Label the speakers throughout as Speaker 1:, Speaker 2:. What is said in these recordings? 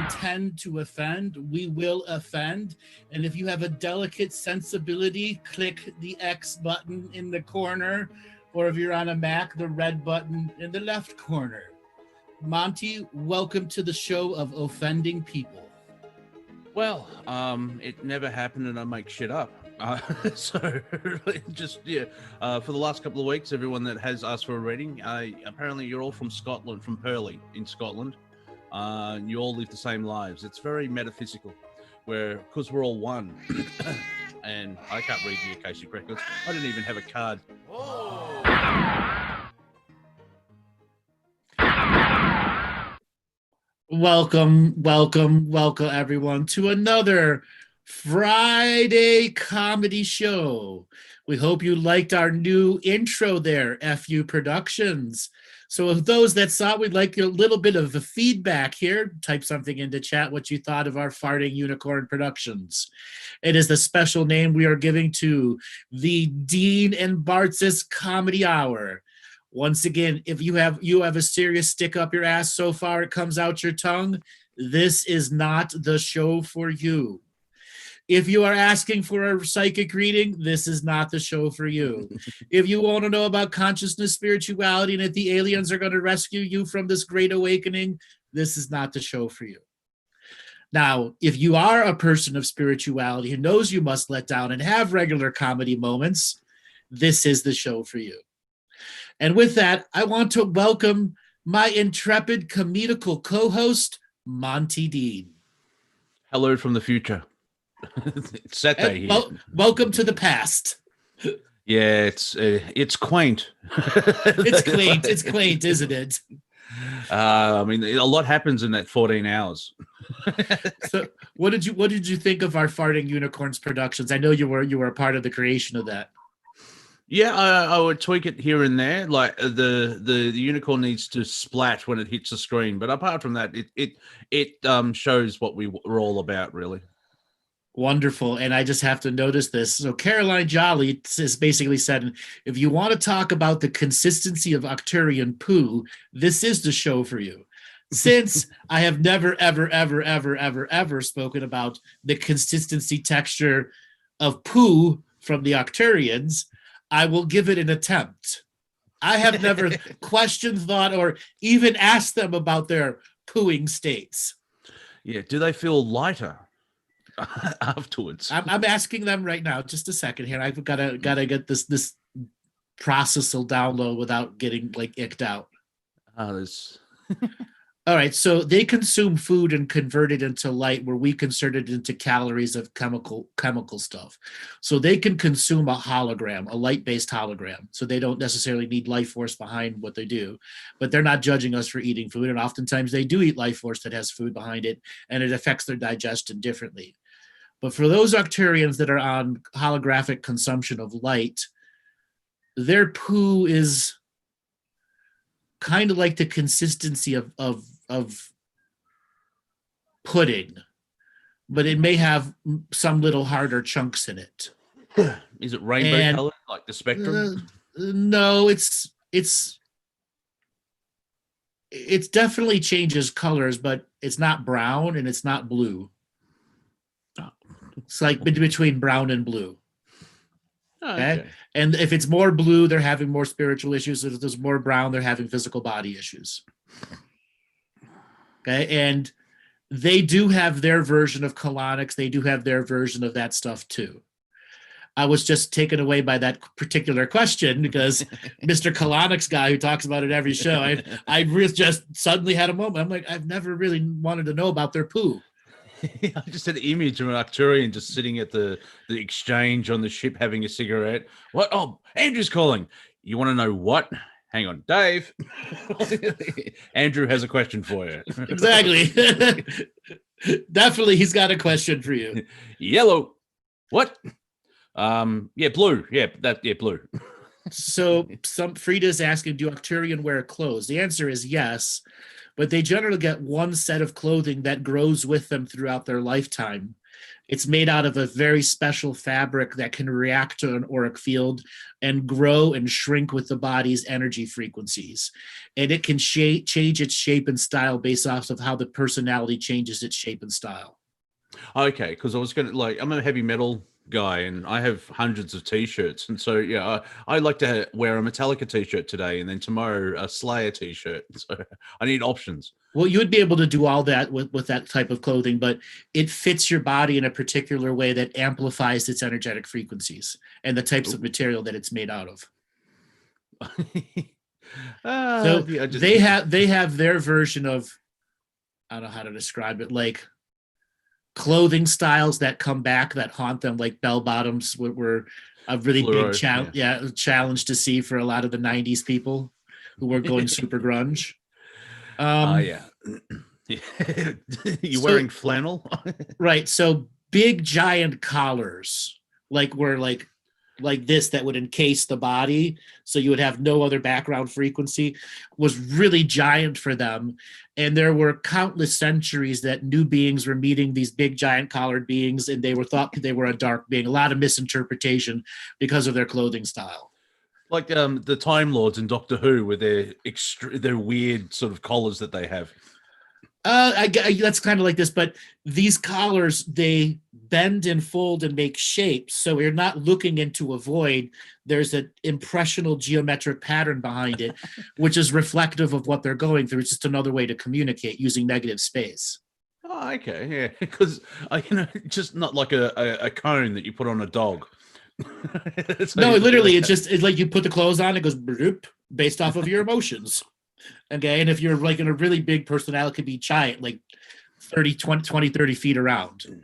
Speaker 1: intend to offend, we will offend. And if you have a delicate sensibility, click the X button in the corner, or if you're on a Mac, the red button in the left corner. Monty, welcome to the show of offending people.
Speaker 2: Well, it never happened and I make shit up. So just, for the last couple of weeks, everyone that has asked for a reading, apparently you're all from Scotland, from Purley in Scotland. You all live the same lives. It's very metaphysical, because we're all one. And I can't read the Akashic Records. I didn't even have a card. Whoa.
Speaker 1: Welcome everyone to another Friday comedy show. We hope you liked our new intro there, FU Productions. So of those that saw, we'd like a little bit of a feedback here. Type something into chat what you thought of our Farting Unicorn Productions. It is the special name we are giving to the Dean and Bartzis Comedy Hour. Once again, if you have a serious stick up your ass so far it comes out your tongue, this is not the show for you. If you are asking for a psychic reading, this is not the show for you. If you want to know about consciousness, spirituality, and if the aliens are going to rescue you from this great awakening, this is not the show for you. Now, if you are a person of spirituality who knows you must let down and have regular comedy moments, this is the show for you. And with that, I want to welcome my intrepid comedical co-host, Monty Dean.
Speaker 2: Hello from the future. It's Saturday here.
Speaker 1: Welcome to the past.
Speaker 2: Yeah, it's quaint.
Speaker 1: It's quaint, isn't it?
Speaker 2: I mean, a lot happens in that 14 hours.
Speaker 1: So, what did you think of our Farting Unicorns Productions? I know you were a part of the creation of that.
Speaker 2: Yeah, I would tweak it here and there. Like the unicorn needs to splat when it hits the screen, but apart from that, it shows what we're all about, really.
Speaker 1: Wonderful. And I just have to notice this. So Caroline Jolly has basically said, if you want to talk about the consistency of Octurian poo, this is the show for you. Since I have never, ever spoken about the consistency texture of poo from the Octurians, I will give it an attempt. I have never questioned, thought, or even asked them about their pooing states.
Speaker 2: Yeah. Do they feel lighter afterwards?
Speaker 1: I'm asking them right now. Just a second here. I've gotta get this processal download without getting like icked out. All right, so they consume food and convert it into light, where we convert it into calories of chemical stuff. So they can consume a hologram, a light-based hologram. So they don't necessarily need life force behind what they do, but they're not judging us for eating food. And oftentimes they do eat life force that has food behind it, and it affects their digestion differently. But for those Octurians that are on holographic consumption of light, their poo is kind of like the consistency of pudding, but it may have some little harder chunks in it.
Speaker 2: Is it rainbow colored, like the spectrum?
Speaker 1: No, it's definitely changes colors, but it's not brown and it's not blue. It's like between brown and blue. Okay. And if it's more blue, they're having more spiritual issues. If there's more brown, they're having physical body issues. Okay. And they do have their version of colonics. They do have their version of that stuff too. I was just taken away by that particular question because Mr. Colonics guy who talks about it every show, I just suddenly had a moment. I'm like, I've never really wanted to know about their poo.
Speaker 2: I just had an image of an Octurian just sitting at the exchange on the ship having a cigarette. What? Oh, Andrew's calling. You want to know what? Hang on, Dave. Andrew has a question for you.
Speaker 1: Exactly. Definitely, he's got a question for you.
Speaker 2: Yellow. What? Yeah, blue. Yeah, blue.
Speaker 1: So Frida's asking, do Octurian wear clothes? The answer is yes. But they generally get one set of clothing that grows with them throughout their lifetime. It's made out of a very special fabric that can react to an auric field and grow and shrink with the body's energy frequencies. And it can change its shape and style based off of how the personality changes its shape and style.
Speaker 2: Okay, because I was gonna I'm a heavy metal guy and I have hundreds of t-shirts, and so yeah, I like to wear a Metallica t-shirt today, and then tomorrow a Slayer t-shirt. So I need options.
Speaker 1: Well, you would be able to do all that with that type of clothing, but it fits your body in a particular way that amplifies its energetic frequencies and the types of material that it's made out of. So
Speaker 2: Yeah,
Speaker 1: they have their version of, I don't know how to describe it, like clothing styles that come back that haunt them, like bell bottoms were a really big challenge to see for a lot of the 90s people who were going super grunge.
Speaker 2: Yeah. You wearing flannel?
Speaker 1: Right. So big giant collars, like this, that would encase the body, so you would have no other background frequency, was really giant for them. And there were countless centuries that new beings were meeting these big giant collared beings, and they were thought they were a dark being. A lot of misinterpretation because of their clothing style.
Speaker 2: Like the Time Lords in Doctor Who with their weird sort of collars that they have.
Speaker 1: That's kind of like this, but these collars, they bend and fold and make shapes. So you're not looking into a void. There's an impressional geometric pattern behind it, which is reflective of what they're going through. It's just another way to communicate using negative space.
Speaker 2: Oh, okay, yeah, because just not like a cone that you put on a dog.
Speaker 1: No, literally, it's like you put the clothes on, it goes based off of your emotions. Okay, and if you're like in a really big personality, it could be giant, like 30 feet around.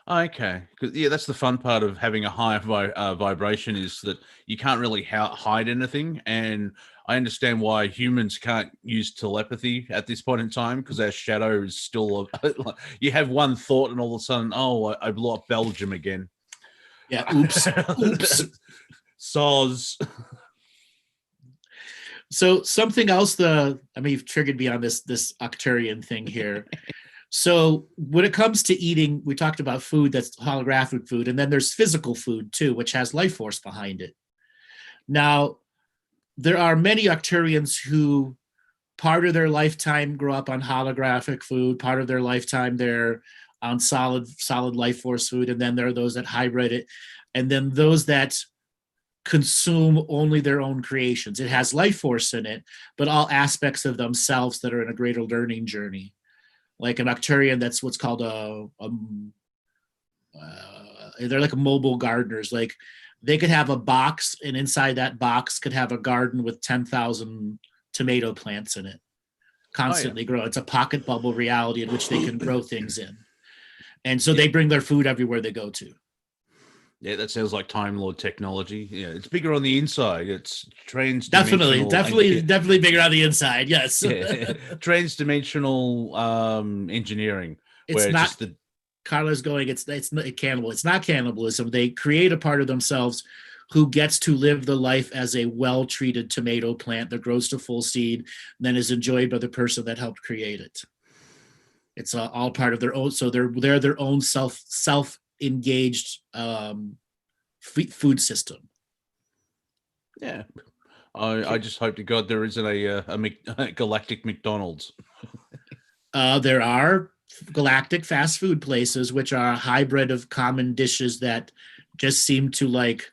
Speaker 2: Okay, because that's the fun part of having a high vibration, is that you can't really hide anything. And I understand why humans can't use telepathy at this point in time, because our shadow is still you have one thought and all of a sudden, oh, I blew up Belgium again.
Speaker 1: Yeah, oops.
Speaker 2: Soz.
Speaker 1: So something else, you've triggered me on this Octurian thing here. So when it comes to eating, we talked about food that's holographic food, and then there's physical food too, which has life force behind it. Now, there are many Octurians who part of their lifetime grow up on holographic food, part of their lifetime they're on solid life force food, and then there are those that hybrid it, and then those that consume only their own creations. It has life force in it, but all aspects of themselves that are in a greater learning journey. Like an Octurian, that's what's called they're like mobile gardeners. Like they could have a box, and inside that box could have a garden with 10,000 tomato plants in it, constantly grow. It's a pocket bubble reality in which they can grow things in. And so they bring their food everywhere they go to.
Speaker 2: Yeah, that sounds like Time Lord technology. Yeah, it's bigger on the inside. It's
Speaker 1: definitely bigger on the inside. Yes,
Speaker 2: transdimensional engineering.
Speaker 1: It's not. Carla's going. It's cannibal. It's not cannibalism. They create a part of themselves who gets to live the life as a well-treated tomato plant that grows to full seed, and then is enjoyed by the person that helped create it. It's all part of their own. So they're their own self-engaged food system.
Speaker 2: Yeah, I just hope to God there isn't a Galactic McDonald's.
Speaker 1: There are Galactic fast food places, which are a hybrid of common dishes that just seem to like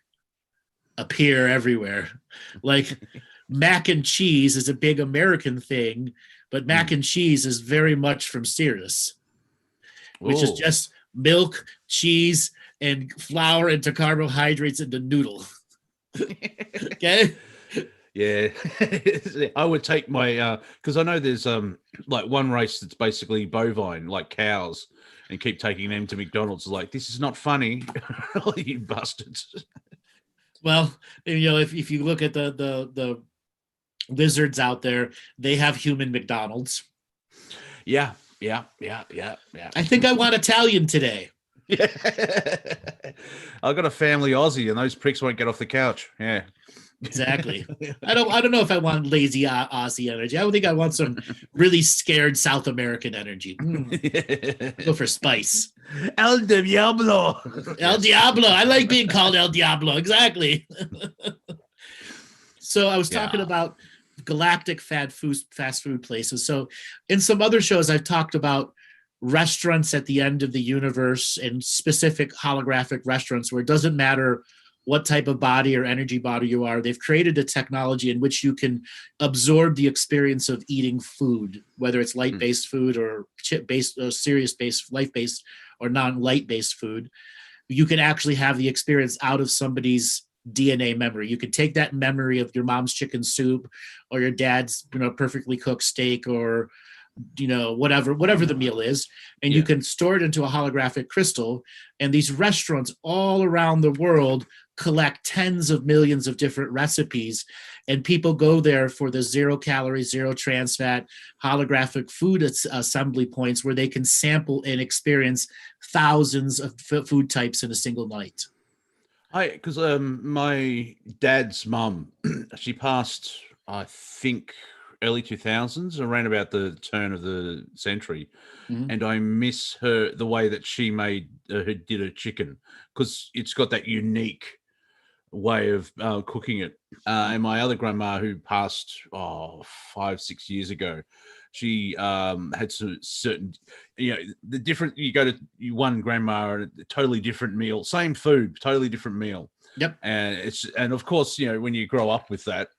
Speaker 1: appear everywhere. Like mac and cheese is a big American thing, but mac and cheese is very much from Cirrus, which is just milk, cheese, and flour into carbohydrates into noodle. Okay.
Speaker 2: Yeah, I would take my because I know there's like one race that's basically bovine, like cows, and keep taking them to McDonald's. Like, this is not funny, you bastards.
Speaker 1: Well, if you look at the lizards out there, they have human McDonald's.
Speaker 2: Yeah.
Speaker 1: I think I want Italian today.
Speaker 2: Yeah. I got a family Aussie, and those pricks won't get off the couch. Yeah.
Speaker 1: Exactly. I don't know if I want lazy Aussie energy. I would think I want some really scared South American energy. Go for spice.
Speaker 2: El Diablo.
Speaker 1: El Diablo. I like being called El Diablo. Exactly. So I was talking about galactic fast food places. So in some other shows, I've talked about restaurants at the end of the universe and specific holographic restaurants where it doesn't matter what type of body or energy body you are. They've created a technology in which you can absorb the experience of eating food, whether it's light-based food or chip-based, serious-based, life-based, or non-light-based food. You can actually have the experience out of somebody's DNA memory. You can take that memory of your mom's chicken soup or your dad's, perfectly cooked steak or, whatever the meal is, and you can store it into a holographic crystal. And these restaurants all around the world collect tens of millions of different recipes, and people go there for the 0 calorie, 0 trans fat holographic food assembly points where they can sample and experience thousands of food types in a single night.
Speaker 2: Because my dad's mum, she passed, I think, early 2000s, around about the turn of the century, and I miss the way that she did her chicken, because it's got that unique way of cooking it. And my other grandma, who passed 5-6 years ago, she had some certain, the different, you go to one grandma and a totally different meal, same food, totally different meal.
Speaker 1: Yep.
Speaker 2: And of course, when you grow up with that,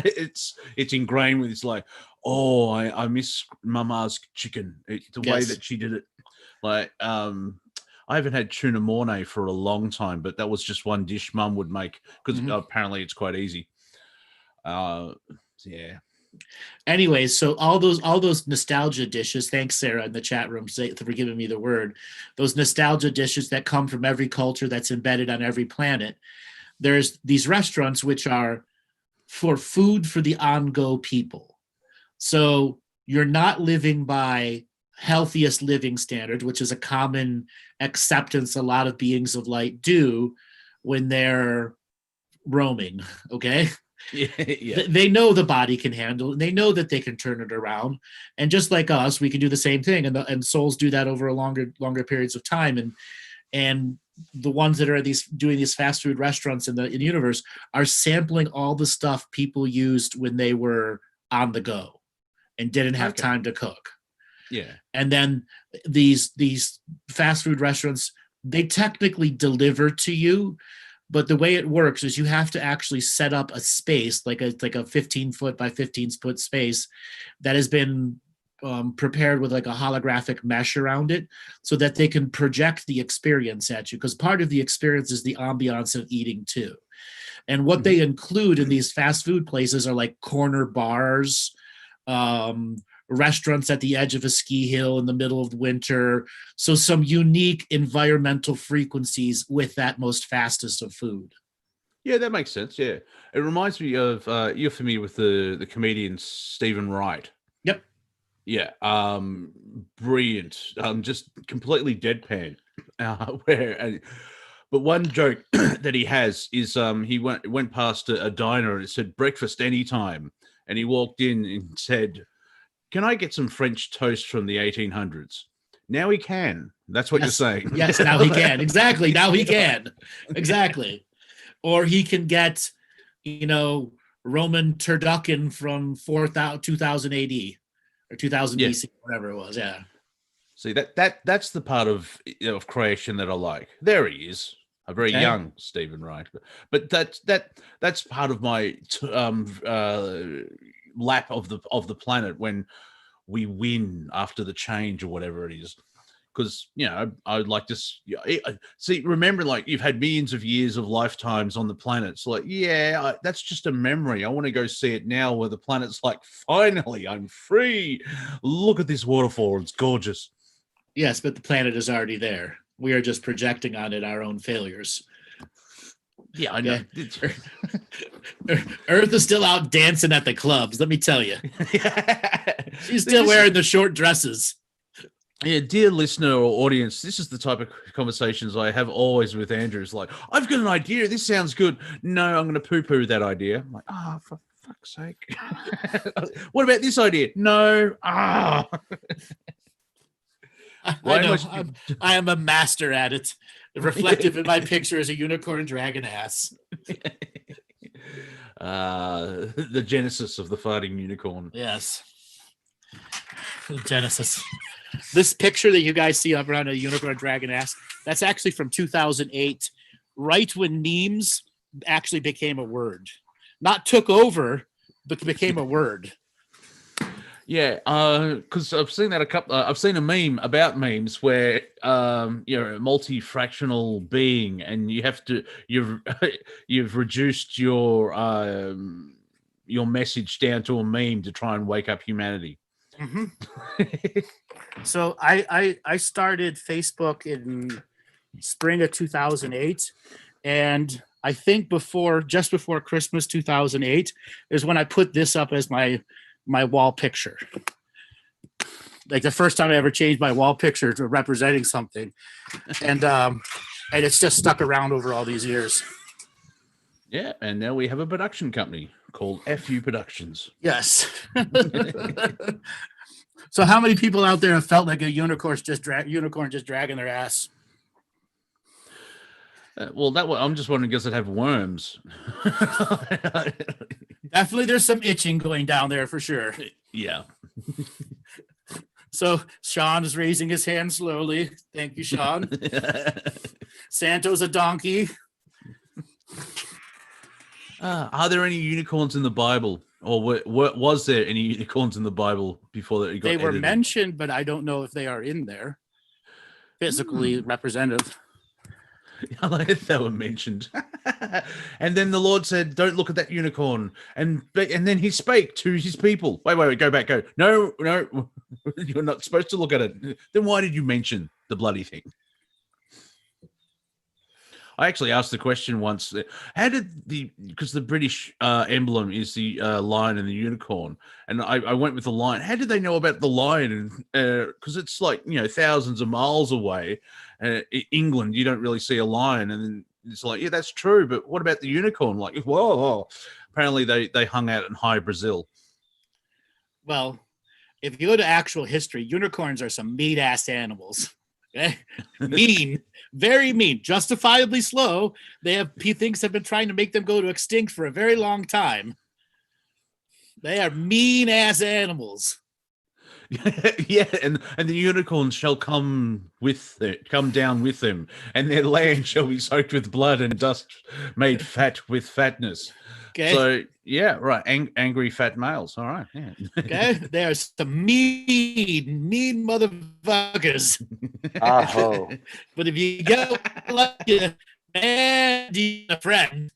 Speaker 2: it's ingrained with, it's like, I miss Mama's chicken. The way that she did it. Like, I haven't had tuna mornay for a long time, but that was just one dish Mum would make, because apparently it's quite easy. Yeah.
Speaker 1: Anyways, so all those nostalgia dishes, thanks Sarah in the chat room for giving me the word, those nostalgia dishes that come from every culture that's embedded on every planet. There's these restaurants which are for food for the on-go people. So you're not living by healthiest living standards, which is a common acceptance a lot of beings of light do when they're roaming, okay?
Speaker 2: Yeah.
Speaker 1: They know the body can handle it. They know that they can turn it around, and just like us, we can do the same thing. And souls do that over a longer periods of time. And the ones that are doing these fast food restaurants in the universe are sampling all the stuff people used when they were on the go and didn't have time to cook.
Speaker 2: Yeah.
Speaker 1: And then these fast food restaurants, they technically deliver to you. But the way it works is you have to actually set up a space, like a 15-foot by 15-foot space that has been prepared with like a holographic mesh around it, so that they can project the experience at you. Because part of the experience is the ambiance of eating too. And what they include in these fast food places are like corner bars, restaurants at the edge of a ski hill in the middle of winter. So some unique environmental frequencies with that most fastest of food.
Speaker 2: Yeah, that makes sense. Yeah. It reminds me of, you're familiar with the comedian Stephen Wright.
Speaker 1: Yep.
Speaker 2: Yeah. Brilliant. Just completely deadpan. But one joke that he has is he went past a diner and it said breakfast anytime. And he walked in and said, "Can I get some French toast from the 1800s?" Now he can. That's what you're saying.
Speaker 1: Yes, now he can. Exactly. Now he can. Exactly. Or he can get, Roman turducken from 2000 AD or 2000 BC, whatever it was. Yeah.
Speaker 2: See, that's the part of creation that I like. There he is. A very young Stephen Wright. But that's part of my lap of the planet when we win after the change or whatever it is, because I would like to see. Remember, like, you've had millions of years of lifetimes on the planet. So like, that's just a memory. I want to go see it now, where the planet's like, finally, I'm free. Look at this waterfall. It's gorgeous.
Speaker 1: Yes, but the planet is already there. We are just projecting on it our own failures.
Speaker 2: Yeah, I know.
Speaker 1: Earth is still out dancing at the clubs, let me tell you. She's still wearing the short dresses.
Speaker 2: Yeah, dear listener or audience, this is the type of conversations I have always with Andrew. It's like, I've got an idea. This sounds good. No, I'm going to poo-poo that idea. I'm like, for fuck's sake. What about this idea? No.
Speaker 1: I know. I am a master at it. Reflective in my picture is a unicorn dragon ass.
Speaker 2: The genesis of the farting unicorn.
Speaker 1: Yes. Genesis. This picture that you guys see up around a unicorn dragon ass, that's actually from 2008, right when memes actually became a word. Not took over, but became a word.
Speaker 2: Yeah, because I've seen that I've seen a meme about memes where you're a multi-fractional being, and you've reduced your message down to a meme to try and wake up humanity.
Speaker 1: Mm-hmm. So I started Facebook in spring of 2008, and I think just before Christmas 2008 is when I put this up as my wall picture. Like the first time I ever changed my wall picture to representing something, and it's just stuck around over all these years.
Speaker 2: Yeah, and now we have a production company called FU Productions.
Speaker 1: Yes. So how many people out there have felt like a unicorn just dragging their ass?
Speaker 2: I'm just wondering, does it have worms?
Speaker 1: Definitely there's some itching going down there for sure.
Speaker 2: Yeah.
Speaker 1: So Sean is raising his hand slowly. Thank you, Sean. Santo's a donkey.
Speaker 2: Are there any unicorns in the Bible? Or was there any unicorns in the Bible before that?
Speaker 1: They were mentioned, but I don't know if they are in there. Physically representative.
Speaker 2: They were mentioned. And then the Lord said, don't look at that unicorn. And then he spake to his people. Wait, go back. No, you're not supposed to look at it. Then why did you mention the bloody thing? I actually asked the question once, how did because the British emblem is the lion and the unicorn, and I went with the lion. How did they know about the lion? Because it's like, thousands of miles away. England, you don't really see a lion. And then it's like, yeah, that's true. But what about the unicorn? Like, whoa. Apparently they hung out in high Brazil.
Speaker 1: Well, if you go to actual history, unicorns are some meat-ass animals. Okay? Mean, very mean, justifiably slow. Things have been trying to make them go to extinct for a very long time. They are mean-ass animals.
Speaker 2: Yeah, and the unicorns shall come down with them, and their land shall be soaked with blood and dust made fat with fatness. Okay. So yeah, right. Angry fat males. All right. Yeah.
Speaker 1: Okay. They are some mean motherfuckers.
Speaker 3: Oh.
Speaker 1: But if you get lucky, man, a friend,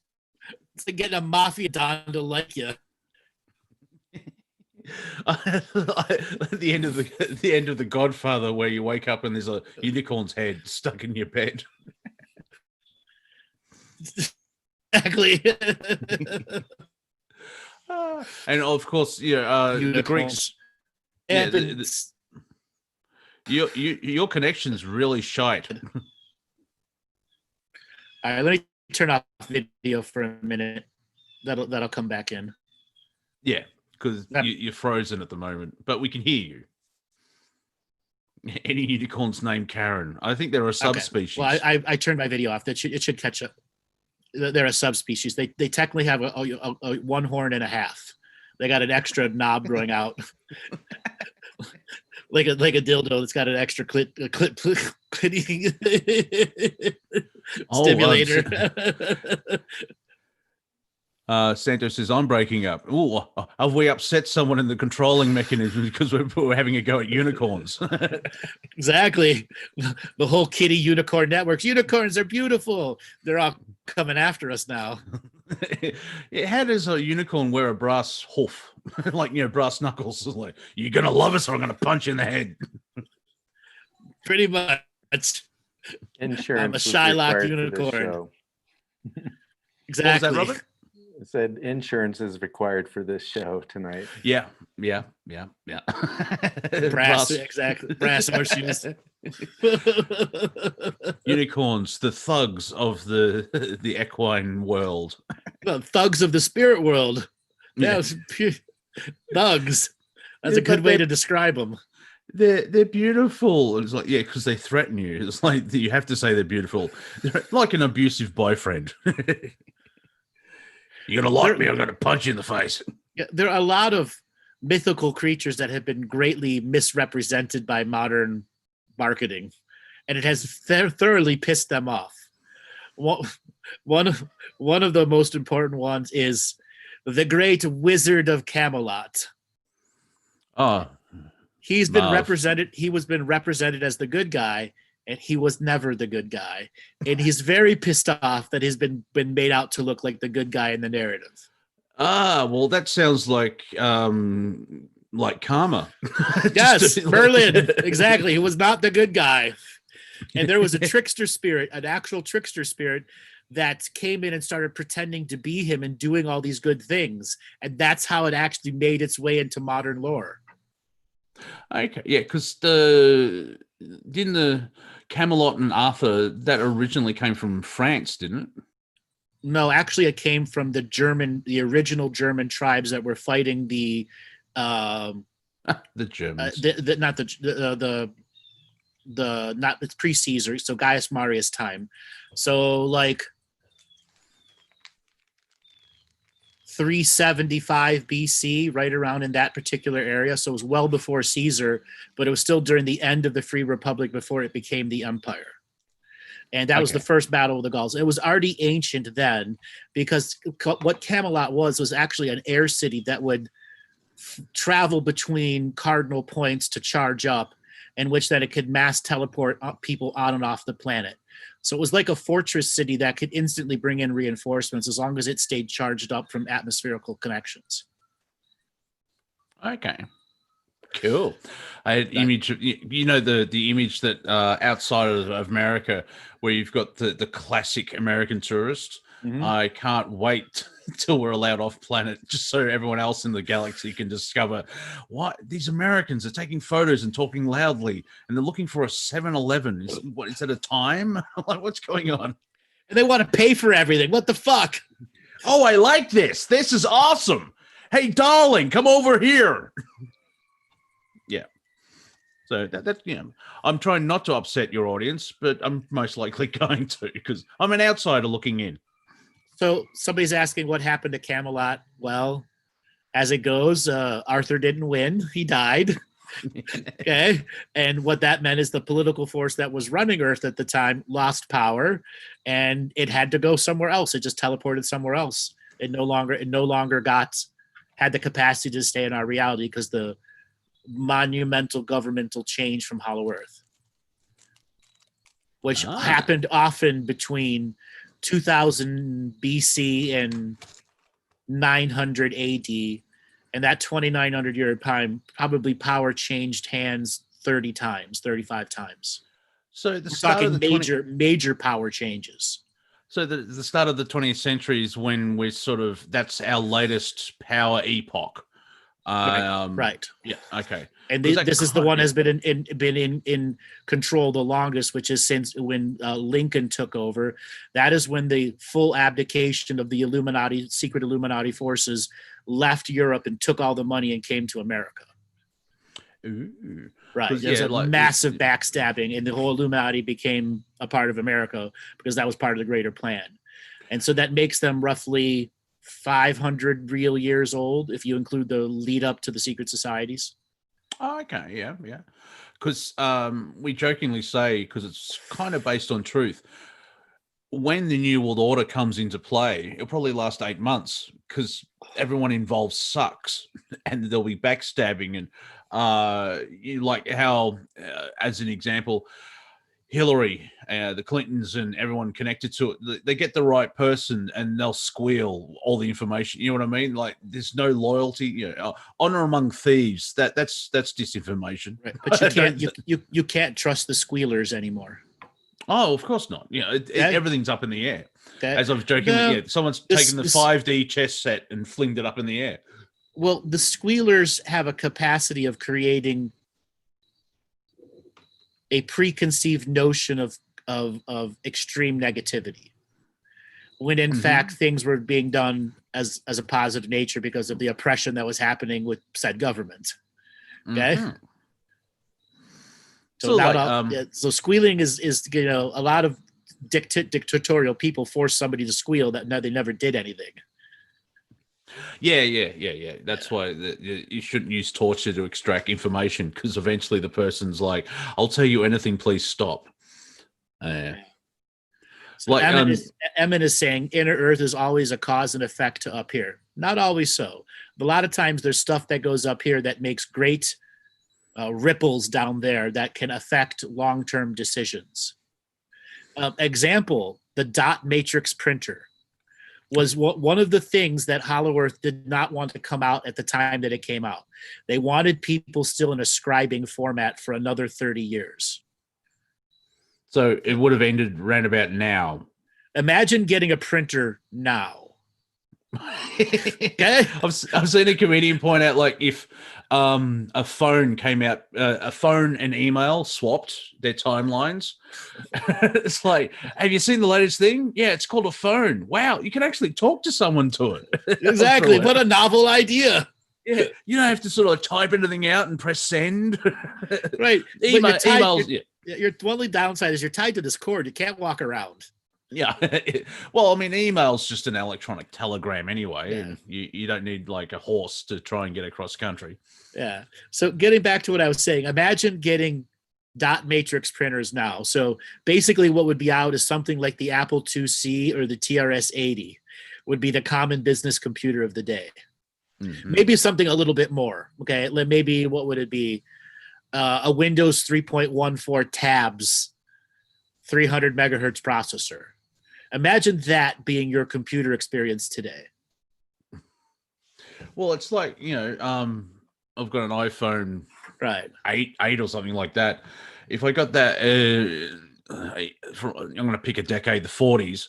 Speaker 1: it's like getting a mafia don to like you.
Speaker 2: At the end of the Godfather, where you wake up and there's a unicorn's head stuck in your bed.
Speaker 1: Exactly.
Speaker 2: And of course, the Greeks. Yeah, your connection's really shite.
Speaker 1: All right, let me turn off video for a minute. That'll come back in.
Speaker 2: Yeah, because you're frozen at the moment, but we can hear you. Any unicorns named Karen? I think there are subspecies.
Speaker 1: Okay. Well, I turned my video off. It should catch up. They're a subspecies. They technically have a one horn and a half. They got an extra knob growing out, like a dildo that's got an extra clit stimulator.
Speaker 2: Santos says, I'm breaking up. Ooh, have we upset someone in the controlling mechanism because we're having a go at unicorns?
Speaker 1: Exactly. The whole kitty unicorn networks. Unicorns are beautiful. They're all coming after us now.
Speaker 2: Yeah, how does a unicorn wear a brass hoof? Like, brass knuckles. Like, you're going to love us or I'm going to punch you in the head.
Speaker 1: Pretty much.
Speaker 3: Insurance.
Speaker 1: I'm a Shylock unicorn. Exactly.
Speaker 2: What was that, Robert?
Speaker 3: I said insurance is required for this show tonight.
Speaker 2: Yeah. Yeah.
Speaker 1: Brass, exactly. Brass horseshoes.
Speaker 2: Unicorns, the thugs of the equine world.
Speaker 1: Well, thugs of the spirit world.
Speaker 2: Yeah.
Speaker 1: That was thugs. That's
Speaker 2: Yeah,
Speaker 1: a good
Speaker 2: but
Speaker 1: way to describe them.
Speaker 2: They're beautiful. It's like, yeah, because they threaten you. It's like you have to say they're beautiful. They're like an abusive boyfriend. You're gonna like me, I'm gonna punch you in the face.
Speaker 1: Yeah, there are a lot of mythical creatures that have been greatly misrepresented by modern marketing, and it has thoroughly pissed them off. One of the most important ones is the Great Wizard of Camelot.
Speaker 2: Oh,
Speaker 1: He's been
Speaker 2: Marv.
Speaker 1: represented. He was been represented as the good guy, and he was never the good guy. And he's very pissed off that he's been made out to look like the good guy in the narrative.
Speaker 2: Well, that sounds like karma.
Speaker 1: Yes, Merlin. Exactly. He was not the good guy. And there was a trickster spirit, an actual trickster spirit that came in and started pretending to be him and doing all these good things. And that's how it actually made its way into modern lore.
Speaker 2: Okay, yeah, because didn't the Camelot and Arthur that originally came from France, didn't it?
Speaker 1: No, actually, it came from the original German tribes that were fighting the
Speaker 2: Germans.
Speaker 1: It's pre-Caesar, so Gaius Marius time. So like 375 BC, right around in that particular area. So it was well before Caesar, but it was still during the end of the Free Republic before it became the Empire. And that was the first battle of the Gauls. It was already ancient then, because what Camelot was actually an air city that would travel between cardinal points to charge up, in which then it could mass teleport people on and off the planet. So it was like a fortress city that could instantly bring in reinforcements as long as it stayed charged up from atmospherical connections.
Speaker 2: Okay. Cool. Image, the image that outside of America, where you've got the classic American tourist. Mm-hmm. I can't wait till we're allowed off planet, just so everyone else in the galaxy can discover what these Americans are taking photos and talking loudly, and they're looking for a 7-Eleven. Is that a time? Like, what's going on?
Speaker 1: And they want to pay for everything. What the fuck?
Speaker 2: Oh, I like this. This is awesome. Hey, darling, come over here. Yeah. So that's I'm trying not to upset your audience, but I'm most likely going to, because I'm an outsider looking in.
Speaker 1: So somebody's asking what happened to Camelot. Well, as it goes, Arthur didn't win. He died. Okay. And what that meant is the political force that was running Earth at the time lost power, and it had to go somewhere else. It just teleported somewhere else. It no longer had the capacity to stay in our reality because the monumental governmental change from Hollow Earth, which happened often between 2000 BC and 900 AD, and that 2900 year time, probably power changed hands 30 times, 35 times.
Speaker 2: So
Speaker 1: we're talking major power changes.
Speaker 2: So the start of the 20th century is when we're that's our latest power epoch.
Speaker 1: Right.
Speaker 2: Yeah. Okay.
Speaker 1: And this is the one has been in control the longest, which is since when Lincoln took over. That is when the full abdication of the secret Illuminati forces left Europe and took all the money and came to America.
Speaker 2: Ooh.
Speaker 1: Right. There's massive backstabbing, and the whole Illuminati became a part of America because that was part of the greater plan. And so that makes them roughly 500 real years old if you include the lead up to the secret societies.
Speaker 2: Oh, okay, yeah. Because we jokingly say, because it's kind of based on truth, when the New World Order comes into play, it'll probably last 8 months because everyone involved sucks, and there'll be backstabbing, and like how, as an example, Hillary, the Clintons, and everyone connected to it, they get the right person and they'll squeal all the information. You know what I mean? Like, there's no loyalty. Honor among thieves. That's disinformation.
Speaker 1: Right. But you can't trust the squealers anymore.
Speaker 2: Oh, of course not. Everything's up in the air. As I was joking, someone's taken the 5D chess set and flinged it up in the air.
Speaker 1: Well, the squealers have a capacity of creating a preconceived notion of extreme negativity, when in fact things were being done as a positive nature because of the oppression that was happening with said government. Okay. So squealing is a lot of dictatorial people force somebody to squeal that they never did anything.
Speaker 2: Yeah. That's why you shouldn't use torture to extract information, because eventually the person's like, "I'll tell you anything, please stop."
Speaker 1: So Emmett is saying inner Earth is always a cause and effect to up here. Not always so. But a lot of times there's stuff that goes up here that makes great ripples down there that can affect long-term decisions. Example, the dot matrix printer was one of the things that Hollow Earth did not want to come out at the time that it came out. They wanted people still in a scribing format for another 30 years.
Speaker 2: So it would have ended round about now.
Speaker 1: Imagine getting a printer now. Okay?
Speaker 2: I've seen a comedian point out, like, if a phone came out, a phone and email swapped their timelines. It's like, have you seen the latest thing? Yeah, it's called a phone. Wow, you can actually talk to someone to it.
Speaker 1: Exactly. What a novel idea.
Speaker 2: Yeah, you don't have to sort of type anything out and press send.
Speaker 1: Right.
Speaker 2: Emails.
Speaker 1: Your only downside is you're tied to this cord. You can't walk around.
Speaker 2: Yeah. Well, I mean, email's just an electronic telegram anyway, and you don't need like a horse to try and get across country.
Speaker 1: Yeah. So getting back to what I was saying, imagine getting dot matrix printers now. So basically what would be out is something like the Apple IIc or the TRS-80 would be the common business computer of the day. Maybe something a little bit more. Okay. Maybe what would it be? A Windows 3.14 tabs 300 megahertz processor. Imagine that being your computer experience today.
Speaker 2: Well, it's like, I've got an iPhone
Speaker 1: right
Speaker 2: 8 or something like that. If I got that, I'm going to pick a decade, the 40s.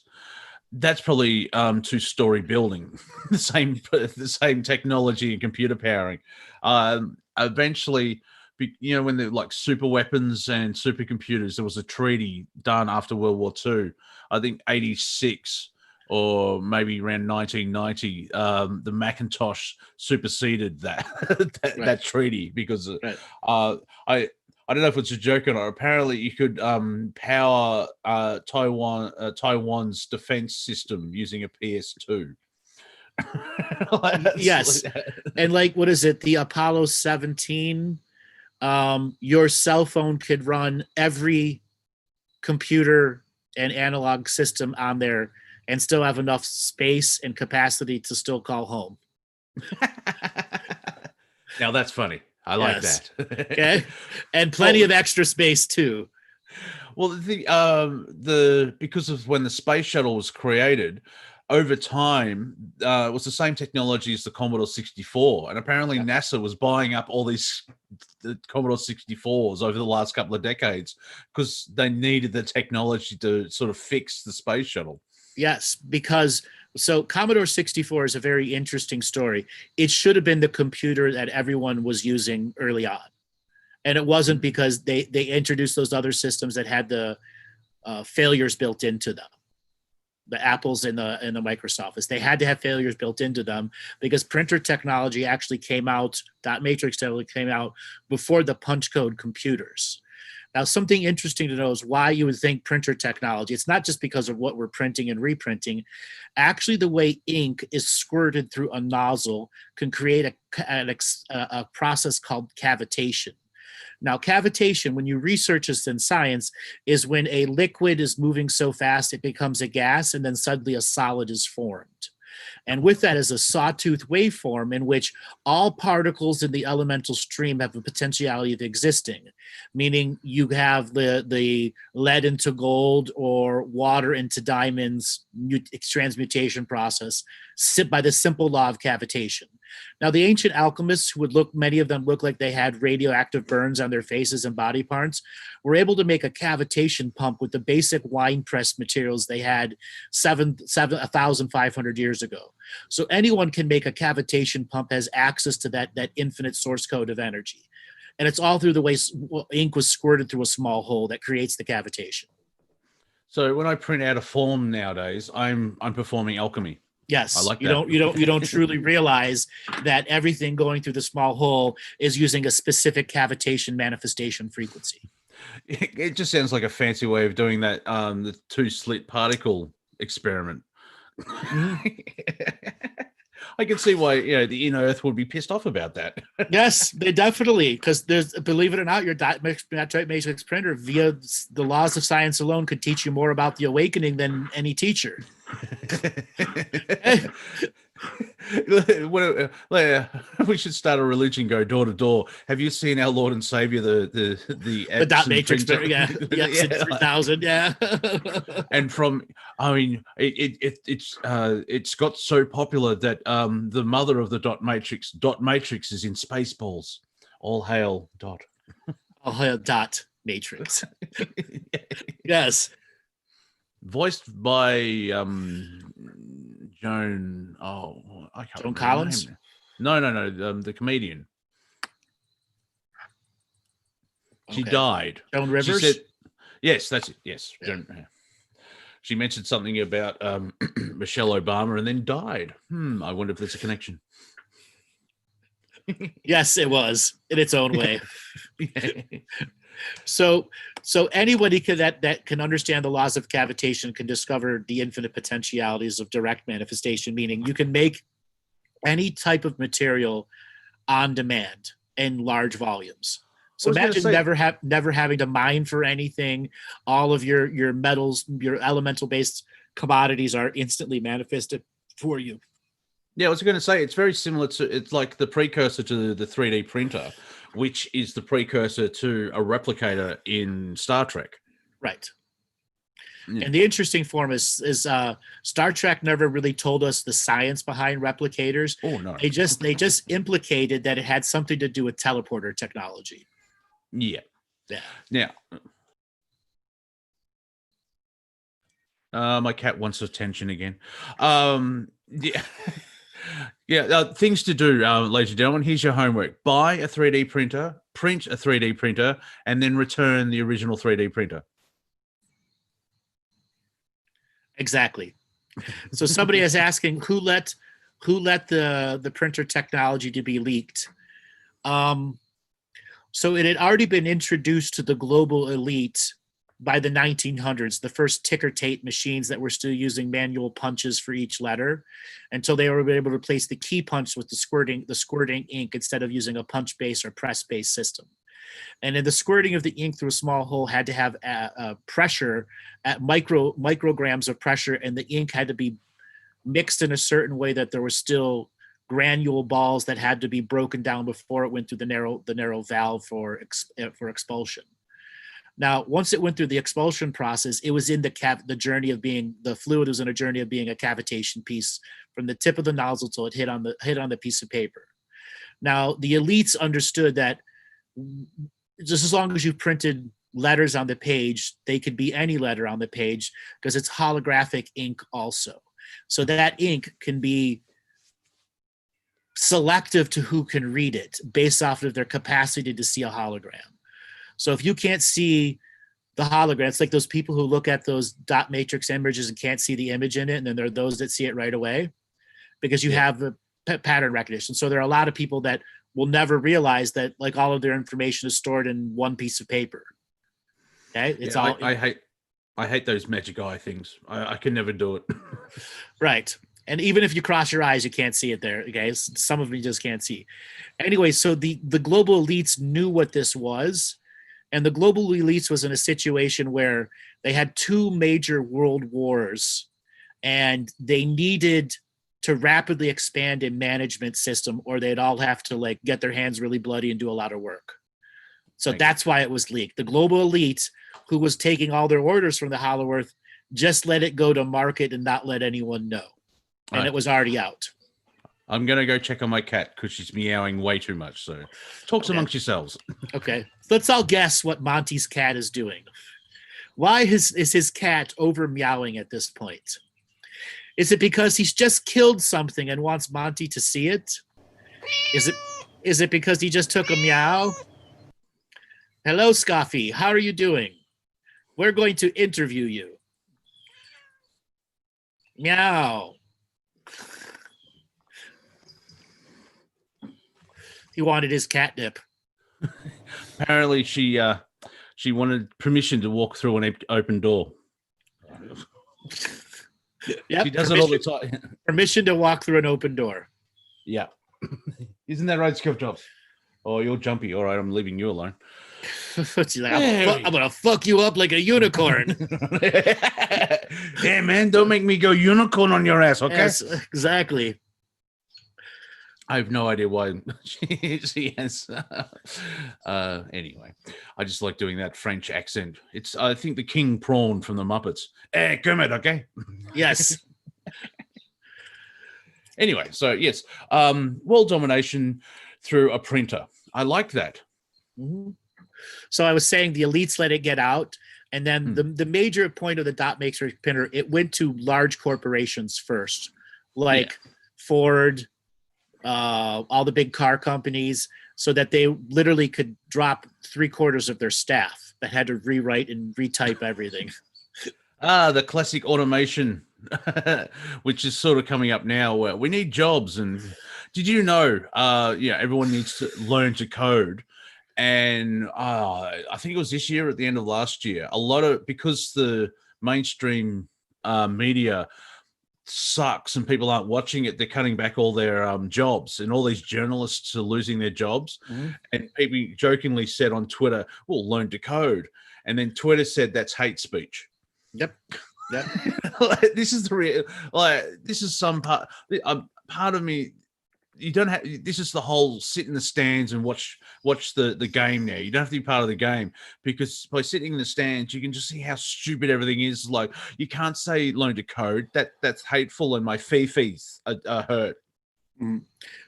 Speaker 2: That's probably 2-story building, the same technology and computer powering. Eventually, when they're like super weapons and supercomputers, there was a treaty done after World War II, I think 86 or maybe around 1990. The Macintosh superseded that treaty because I don't know if it's a joke or not. Apparently, you could power Taiwan's defense system using a PS2.
Speaker 1: Yes, and like, what is it? The Apollo 17. Your cell phone could run every computer and analog system on there and still have enough space and capacity to still call home.
Speaker 2: Now that's funny. I like that.
Speaker 1: Okay, and plenty of extra space too.
Speaker 2: Well, because of when the space shuttle was created, over time, it was the same technology as the Commodore 64, and apparently NASA was buying up all these Commodore 64s over the last couple of decades because they needed the technology to sort of fix the space shuttle.
Speaker 1: Yes, because Commodore 64 is a very interesting story. It should have been the computer that everyone was using early on, and it wasn't because they introduced those other systems that had the failures built into them. The Apples and the Microsofts, they had to have failures built into them because printer technology actually came out, dot matrix technology came out before the punch code computers. Now, something interesting to know is why you would think printer technology. It's not just because of what we're printing and reprinting. Actually, the way ink is squirted through a nozzle can create a process called cavitation. Now, cavitation, when you research this in science, is when a liquid is moving so fast it becomes a gas and then suddenly a solid is formed. And with that is a sawtooth waveform in which all particles in the elemental stream have a potentiality of existing, meaning you have the lead into gold or water into diamonds transmutation process by the simple law of cavitation. Now, the ancient alchemists, who would look, many of them look like they had radioactive burns on their faces and body parts, were able to make a cavitation pump with the basic wine press materials they had 1,500 years ago. So anyone can make a cavitation pump, has access to that infinite source code of energy. And it's all through the way ink was squirted through a small hole that creates the cavitation.
Speaker 2: So when I print out a form nowadays, I'm performing alchemy.
Speaker 1: Yes,
Speaker 2: I like
Speaker 1: you
Speaker 2: that.
Speaker 1: you don't truly realize that everything going through the small hole is using a specific cavitation manifestation frequency.
Speaker 2: It just sounds like a fancy way of doing that, the two slit particle experiment. I can see why the inner Earth would be pissed off about that.
Speaker 1: Yes, they definitely, because there's, believe it or not, your dot matrix printer via the laws of science alone could teach you more about the awakening than any teacher.
Speaker 2: We should start a religion, go door to door. Have you seen our Lord and Savior, the
Speaker 1: dot matrix printer? Yeah,
Speaker 2: yeah,
Speaker 1: 3000, yeah.
Speaker 2: And from, I mean, it's got so popular that the mother of the dot matrix is in Spaceballs. All hail Dot.
Speaker 1: All hail Dot Matrix. Yes.
Speaker 2: Voiced by Joan. Oh, I can't
Speaker 1: Joan
Speaker 2: remember
Speaker 1: Collins?
Speaker 2: her name. No. The comedian. She
Speaker 1: Okay.
Speaker 2: died.
Speaker 1: Joan Rivers?
Speaker 2: She said, yes, that's it. Yes.
Speaker 1: Yeah.
Speaker 2: Joan, she mentioned something about Michelle Obama and then died. I wonder if there's a connection.
Speaker 1: Yes, it was in its own way. So anybody that can understand the laws of cavitation can discover the infinite potentialities of direct manifestation, meaning you can make any type of material on demand in large volumes. So imagine never having to mine for anything. All of your metals, your elemental based commodities are instantly manifested for you.
Speaker 2: Yeah, I was going to say, it's very similar to, it's like the precursor to the 3D printer, which is the precursor to a replicator in Star Trek.
Speaker 1: Right.
Speaker 2: Yeah.
Speaker 1: And the interesting form is Star Trek never really told us the science behind replicators.
Speaker 2: Oh, no.
Speaker 1: They just implicated that it had something to do with teleporter technology.
Speaker 2: Yeah.
Speaker 1: Yeah.
Speaker 2: Now, my cat wants attention again. Yeah. Yeah, things to do, ladies and gentlemen. Here's your homework. Buy a 3D printer, print a 3D printer, and then return the original 3D printer.
Speaker 1: Exactly. So somebody is asking who let the printer technology to be leaked. So it had already been introduced to the global elite by the 1900s, the first ticker tape machines that were still using manual punches for each letter, until they were able to replace the key punch with the squirting ink instead of using a punch base or press based system. And then the squirting of the ink through a small hole had to have pressure at micrograms of pressure, and the ink had to be mixed in a certain way that there was still granule balls that had to be broken down before it went through the narrow valve for expulsion. Now, once it went through the expulsion process, it was in the journey of being, the fluid was in a journey of being a cavitation piece from the tip of the nozzle till it hit on the piece of paper. Now, the elites understood that just as long as you printed letters on the page, they could be any letter on the page because it's holographic ink also. So that ink can be selective to who can read it based off of their capacity to see a hologram. So if you can't see the hologram, it's like those people who look at those dot matrix images and can't see the image in it, and then there are those that see it right away because you have the pattern recognition. So there are a lot of people that will never realize that like all of their information is stored in one piece of paper. Okay, it's all.
Speaker 2: I hate those magic eye things. I can never do it.
Speaker 1: Right. And even if you cross your eyes, you can't see it there. Okay, some of them you just can't see. Anyway, so the global elites knew what this was. And the global elites was in a situation where they had two major world wars and they needed to rapidly expand a management system or they'd all have to like get their hands really bloody and do a lot of work. So that's why it was leaked. The global elite who was taking all their orders from the Hollow Earth just let it go to market and not let anyone know. And it was already out.
Speaker 2: I'm gonna go check on my cat because she's meowing way too much. So, talks amongst yourselves.
Speaker 1: Okay, let's all guess what Monty's cat is doing. Why is his cat over meowing at this point? Is it because he's just killed something and wants Monty to see it? Is it because he just took a meow? Hello, Scoffy. How are you doing? We're going to interview you. Meow. He wanted his catnip.
Speaker 2: Apparently, she wanted permission to walk through an open door.
Speaker 1: Yep,
Speaker 2: She does it all the time.
Speaker 1: Permission to walk through an open door.
Speaker 2: Yeah. Isn't that right, Scuff Jobs? Oh, you're jumpy. All right, I'm leaving you alone.
Speaker 1: She's like, I'm gonna fuck you up like a unicorn.
Speaker 2: Hey, man, don't make me go unicorn on your ass, okay?
Speaker 1: Yes, exactly.
Speaker 2: I have no idea why she has. Anyway, I just like doing that French accent. It's, I think, the King Prawn from the Muppets. Hey, Kermit, okay?
Speaker 1: Yes.
Speaker 2: Anyway, so yes, world domination through a printer. I like that.
Speaker 1: Mm-hmm. So I was saying the elites let it get out, and then the major point of the dot matrix printer, it went to large corporations first, like Ford, all the big car companies, so that they literally could drop 3/4 of their staff that had to rewrite and retype everything.
Speaker 2: The classic automation, which is sort of coming up now, where we need jobs. And did you know, everyone needs to learn to code. And I think it was this year, at the end of last year, because the mainstream media sucks and people aren't watching it, they're cutting back all their jobs, and all these journalists are losing their jobs. Mm-hmm. And people jokingly said on Twitter, "Well, learn to code," and then Twitter said that's hate speech.
Speaker 1: Yep.
Speaker 2: This is the real. This is some part of me. You don't have. This is the whole sit in the stands and watch the game. Now you don't have to be part of the game, because by sitting in the stands, you can just see how stupid everything is. Like, you can't say learn to code. That's hateful, and my fifis are hurt.
Speaker 1: Mm.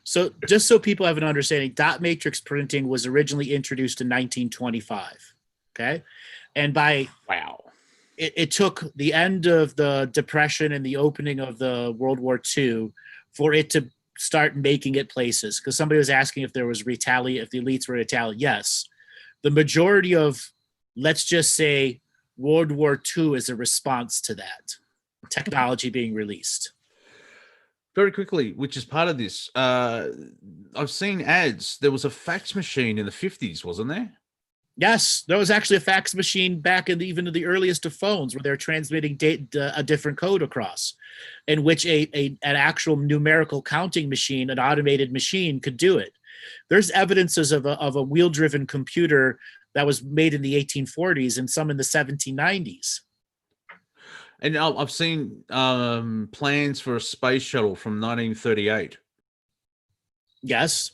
Speaker 1: So just so people have an understanding, dot matrix printing was originally introduced in 1925. Okay, and it took the end of the Depression and the opening of the World War II for it to start making it places. Because somebody was asking if there was if the elites were retaliating. Yes. The majority of, let's just say, World War II is a response to that technology being released.
Speaker 2: Very quickly, which is part of this, I've seen ads. There was a fax machine in the 50s, wasn't there?
Speaker 1: Yes, there was actually a fax machine back in even the earliest of phones, where they're transmitting a different code across, in which an actual numerical counting machine, an automated machine, could do it. There's evidences of a wheel-driven computer that was made in the 1840s and some in the 1790s.
Speaker 2: And I've seen plans for a space shuttle from 1938.
Speaker 1: Yes.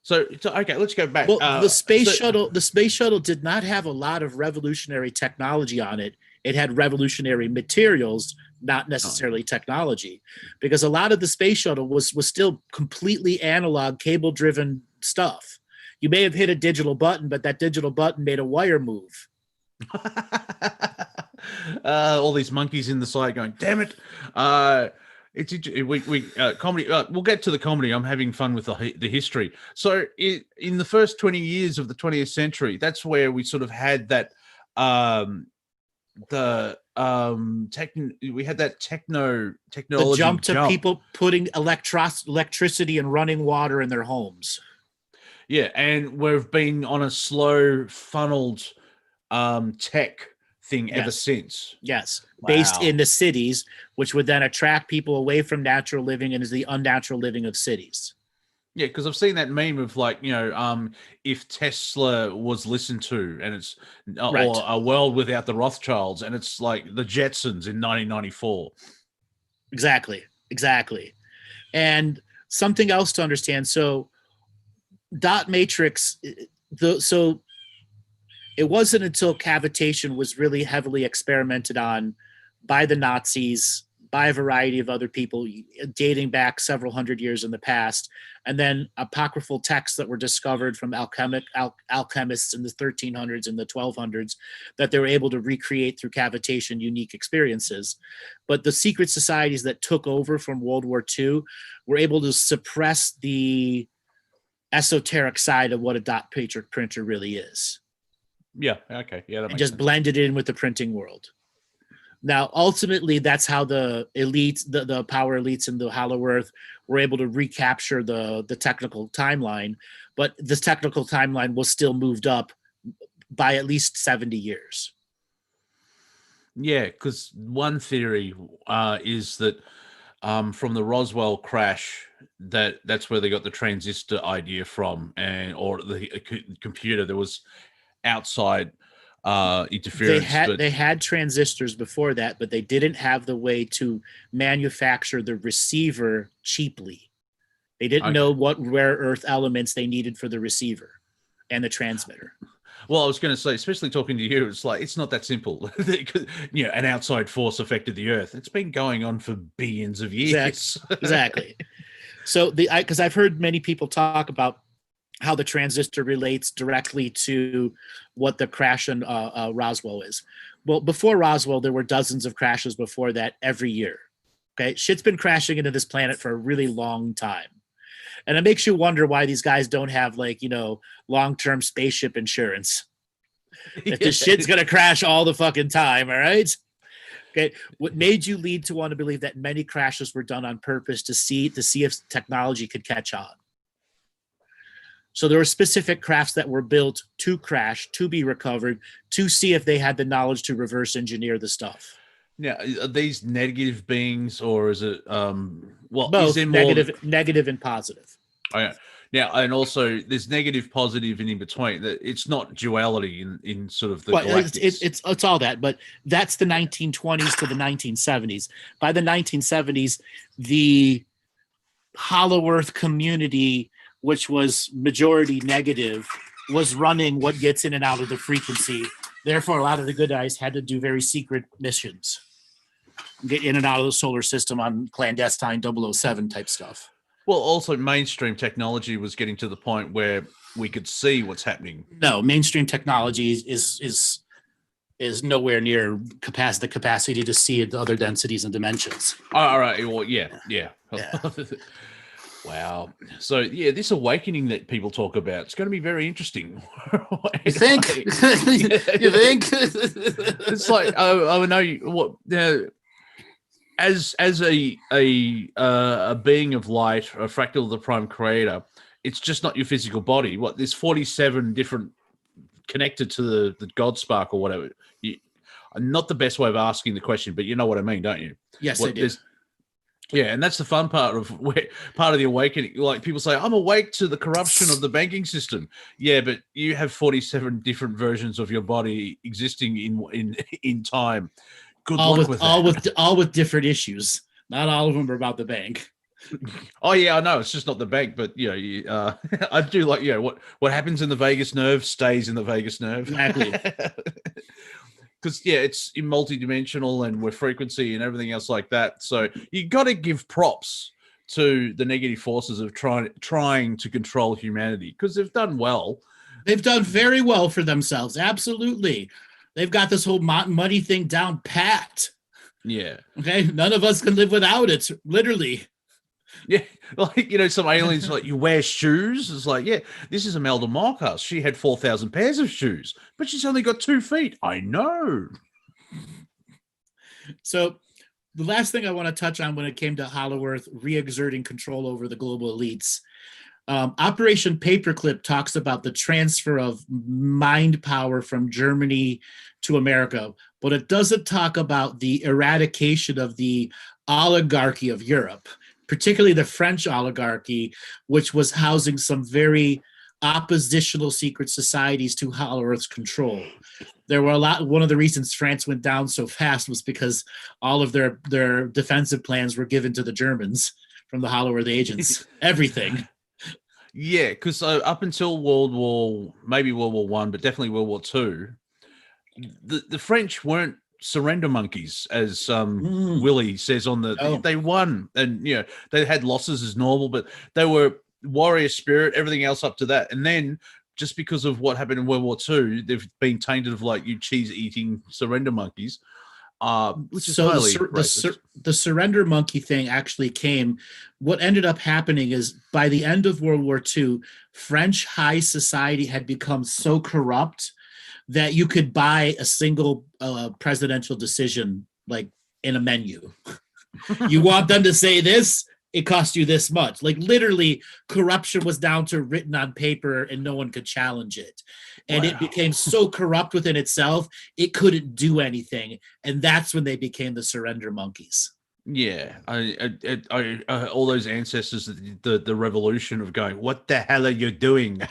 Speaker 2: So okay, let's go back.
Speaker 1: Well, the space shuttle did not have a lot of revolutionary technology on it. It had revolutionary materials, not necessarily technology, because a lot of the space shuttle was still completely analog, cable-driven stuff. You may have hit a digital button, but that digital button made a wire move.
Speaker 2: All these monkeys in the side going, "Damn it!" Comedy. We'll get to the comedy. I'm having fun with the history. So in the first 20 years of the 20th century, that's where we sort of had that we had that technology
Speaker 1: the jump to people putting electricity and running water in their homes.
Speaker 2: Yeah, and we've been on a slow funneled tech thing ever since.
Speaker 1: Yes. Wow. Based in the cities, which would then attract people away from natural living and is the unnatural living of cities.
Speaker 2: Yeah, because I've seen that meme of, like, if Tesla was listened to, and it's or a world without the Rothschilds, and it's like the Jetsons in 1994.
Speaker 1: Exactly. And something else to understand. So dot matrix, it wasn't until cavitation was really heavily experimented on by the Nazis by a variety of other people dating back several hundred years in the past, and then apocryphal texts that were discovered from alchemists in the 1300s and the 1200s that they were able to recreate through cavitation unique experiences. But the secret societies that took over from World War II were able to suppress the esoteric side of what a dot printer really is.
Speaker 2: Yeah. Okay. Yeah.
Speaker 1: And just blended it in with the printing world. Now, ultimately, that's how the elites, the power elites in the Hollow Earth were able to recapture the technical timeline. But this technical timeline was still moved up by at least 70 years.
Speaker 2: Yeah, because one theory is that from the Roswell crash, that's where they got the transistor idea from, or the computer. There was outside interference.
Speaker 1: They had transistors before that, but they didn't have the way to manufacture the receiver cheaply. They didn't know what rare earth elements they needed for the receiver and the transmitter.
Speaker 2: Well, I was going to say, especially talking to you, it's like, it's not that simple. An outside force affected the Earth. It's been going on for billions of years.
Speaker 1: Exactly. So because I've heard many people talk about how the transistor relates directly to what the crash in Roswell is. Well, before Roswell, there were dozens of crashes before that every year. Okay, shit's been crashing into this planet for a really long time. And it makes you wonder why these guys don't have long-term spaceship insurance. If this shit's going to crash all the fucking time, all right? Okay, what made you lead to want to believe that many crashes were done on purpose to see if technology could catch on? So there were specific crafts that were built to crash, to be recovered, to see if they had the knowledge to reverse engineer the stuff.
Speaker 2: Now, are these negative beings, or is it
Speaker 1: both
Speaker 2: is there
Speaker 1: negative and positive?
Speaker 2: Oh, yeah. Now, and also there's negative, positive, and in between. That it's not duality in sort of the Galactics.
Speaker 1: It's all that, but that's the 1920s to the 1970s. By the 1970s, the Hollow Earth community, which was majority negative, was running what gets in and out of the frequency. Therefore, a lot of the good guys had to do very secret missions, get in and out of the solar system on clandestine 007 type stuff.
Speaker 2: Well, also mainstream technology was getting to the point where we could see what's happening.
Speaker 1: No, mainstream technology is nowhere near the capacity to see the other densities and dimensions.
Speaker 2: All right. Well, yeah. Wow. So, yeah, this awakening that people talk about, it's going to be very interesting.
Speaker 1: You think? You think?
Speaker 2: It's like, I know what as a being of light, a fractal of the prime creator, it's just not your physical body. What, there's 47 different connected to the God spark or whatever. Not the best way of asking the question, but you know what I mean, don't you?
Speaker 1: Yes, I do.
Speaker 2: Yeah, and that's the fun part of the awakening. Like people say, I'm awake to the corruption of the banking system. Yeah, but you have 47 different versions of your body existing in time. Good luck with that.
Speaker 1: All with different issues. Not all of them are about the bank.
Speaker 2: Oh yeah, I know. It's just not the bank, but I do like what happens in the vagus nerve stays in the vagus nerve.
Speaker 1: Exactly.
Speaker 2: Because it's multidimensional and with frequency and everything else like that. So you got to give props to the negative forces of trying to control humanity, because they've done well.
Speaker 1: They've done very well for themselves. Absolutely. They've got this whole money thing down pat.
Speaker 2: Yeah.
Speaker 1: Okay. None of us can live without it. Literally.
Speaker 2: Yeah. Like, some aliens like, you wear shoes. It's like, yeah, this is Imelda Marcos. She had 4,000 pairs of shoes, but she's only got 2 feet. I know. So
Speaker 1: the last thing I want to touch on when it came to Hollow Earth re-exerting control over the global elites, Operation Paperclip talks about the transfer of mind power from Germany to America, but it doesn't talk about the eradication of the oligarchy of Europe, particularly the French oligarchy, which was housing some very oppositional secret societies to Hollow Earth's control. There were one of the reasons France went down so fast was because all of their defensive plans were given to the Germans from the Hollow Earth agents. Everything.
Speaker 2: Yeah, because up until World War I, but definitely World War II, the French weren't surrender monkeys, as
Speaker 1: Mm.
Speaker 2: Willie says on the.
Speaker 1: Oh.
Speaker 2: They won, and they had losses as normal, but they were warrior spirit. Everything else up to that, and then just because of what happened in World War II, they've been tainted of like you cheese eating surrender monkeys. Which is
Speaker 1: So
Speaker 2: highly racist.
Speaker 1: the surrender monkey thing actually came. What ended up happening is by the end of World War II, French high society had become so corrupt that you could buy a single presidential decision like in a menu. You want them to say this, it costs you this much. Like literally, corruption was down to written on paper and no one could challenge it. And it became so corrupt within itself, it couldn't do anything. And that's when they became the surrender monkeys.
Speaker 2: Yeah, I all those ancestors, the revolution of going, what the hell are you doing?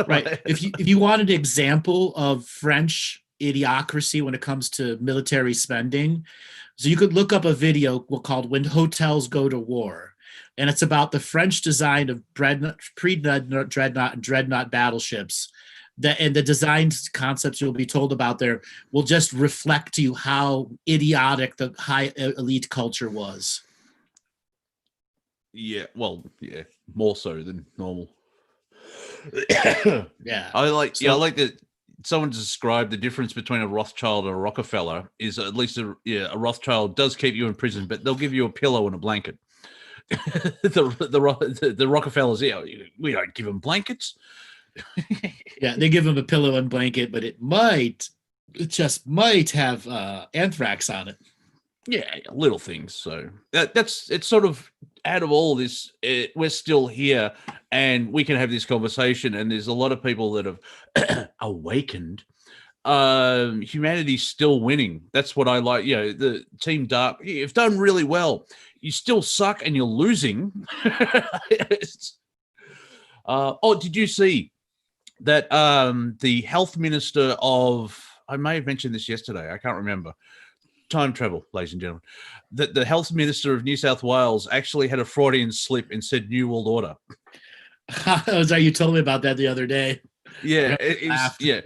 Speaker 1: Right. If you want an example of French idiocracy when it comes to military spending, so you could look up a video called "When Hotels Go to War," and it's about the French design of pre-dreadnought and dreadnought battleships. And the design concepts you'll be told about there will just reflect to you how idiotic the high elite culture was.
Speaker 2: Yeah, well, yeah, more so than normal.
Speaker 1: Yeah,
Speaker 2: I like that someone described the difference between a Rothschild and a Rockefeller is at least a Rothschild does keep you in prison, but they'll give you a pillow and a blanket. the Rockefellers, we don't give them blankets.
Speaker 1: Yeah, they give him a pillow and blanket, but it just might have anthrax on it.
Speaker 2: Yeah, little things. So it's sort of out of all this, we're still here and we can have this conversation. And there's a lot of people that have awakened. Humanity's still winning. That's what I like. The Team Dark, you've done really well. You still suck and you're losing. Did you see that the health minister of, I may have mentioned this yesterday, I can't remember, time travel, ladies and gentlemen, that the health minister of New South Wales actually had a Freudian slip and said New World Order.
Speaker 1: You told me about that the other day.
Speaker 2: Yeah, yeah.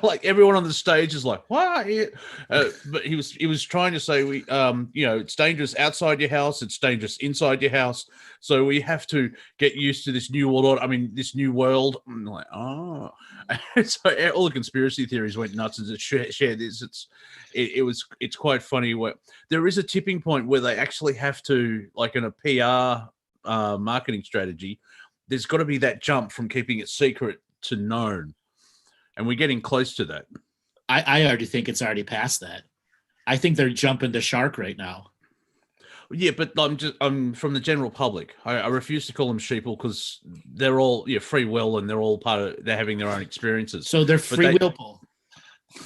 Speaker 2: Like everyone on the stage is like, why? But he was trying to say it's dangerous outside your house, it's dangerous inside your house, so we have to get used to this new world order. I mean, this new world. I'm like, oh, so all the conspiracy theories went nuts and shared this. It's quite funny. Where there is a tipping point where they actually have to, like in a PR marketing strategy, there's got to be that jump from keeping it secret to known. And we're getting close to that.
Speaker 1: I already think it's already past that. I think they're jumping the shark right now.
Speaker 2: Yeah, but I'm from the general public. I refuse to call them sheeple because they're all free will and they're all they're having their own experiences.
Speaker 1: So they're free willful.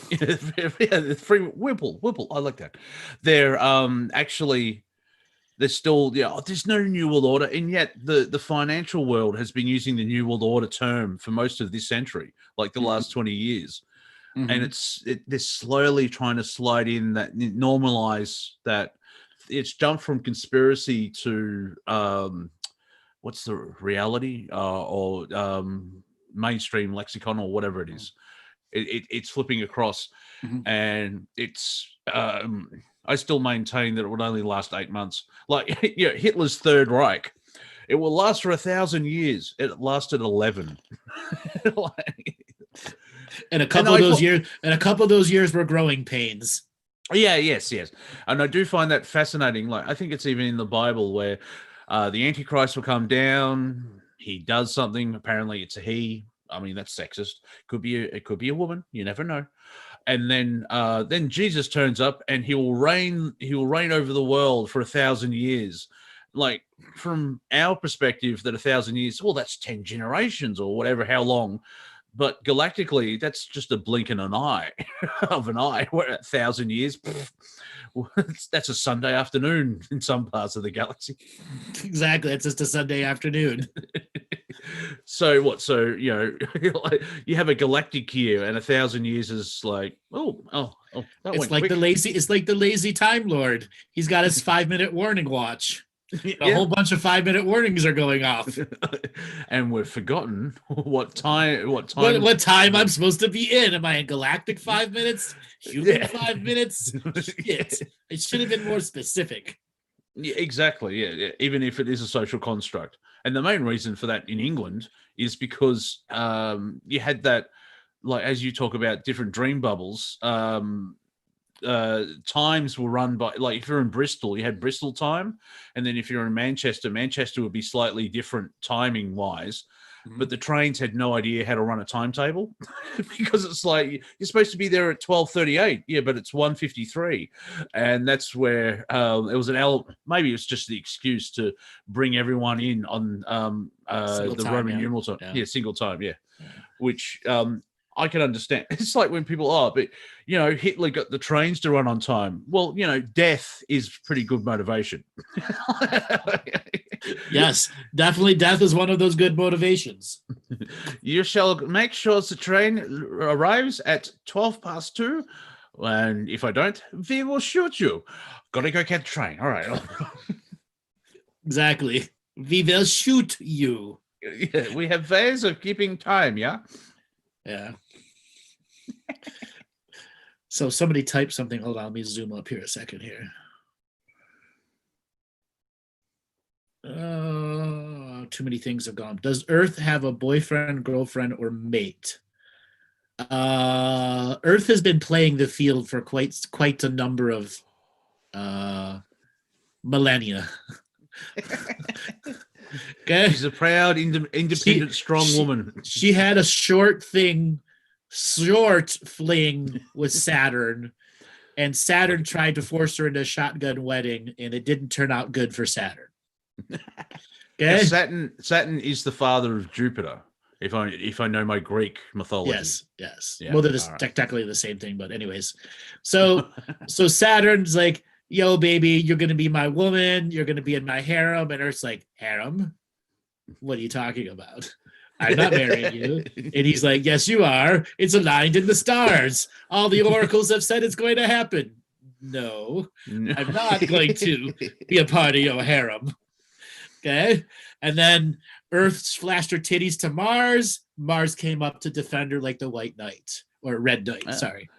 Speaker 2: Yeah, free Whipple. I like that. They're actually. There's still, there's no New World Order. And yet the financial world has been using the New World Order term for most of this century, like the last 20 years. Mm-hmm. And they're slowly trying to slide in that, normalize that. It's jumped from conspiracy to, what's the reality or mainstream lexicon or whatever it is. It's flipping across. Mm-hmm. And it's... I still maintain that it would only last 8 months. Like, Hitler's Third Reich, it will last for 1,000 years. It lasted 11.
Speaker 1: And a couple of those years were growing pains.
Speaker 2: Yeah, yes. And I do find that fascinating. Like, I think it's even in the Bible where the Antichrist will come down. He does something. Apparently, it's a he. I mean, that's sexist. It could be a woman. You never know. And then Jesus turns up and he will reign over the world for 1,000 years. Like, from our perspective, that 1,000 years, well, that's 10 generations or whatever, how long. But galactically, that's just a blink in an eye of an eye. Where 1,000 years, that's a Sunday afternoon in some parts of the galaxy.
Speaker 1: Exactly. It's just a Sunday afternoon.
Speaker 2: So what? So, you have a galactic year and 1,000 years is like,
Speaker 1: it's like quick. It's like the lazy Time Lord. He's got his 5-minute warning watch. A whole bunch of 5-minute warnings are going off.
Speaker 2: And we've forgotten what time.
Speaker 1: What time I'm supposed to be in? Am I in Galactic 5 minutes? Human 5 minutes? Shit. It should have been more specific.
Speaker 2: Yeah, exactly. Yeah, even if it is a social construct. And the main reason for that in England is because you had that, like, as you talk about different dream bubbles, times were run by, like, if you're in Bristol, you had Bristol time, and then if you're in Manchester would be slightly different timing wise. But the trains had no idea how to run a timetable because it's like you're supposed to be there at 12:38, yeah, but it's 1:53, and that's where it was maybe it was just the excuse to bring everyone in on the
Speaker 1: time,
Speaker 2: Roman numeral time, single time, which I can understand. It's like when people, but Hitler got the trains to run on time. Well, death is pretty good motivation.
Speaker 1: Yes, definitely. Death is one of those good motivations.
Speaker 2: You shall make sure the train arrives at 2:12, and if I don't, we will shoot you. Gotta go get the train. All right.
Speaker 1: Exactly. We will shoot you.
Speaker 2: Yeah, we have ways of keeping time. Yeah.
Speaker 1: Yeah. So somebody typed something. Hold on, let me zoom up here a second here. Too many things have gone. Does Earth have a boyfriend, girlfriend, or mate? Earth has been playing the field for quite a number of millennia. Okay.
Speaker 2: She's a proud, independent, strong woman.
Speaker 1: She had a short fling with Saturn, and Saturn tried to force her into a shotgun wedding, and it didn't turn out good for Saturn. Okay.
Speaker 2: Saturn is the father of Jupiter. If I know my Greek mythology.
Speaker 1: Yes. Yeah, well, they're technically the same thing, but anyways. So Saturn's like, yo, baby, you're gonna be my woman, you're gonna be in my harem, and Earth's like, harem? What are you talking about? I'm not marrying you. And he's like, yes, you are. It's aligned in the stars. All the oracles have said it's going to happen. No, I'm not going to be a part of your harem. Okay. And then Earth flashed her titties to Mars. Mars came up to defend her like the White Knight or Red Knight. Sorry.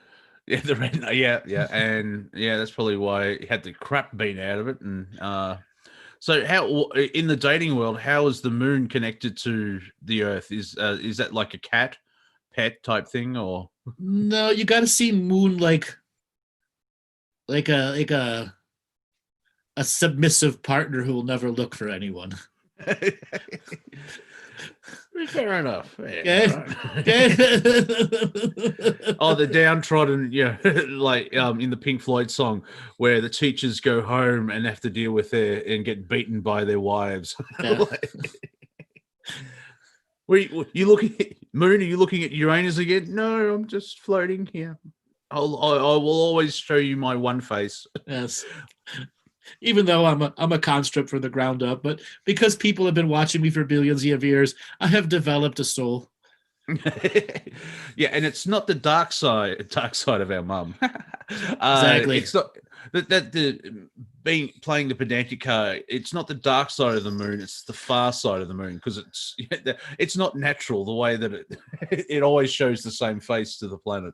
Speaker 2: Yeah, the Red Knight. Yeah. And that's probably why he had the crap beat out of it. And so how in the dating world, how is the moon connected to the Earth? Is that like a cat pet type thing, or
Speaker 1: no? You got to see moon like a submissive partner who will never look for anyone.
Speaker 2: Fair enough.
Speaker 1: Okay.
Speaker 2: Oh, the downtrodden, like in the Pink Floyd song where the teachers go home and have to deal with and get beaten by their wives. Yeah. You looking at Moon? Are you looking at Uranus again? No, I'm just floating here. I will always show you my one face.
Speaker 1: Yes. Even though I'm a construct from the ground up, but because people have been watching me for billions of years, I have developed a soul.
Speaker 2: Yeah, and it's not the dark side of our mum.
Speaker 1: Exactly.
Speaker 2: It's not playing the pedantic card. It's not the dark side of the moon. It's the far side of the moon, because it's not natural the way that it always shows the same face to the planet.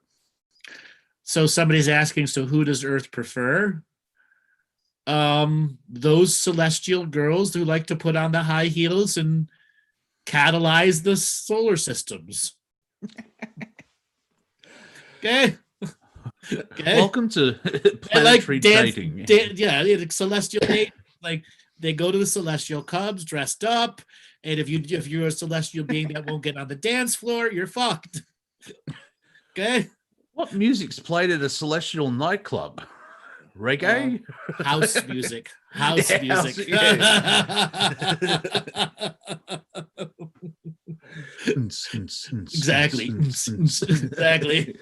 Speaker 1: So somebody's asking, so who does Earth prefer? Those celestial girls who like to put on the high heels and catalyze the solar systems. Okay.
Speaker 2: Welcome to planetary dating.
Speaker 1: Celestial dating. Like, they go to the celestial clubs dressed up, and if you're a celestial being that won't get on the dance floor, you're fucked. Okay.
Speaker 2: What music's played at a celestial nightclub? Reggae?
Speaker 1: House music. House music. Exactly. Exactly.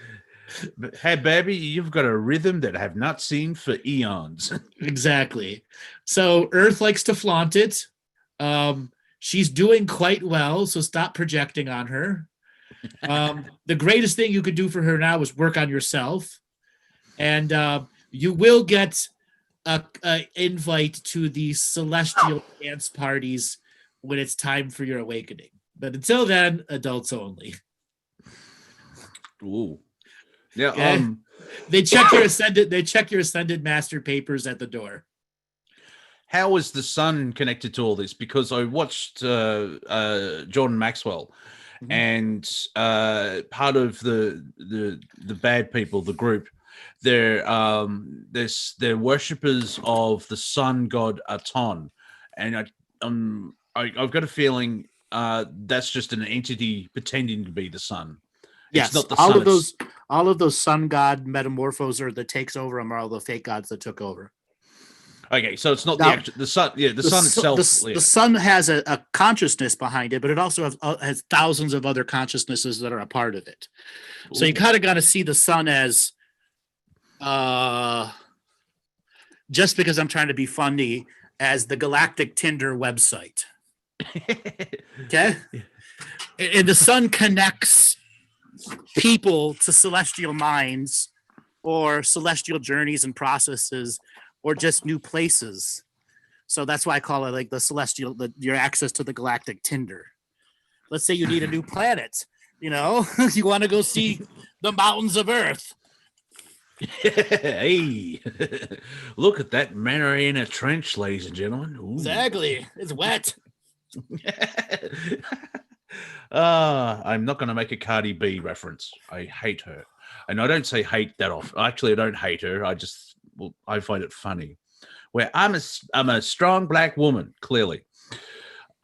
Speaker 2: But, hey, baby, you've got a rhythm that I have not seen for eons.
Speaker 1: Exactly. So Earth likes to flaunt it. She's doing quite well, so stop projecting on her. The greatest thing you could do for her now is work on yourself. And you will get a invite to the celestial dance parties when it's time for your awakening. But until then, adults only.
Speaker 2: Ooh. Yeah.
Speaker 1: Okay? They check your ascended master papers at the door.
Speaker 2: How is the sun connected to all this? Because I watched Jordan Maxwell, and part of the bad people, the group, they're worshippers of the sun god Aton, and I've got a feeling that's just an entity pretending to be the sun.
Speaker 1: Yes,
Speaker 2: It's not the
Speaker 1: all
Speaker 2: sun.
Speaker 1: of those sun god metamorphoses that takes over them are all the fake gods that took over.
Speaker 2: Okay, so it's not
Speaker 1: Now,
Speaker 2: the sun. Yeah, the sun itself.
Speaker 1: The sun has a consciousness behind it, but it also has thousands of other consciousnesses that are a part of it. Ooh. So you kind of got to see the sun as, just because I'm trying to be funny, as the Galactic Tinder website. Okay, and the sun connects people to celestial minds, or celestial journeys and processes, or just new places. So that's why I call it like the celestial, your access to the Galactic Tinder. Let's say you need a new planet, you want to go see the mountains of Earth.
Speaker 2: Hey, look at that Mariana Trench, ladies and gentlemen. Ooh.
Speaker 1: Exactly. It's wet.
Speaker 2: I'm not going to make a Cardi B reference. I hate her. And I don't say hate that often. Actually, I don't hate her. I find it funny. Where I'm a strong black woman, clearly.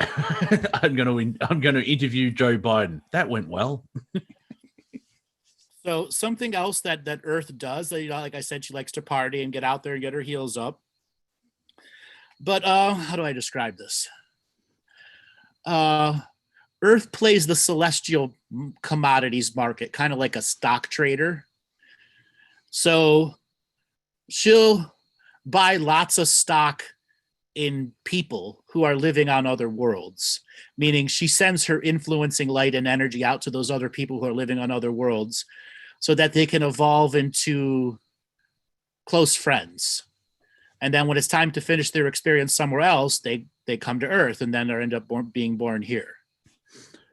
Speaker 2: I'm going to interview Joe Biden. That went well.
Speaker 1: So something else that Earth does, like I said, she likes to party and get out there and get her heels up. But how do I describe this? Earth plays the celestial commodities market, kind of like a stock trader. So she'll buy lots of stock in people who are living on other worlds, meaning she sends her influencing light and energy out to those other people who are living on other worlds so that they can evolve into close friends. And then when it's time to finish their experience somewhere else, they come to Earth, and then they end up being born here.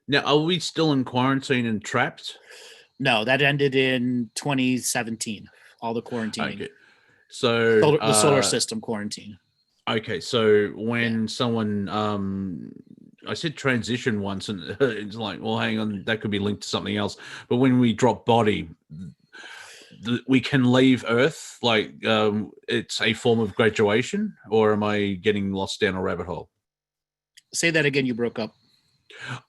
Speaker 2: Now, are we still in quarantine and trapped?
Speaker 1: No, that ended in 2017, all the quarantining.
Speaker 2: Okay. So
Speaker 1: the solar system quarantine.
Speaker 2: Okay, so when someone, I said transition once, and it's like, well, hang on, that could be linked to something else. But when we drop body, we can leave Earth, like it's a form of graduation, or am I getting lost down a rabbit hole?
Speaker 1: Say that again, you broke up.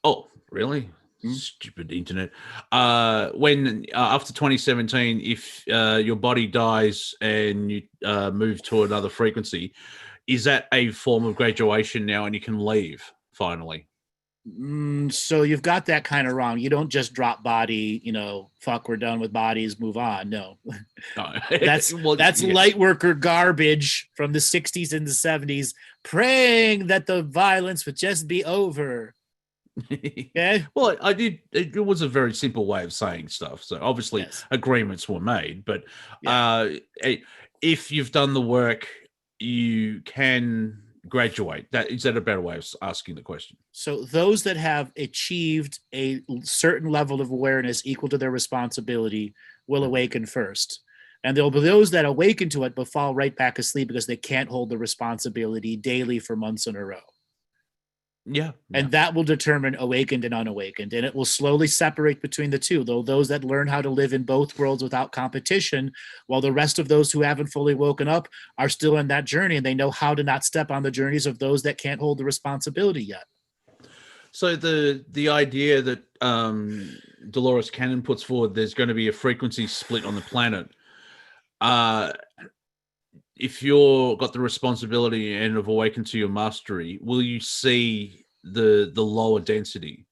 Speaker 2: Oh, really? Stupid internet. When after 2017, if your body dies and you move to another frequency, is that a form of graduation now, and you can leave finally?
Speaker 1: So you've got that kind of wrong. You don't just drop body, fuck, we're done with bodies, move on. No. That's light worker garbage from the 60s and the 70s, praying that the violence would just be over. Okay.
Speaker 2: Well, I did. It was a very simple way of saying stuff. So obviously agreements were made, but if you've done the work, you can graduate. Is that a better way of asking the question?
Speaker 1: So those that have achieved a certain level of awareness equal to their responsibility will awaken first. And there'll be those that awaken to it but fall right back asleep because they can't hold the responsibility daily for months in a row.
Speaker 2: Yeah.
Speaker 1: And that will determine awakened and unawakened. And it will slowly separate between the two, though those that learn how to live in both worlds without competition, while the rest of those who haven't fully woken up are still in that journey, and they know how to not step on the journeys of those that can't hold the responsibility yet. So
Speaker 2: the idea that Dolores Cannon puts forward, there's going to be a frequency split on the planet. If you're got the responsibility and have awakened to your mastery, will you see the lower density?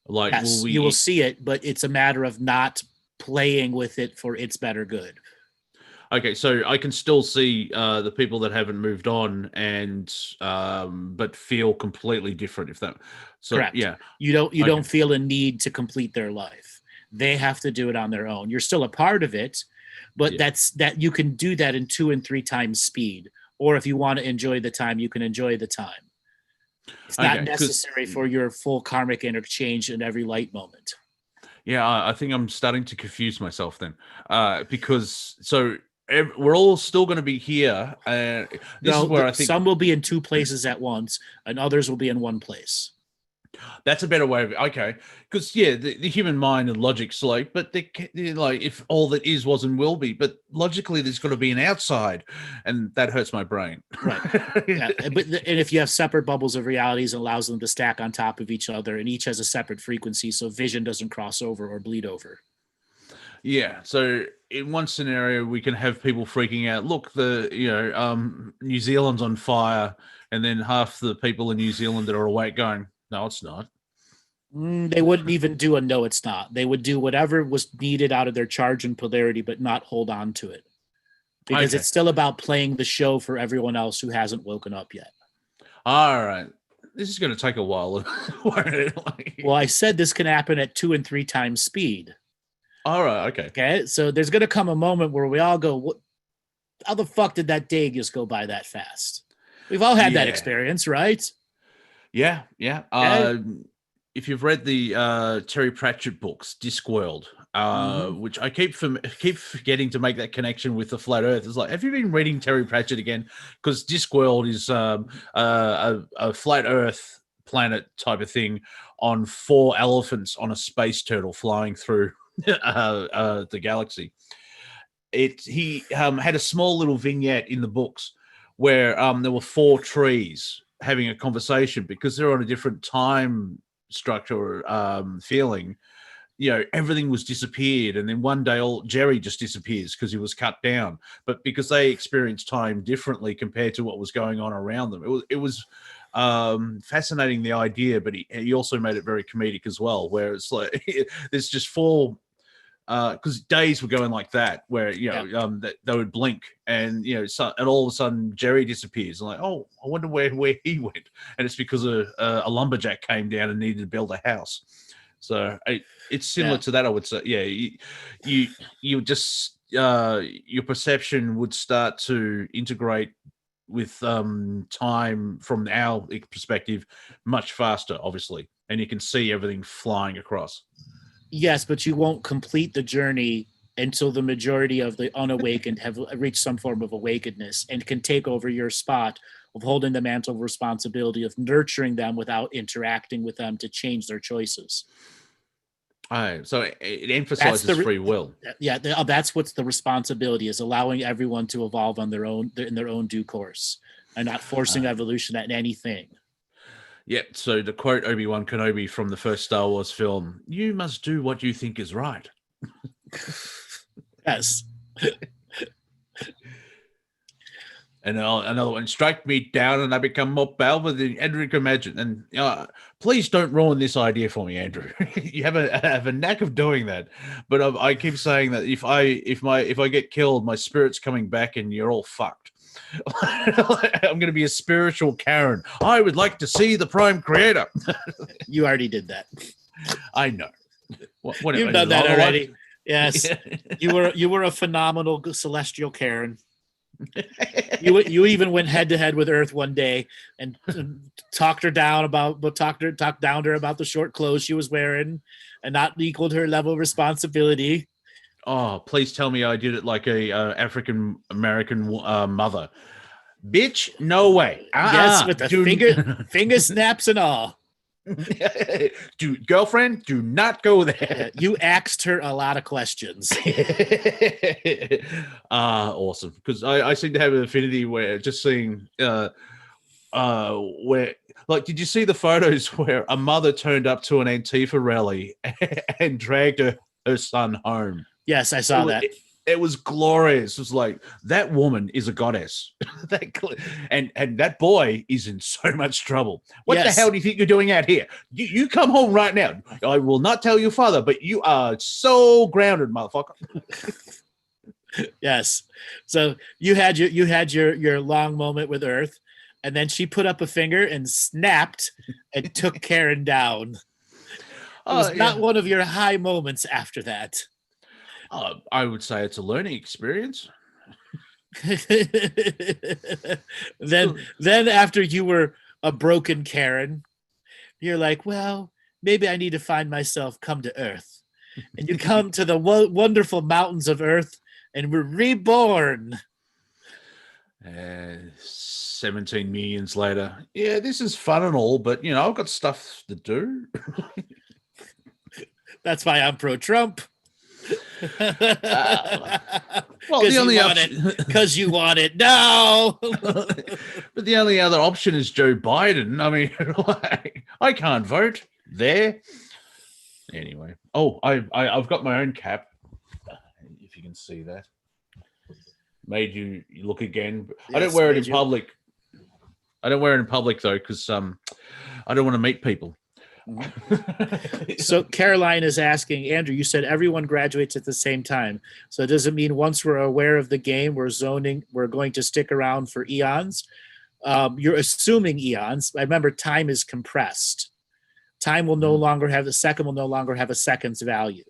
Speaker 2: Like,
Speaker 1: yes, you will see it, but it's a matter of not playing with it for its better good.
Speaker 2: Okay, so I can still see the people that haven't moved on and but feel completely different. If that, so
Speaker 1: correct.
Speaker 2: Yeah,
Speaker 1: you don't feel a need to complete their life. They have to do it on their own. You're still a part of it. But that you can do that in 2 and 3 times speed. or if you want to enjoy the time, you can enjoy the time. It's not
Speaker 2: Okay, 'cause-
Speaker 1: necessary for your full karmic interchange in every light moment.
Speaker 2: Yeah, I think I'm starting to confuse myself then, because we're all still going to be here. This is where I think
Speaker 1: some will be in two places at once, and others will be in one place.
Speaker 2: that's a better way of it. Okay, because the human mind and logic's like, but they're like, if all that is was and will be, but logically there's got to be an outside, and that hurts my brain.
Speaker 1: Right. Yeah, and if you have separate bubbles of realities, it allows them to stack on top of each other, and each has a separate frequency, so vision doesn't cross over or bleed over.
Speaker 2: Yeah. So in one scenario, we can have people freaking out. Look, New Zealand's on fire, and then half the people in New Zealand that are awake going, "No, it's not."
Speaker 1: They wouldn't even do a no, it's not. They would do whatever was needed out of their charge and polarity, but not hold on to it. Because it's still about playing the show for everyone else who hasn't woken up yet.
Speaker 2: All right. This is going to take a while.
Speaker 1: Well, I said this can happen at 2 and 3 times speed.
Speaker 2: All right. Okay.
Speaker 1: Okay. So there's going to come a moment where we all go, what? How the fuck did that day just go by that fast? We've all had that experience, right?
Speaker 2: Yeah. Yeah.
Speaker 1: Okay.
Speaker 2: If you've read the Terry Pratchett books, Discworld, which I keep forgetting to make that connection with the flat Earth. It's like, have you been reading Terry Pratchett again? Because Discworld is a flat Earth planet type of thing on 4 elephants on a space turtle flying through the galaxy. He had a small little vignette in the books where there were 4 trees having a conversation because they're on a different time structure feeling. Everything was disappeared, and then one day Jerry just disappears because he was cut down, but because they experienced time differently compared to what was going on around them. It was fascinating, the idea, but he also made it very comedic as well, where it's like there's just 4 because days were going like that, where that they would blink, and and all of a sudden Jerry disappears. I'm like, oh, I wonder where he went, and it's because a lumberjack came down and needed to build a house. So it's similar to that, I would say. Yeah, you just your perception would start to integrate with time from our perspective much faster, obviously, and you can see everything flying across.
Speaker 1: Yes, but you won't complete the journey until the majority of the unawakened have reached some form of awakenedness and can take over your spot of holding the mantle of responsibility of nurturing them without interacting with them to change their choices.
Speaker 2: So it emphasizes free will.
Speaker 1: Yeah, that's what's the responsibility, is allowing everyone to evolve on their own in their own due course and not forcing evolution at anything.
Speaker 2: Yeah, so to quote Obi-Wan Kenobi from the first Star Wars film, you must do what you think is right.
Speaker 1: Yes.
Speaker 2: And another one, strike me down and I become more powerful than Andrew can imagine. And please don't ruin this idea for me, Andrew. You have a knack of doing that. But I keep saying that if I get killed, my spirit's coming back and you're all fucked. I'm going to be a spiritual Karen. I would like to see the Prime Creator.
Speaker 1: You already did that.
Speaker 2: I know.
Speaker 1: You've done that already. Yes. You were a phenomenal celestial Karen. You even went head to head with Earth one day and talked down to her about the short clothes she was wearing and not equaled her level of responsibility.
Speaker 2: Oh, please tell me I did it like a African American mother. Bitch, no way.
Speaker 1: Yes, with the finger snaps and all.
Speaker 2: Girlfriend, do not go there.
Speaker 1: You asked her a lot of questions.
Speaker 2: Awesome. Because I seem to have an affinity where just seeing where, like, did you see the photos where a mother turned up to an Antifa rally and dragged her son home?
Speaker 1: Yes, I saw that.
Speaker 2: It was glorious. It was like, that woman is a goddess. and that boy is in so much trouble. What the hell do you think you're doing out here? You come home right now. I will not tell your father, but you are so grounded, motherfucker.
Speaker 1: Yes. So you had your long moment with Earth, and then she put up a finger and snapped and took Karen down. It was not one of your high moments after that.
Speaker 2: I would say it's a learning experience.
Speaker 1: then after you were a broken Karen, you're like, well, maybe I need to find myself, come to Earth. And you come to the wonderful mountains of Earth and we're reborn.
Speaker 2: 17 millions later. Yeah, this is fun and all, but I've got stuff to do.
Speaker 1: That's why I'm pro-Trump.
Speaker 2: Well, the only option,
Speaker 1: because you want it. No.
Speaker 2: But the only other option is Joe Biden. I mean, I can't vote there. Anyway, I've got my own cap. If you can see that, made you look again. Yes, I don't wear it in public. I don't wear it in public though, because I don't want to meet people.
Speaker 1: So Caroline is asking, Andrew, you said everyone graduates at the same time. So does it mean once we're aware of the game, we're going to stick around for eons? You're assuming eons. I remember time is compressed. Time will no longer have a second's value.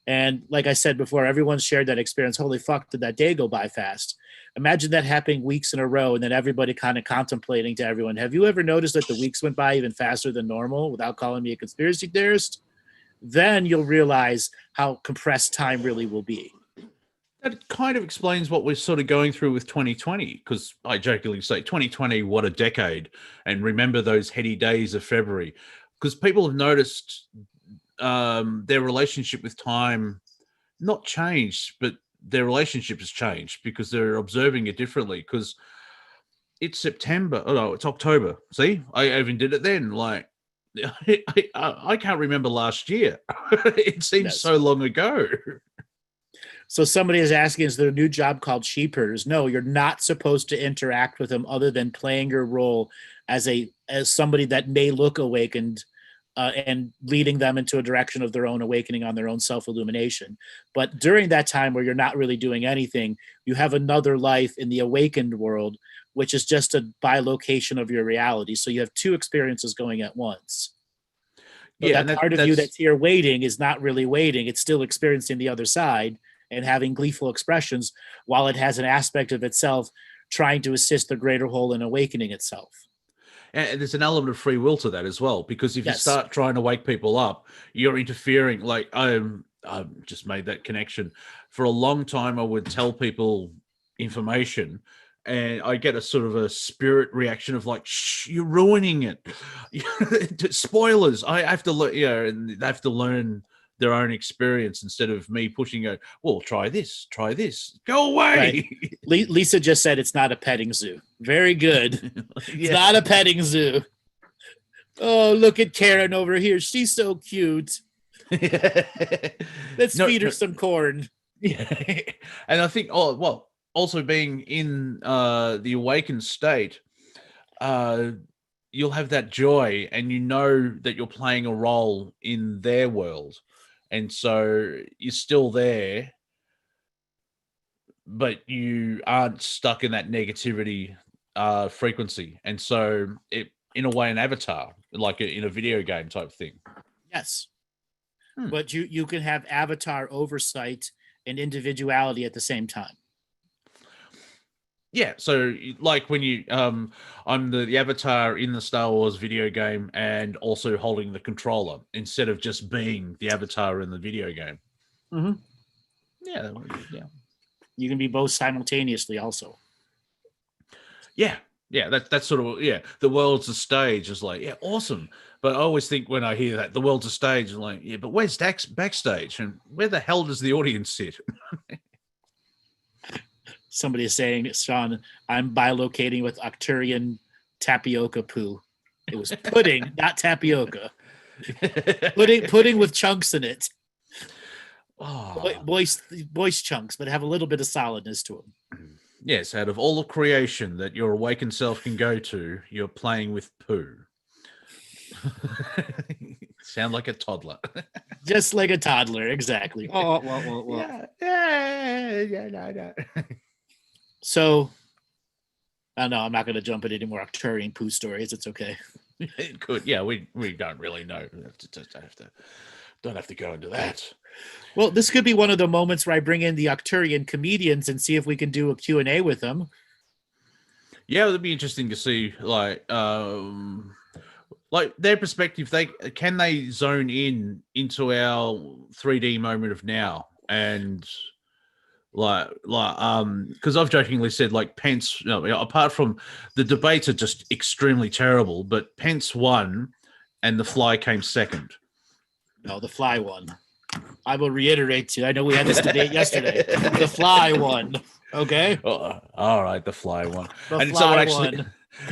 Speaker 1: And like I said before, everyone shared that experience. Holy fuck, did that day go by fast? Imagine that happening weeks in a row and then everybody kind of contemplating to everyone, have you ever noticed that the weeks went by even faster than normal without calling me a conspiracy theorist? Then you'll realize how compressed time really will be.
Speaker 2: That kind of explains what we're sort of going through with 2020, because I jokingly say 2020, what a decade. And remember those heady days of February, because people have noticed their relationship with time not changed, but their relationship has changed because they're observing it differently. Because it's September. Oh no, it's October. See, I even did it then. Like, I can't remember last year. It seems so long ago.
Speaker 1: So somebody is asking, is there a new job called sheep herders? No, you're not supposed to interact with them other than playing your role as somebody that may look awakened. And leading them into a direction of their own awakening on their own self-illumination. But during that time where you're not really doing anything, you have another life in the awakened world, which is just a bilocation of your reality. So you have two experiences going at once. But that part of you that's here waiting is not really waiting. It's still experiencing the other side and having gleeful expressions while it has an aspect of itself trying to assist the greater whole in awakening itself.
Speaker 2: And there's an element of free will to that as well, because if you start trying to wake people up, you're interfering. Like I've just made that connection. For a long time, I would tell people information, and I get a sort of a spirit reaction of like, "Shh, you're ruining it." Spoilers. I have to learn, and they have to learn their own experience instead of me pushing it. Well, try this, go away.
Speaker 1: Right. Lisa just said it's not a petting zoo. Very good. It's not a petting zoo. Oh, look at Karen over here. She's so cute. Let's feed her some corn.
Speaker 2: Yeah. And I think, also being in the awakened state, you'll have that joy and you know that you're playing a role in their world. And so you're still there, but you aren't stuck in that negativity frequency. And so it, in a way, an avatar, like in a video game type thing.
Speaker 1: Yes. But you can have avatar oversight and individuality at the same time.
Speaker 2: Yeah, so like when you, I'm the avatar in the Star Wars video game and also holding the controller instead of just being the avatar in the video game.
Speaker 1: Mm-hmm.
Speaker 2: Yeah.
Speaker 1: You can be both simultaneously also.
Speaker 2: Yeah, that's sort of, the world's a stage is like, awesome. But I always think when I hear that, the world's a stage, I'm like, but where's Dax backstage? And where the hell does the audience sit?
Speaker 1: Somebody is saying, Sean, I'm bilocating with Octurian tapioca poo. It was pudding, not tapioca. Pudding with chunks in it. Moist chunks, but have a little bit of solidness to them.
Speaker 2: Yes, out of all of creation that your awakened self can go to, you're playing with poo. Sound like a toddler.
Speaker 1: Just like a toddler, exactly.
Speaker 2: No.
Speaker 1: So, I know I'm not going to jump into any more Octurian poo stories. It's okay.
Speaker 2: It could, we don't really know. Don't have to go into that.
Speaker 1: Well, this could be one of the moments where I bring in the Octurian comedians and see if we can do a Q&A with them.
Speaker 2: Yeah, it'd be interesting to see, like their perspective. Can they zone in into our 3D moment of now, and because I've jokingly said like Pence, apart from the debates are just extremely terrible, but Pence won and the fly came second.
Speaker 1: No, the fly won. I will reiterate to you. I know we had this debate yesterday. The fly won. Okay.
Speaker 2: Oh, all right, the fly won.
Speaker 1: The
Speaker 2: And
Speaker 1: fly won.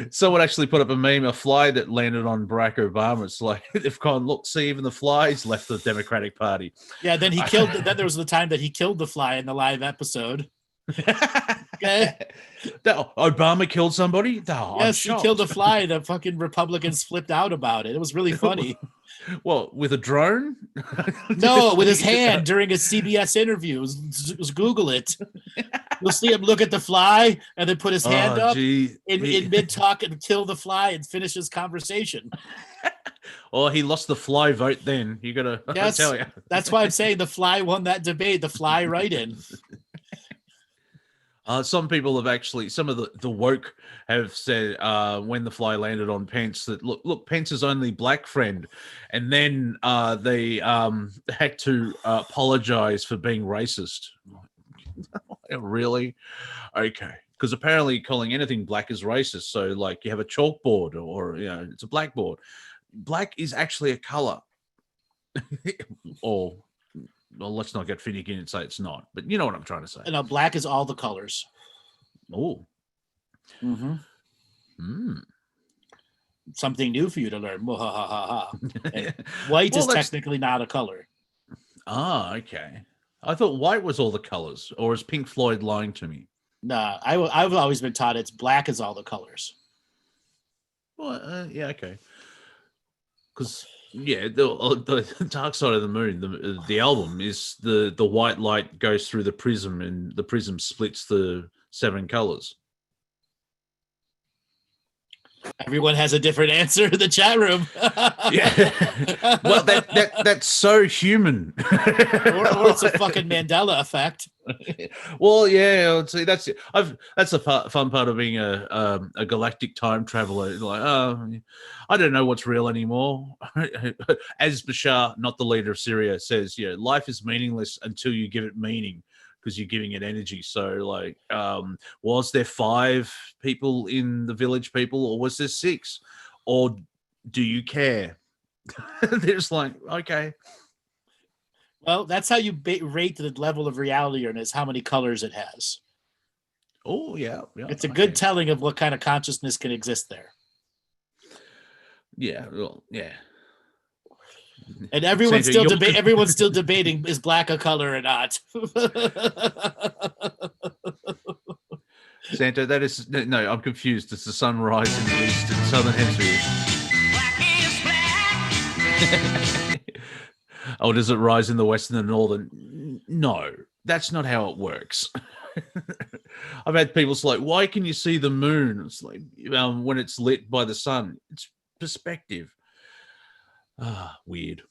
Speaker 2: someone actually put up a meme, a fly that landed on Barack Obama. It's like they've gone, look, see, even the flies left the Democratic Party.
Speaker 1: Yeah, then he killed. Then there was the time that he killed the fly in the live episode. Okay.
Speaker 2: Obama killed somebody? No,
Speaker 1: yes, he killed a fly. The fucking Republicans flipped out about it. It was really funny.
Speaker 2: Well, with a drone?
Speaker 1: No, with his hand during a CBS interview. Just Google it. You'll see him look at the fly and then put his hand up in mid-talk and kill the fly and finish his conversation.
Speaker 2: Oh, he lost the fly vote then. You got to tell you.
Speaker 1: That's why I'm saying the fly won that debate. The fly write-in.
Speaker 2: Some people have actually, some of the woke have said when the fly landed on Pence that look, Pence's only black friend, and then they had to apologize for being racist. Really? Okay, because apparently calling anything black is racist. So like you have a chalkboard or it's a blackboard. Black is actually a color. Or well, let's not get finicky and say it's not, but you know what I'm trying to say.
Speaker 1: No, black is all the colors.
Speaker 2: Oh.
Speaker 1: Mm-hmm. Something new for you to learn. White is technically not a color.
Speaker 2: Ah, okay. I thought white was all the colors, or is Pink Floyd lying to me?
Speaker 1: Nah, I've always been taught it's black is all the colors.
Speaker 2: Well, yeah, okay. Because the Dark Side of the Moon, the album is the white light goes through the prism, and the prism splits the 7 colors.
Speaker 1: Everyone has a different answer in the chat room.
Speaker 2: Yeah. Well, that's so human.
Speaker 1: or it's a fucking Mandela effect.
Speaker 2: Well, yeah. See, that's it. That's the fun part of being a galactic time traveler. Like, I don't know what's real anymore. As Bashar, not the leader of Syria, says, life is meaningless until you give it meaning, because you're giving it energy. So, like, was there 5 people in the village people, or was there 6? Or do you care? They're just like, okay.
Speaker 1: Well, that's how you rate the level of reality, or is how many colors it has.
Speaker 2: Oh, yeah.
Speaker 1: It's a good telling of what kind of consciousness can exist there.
Speaker 2: Yeah, well, yeah.
Speaker 1: And everyone's still debating is black a color or not.
Speaker 2: Santa, that is no, I'm confused. It's the sun rising in the east and southern hemisphere. Black is black. Oh, does it rise in the west and the northern? No, that's not how it works. I've had people say, like, why can you see the moon? It's like when it's lit by the sun. It's perspective. Weird.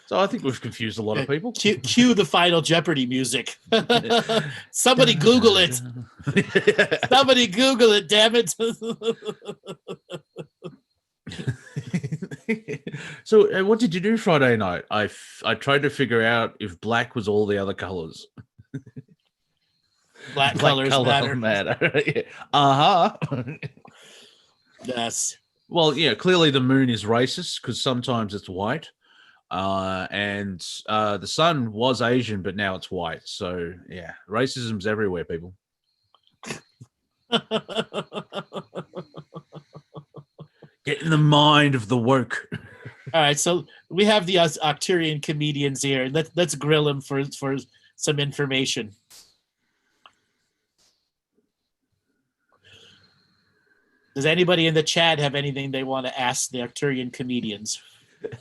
Speaker 2: So I think we've confused a lot of people.
Speaker 1: Cue the Final Jeopardy music. Somebody Google it. Somebody Google it, damn it.
Speaker 2: So what did you do Friday night? I tried to figure out if black was all the other colors.
Speaker 1: Black colors matter.
Speaker 2: Yeah. Uh-huh.
Speaker 1: Yes.
Speaker 2: Well, yeah, clearly the moon is racist because sometimes it's white. And the sun was Asian, but now it's white. So, yeah, racism's everywhere, people. Get in the mind of the woke.
Speaker 1: All right, so we have the Octurian comedians here. Let's grill them for some information. Does anybody in the chat have anything they want to ask the Octurian comedians?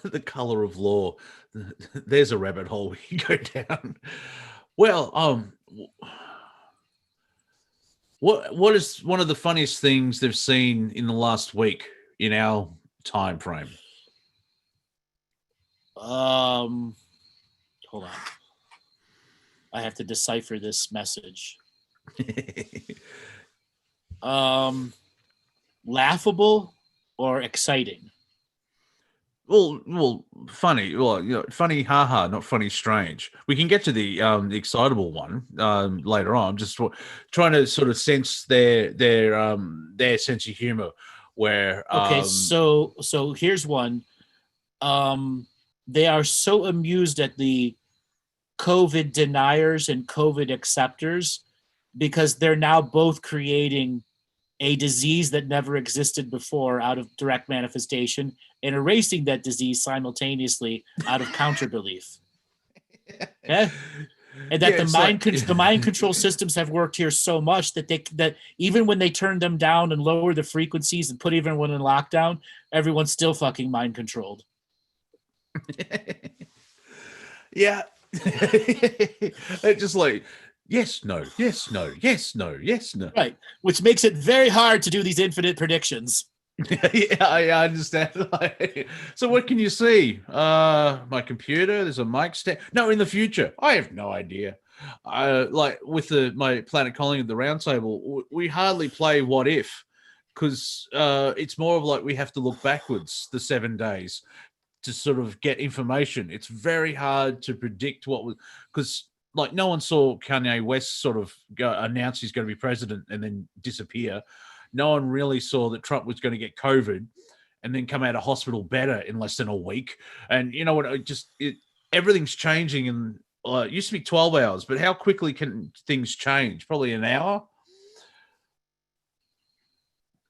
Speaker 2: The color of law. There's a rabbit hole we can go down. Well, what is one of the funniest things they've seen in the last week in our time frame?
Speaker 1: Hold on. I have to decipher this message. Laughable or exciting?
Speaker 2: Well, funny. Well, funny, haha, not funny, strange. We can get to the excitable one later on. I'm just trying to sort of sense their sense of humor. Where
Speaker 1: Okay, so here's one. They are so amused at the COVID deniers and COVID acceptors because they're now both creating a disease that never existed before out of direct manifestation and erasing that disease simultaneously out of counterbelief. Okay? And that the mind control systems have worked here so much that even when they turn them down and lower the frequencies and put everyone in lockdown, everyone's still fucking mind controlled.
Speaker 2: Yeah. It's just like yes, no, yes, no, yes, no, yes, no.
Speaker 1: Right, which makes it very hard to do these infinite predictions.
Speaker 2: Yeah, I understand. So what can you see? My computer, there's a mic stand. No, in the future, I have no idea. Like with my Planet Calling at the Roundtable, we hardly play What If, because it's more of like we have to look backwards the 7 days to sort of get information. It's very hard to predict what was, because like no one saw Kanye West sort of announce he's going to be president and then disappear. No one really saw that Trump was going to get COVID and then come out of hospital better in less than a week. And you know what? Everything's changing. And it used to be 12 hours, but how quickly can things change? Probably an hour.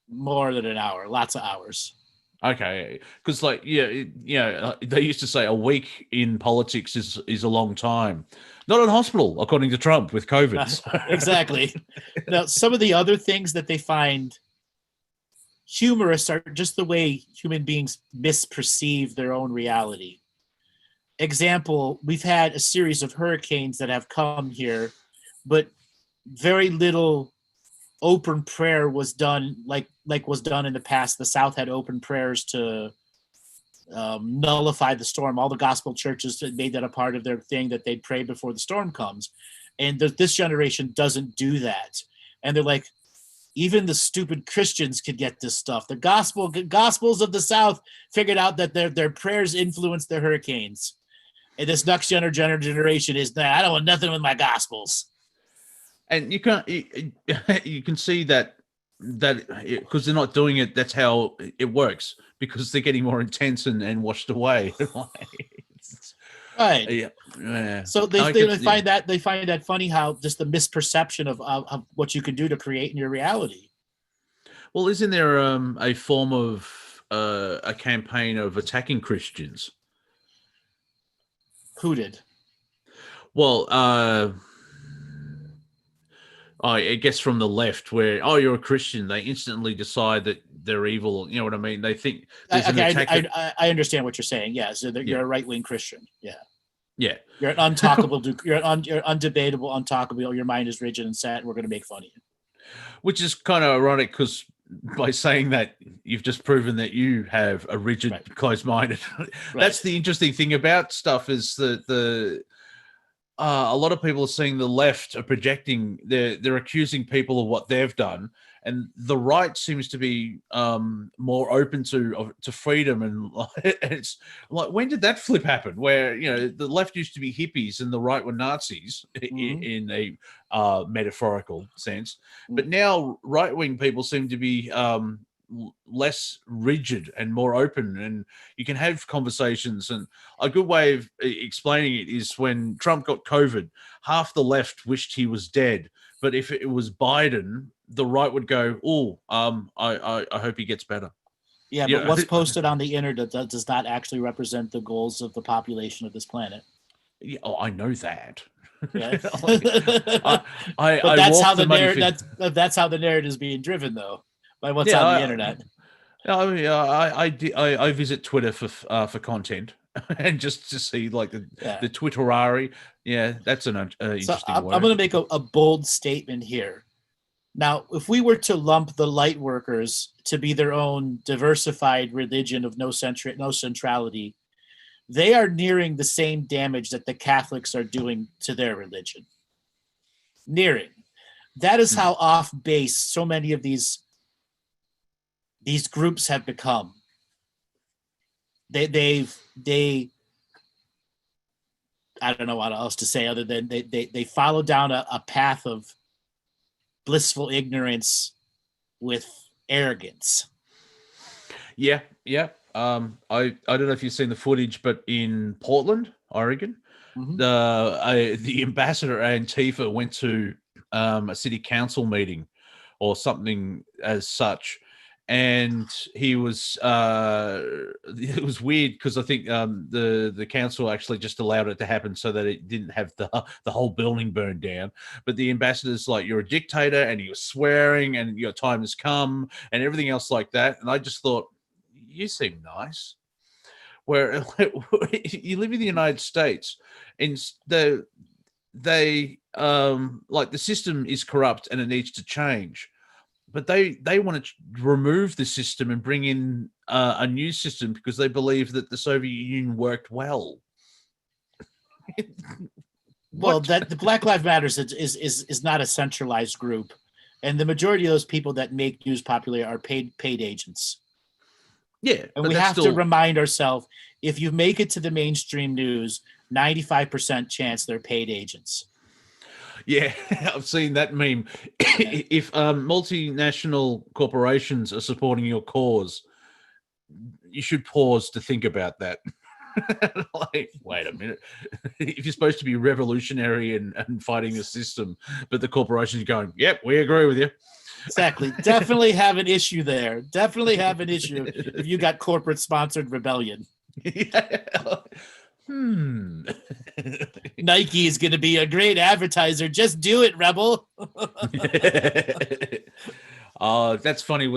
Speaker 1: More than an hour, lots of hours.
Speaker 2: Okay, because they used to say a week in politics is a long time. Not in hospital, according to Trump, with COVID.
Speaker 1: Exactly. Now, some of the other things that they find humorous are just the way human beings misperceive their own reality. Example, we've had a series of hurricanes that have come here, but very little open prayer was done like was done in the past. The South had open prayers to nullify the storm. All the gospel churches made that a part of their thing, that they'd pray before the storm comes. And this generation doesn't do that. And they're like, even the stupid Christians could get this stuff. The gospels of the South figured out that their prayers influence the hurricanes. And this next generation is that I don't want nothing with my gospels.
Speaker 2: And you can see that because they're not doing it, that's how it works, because they're getting more intense and washed away.
Speaker 1: Right. Yeah. So they find that funny, how just the misperception of what you can do to create in your reality.
Speaker 2: Well, isn't there a form of a campaign of attacking Christians?
Speaker 1: Who did?
Speaker 2: Well, I guess from the left, where you're a Christian, they instantly decide that they're evil. You know what I mean? They think there's an attack.
Speaker 1: I understand what you're saying. Yeah, so you're a right wing Christian. Yeah.
Speaker 2: Yeah.
Speaker 1: You're an untalkable. you're undebatable, untalkable. Your mind is rigid and set. And we're going to make fun of you.
Speaker 2: Which is kind of ironic, because by saying that, you've just proven that you have a rigid, closed-minded. Right. That's the interesting thing about stuff, is that a lot of people are seeing the left are projecting, they're accusing people of what they've done, and the right seems to be more open to freedom. And it's like, when did that flip happen? Where the left used to be hippies and the right were Nazis, in a metaphorical sense, but now right-wing people seem to be less rigid and more open, and you can have conversations. And a good way of explaining it is, when Trump got COVID, half the left wished he was dead, but if it was Biden, the right would go, I hope he gets better.
Speaker 1: Yeah, but what's posted on the internet does not actually represent the goals of the population of this planet.
Speaker 2: Yeah, I know that.
Speaker 1: Yeah.
Speaker 2: But
Speaker 1: that's how the narrative is being driven, though, by what's on the internet.
Speaker 2: I visit Twitter for content, and just to see like the Twitterari. Yeah, that's an interesting word.
Speaker 1: I'm going to make a bold statement here. Now, if we were to lump the light workers to be their own diversified religion of no centrality, they are nearing the same damage that the Catholics are doing to their religion. Nearing. That is how off base so many of these groups have become. They I don't know what else to say other than they follow down a path of blissful ignorance with arrogance.
Speaker 2: Yeah. I don't know if you've seen the footage, but in Portland, Oregon,
Speaker 1: Mhm.
Speaker 2: the ambassador Antifa went to a city council meeting or something as such, and he was it was weird because I think the council actually just allowed it to happen so that it didn't have the whole building burned down. But the ambassador's like, "You're a dictator," and he was swearing, and your time has come, and everything else like that. And I just thought, you seem nice. Where you live in the United States, and they like the system is corrupt and it needs to change, but they want to remove the system and bring in a new system because they believe that the Soviet Union worked well.
Speaker 1: Well, that the Black Lives Matters is not a centralized group, and the majority of those people that make news popular are paid agents.
Speaker 2: Yeah,
Speaker 1: and we have to remind ourselves, if you make it to the mainstream news, 95% chance they're paid agents.
Speaker 2: Yeah, I've seen that meme. If multinational corporations are supporting your cause, you should pause to think about that. Like, wait a minute. If you're supposed to be revolutionary and fighting the system, but the corporations are going, yep, we agree with you.
Speaker 1: Exactly. Definitely have an issue there. Definitely have an issue if you got corporate sponsored rebellion. Nike is going to be a great advertiser. Just do it, rebel.
Speaker 2: That's funny.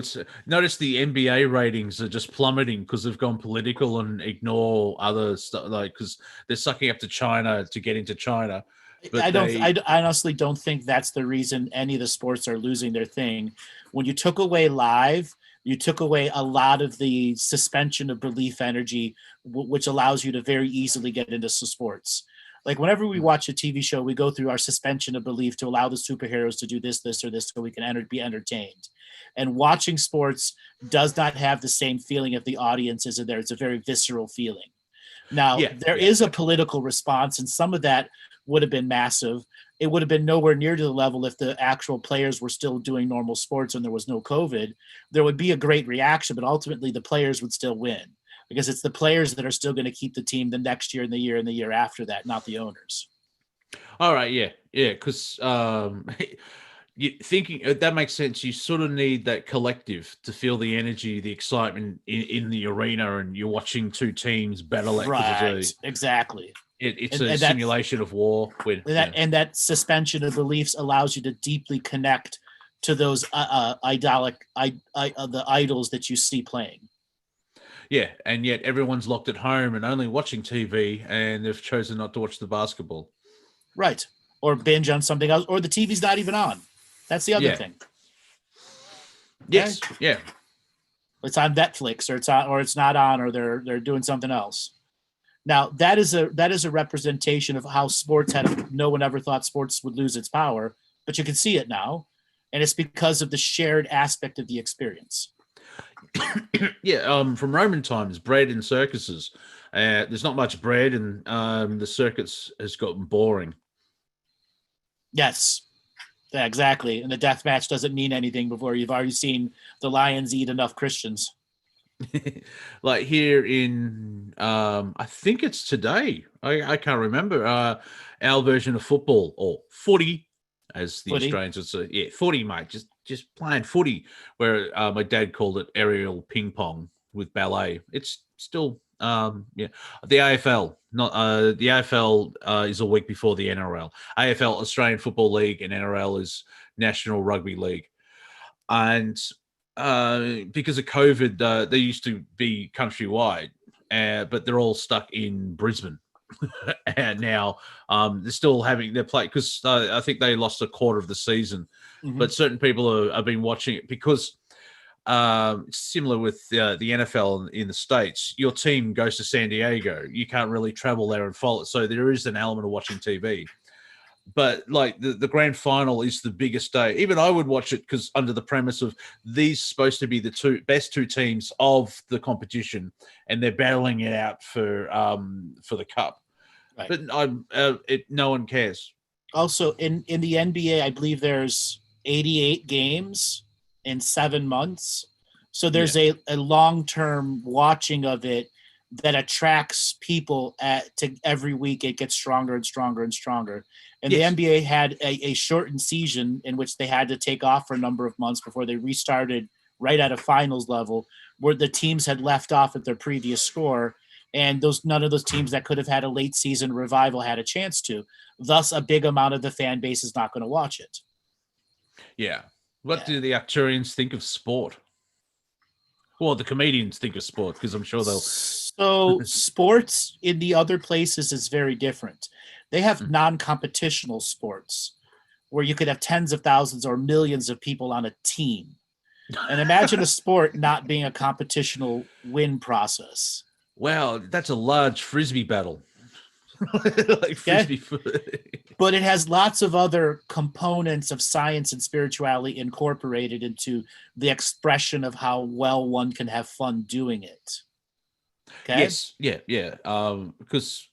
Speaker 2: Notice the NBA ratings are just plummeting because they've gone political and ignore other stuff, like because they're sucking up to China to get into China. But
Speaker 1: I honestly don't think that's the reason any of the sports are losing their thing. When you took away live, you took away a lot of the suspension of belief energy, which allows you to very easily get into sports. Like whenever we watch a TV show, we go through our suspension of belief to allow the superheroes to do this, or this, so we can be entertained. And watching sports does not have the same feeling if the audience isn't there. It's a very visceral feeling. Now, there is a political response, and some of that would have been massive. It would have been nowhere near to the level if the actual players were still doing normal sports and there was no COVID. There would be a great reaction, but ultimately the players would still win because it's the players that are still going to keep the team the next year and the year after that, not the owners.
Speaker 2: All right, yeah, because you thinking that makes sense. You sort of need that collective to feel the energy, the excitement in the arena, and you're watching two teams battle.
Speaker 1: Right, exactly.
Speaker 2: It's a simulation of war.
Speaker 1: And that suspension of beliefs allows you to deeply connect to those the idols that you see playing.
Speaker 2: Yeah, and yet everyone's locked at home and only watching TV, and they've chosen not to watch the basketball.
Speaker 1: Right, or binge on something else, or the TV's not even on. That's the other thing.
Speaker 2: Yes, yeah.
Speaker 1: It's on Netflix, or it's not on, or they're doing something else. Now that is a representation of how sports no one ever thought sports would lose its power, but you can see it now, and it's because of the shared aspect of the experience.
Speaker 2: Yeah, from Roman times, bread and circuses. There's not much bread, and the circus has gotten boring.
Speaker 1: Yes, yeah, exactly. And the death match doesn't mean anything before you've already seen the Lions eat enough Christians.
Speaker 2: Like here in I think it's today, I can't remember, our version of football, or footy as the Australians would say. Footy, mate, just playing footy, where my dad called it aerial ping pong with ballet. It's still the AFL, not the AFL is a week before the NRL. AFL, Australian Football League, and NRL is National Rugby League. And because of COVID, they used to be countrywide, but they're all stuck in Brisbane. And now they're still having their play because I think they lost a quarter of the season. Mm-hmm. But certain people have been watching it because similar with the NFL in the States. Your team goes to San Diego. You can't really travel there and follow it. So there is an element of watching TV. But like the grand final is the biggest day. Even I would watch it because under the premise of these supposed to be the best two teams of the competition, and they're battling it out for the cup.
Speaker 1: Right.
Speaker 2: But no one cares.
Speaker 1: Also, in the NBA, I believe there's 88 games in 7 months. So there's a long-term watching of it that attracts people to every week. It gets stronger and stronger and stronger. And the NBA had a shortened season in which they had to take off for a number of months before they restarted right at a finals level, where the teams had left off at their previous score. And none of those teams that could have had a late season revival had a chance to. Thus, a big amount of the fan base is not going to watch it.
Speaker 2: Yeah. What do the Octurians think of sport? Well, the comedians think of sport because I'm sure they'll.
Speaker 1: So sports in the other places is very different. They have non-competitional sports where you could have tens of thousands or millions of people on a team. And imagine a sport not being a competitional win process.
Speaker 2: Wow, that's a large frisbee battle. Like frisbee.
Speaker 1: But it has lots of other components of science and spirituality incorporated into the expression of how well one can have fun doing it. Okay?
Speaker 2: Yes, yeah. Because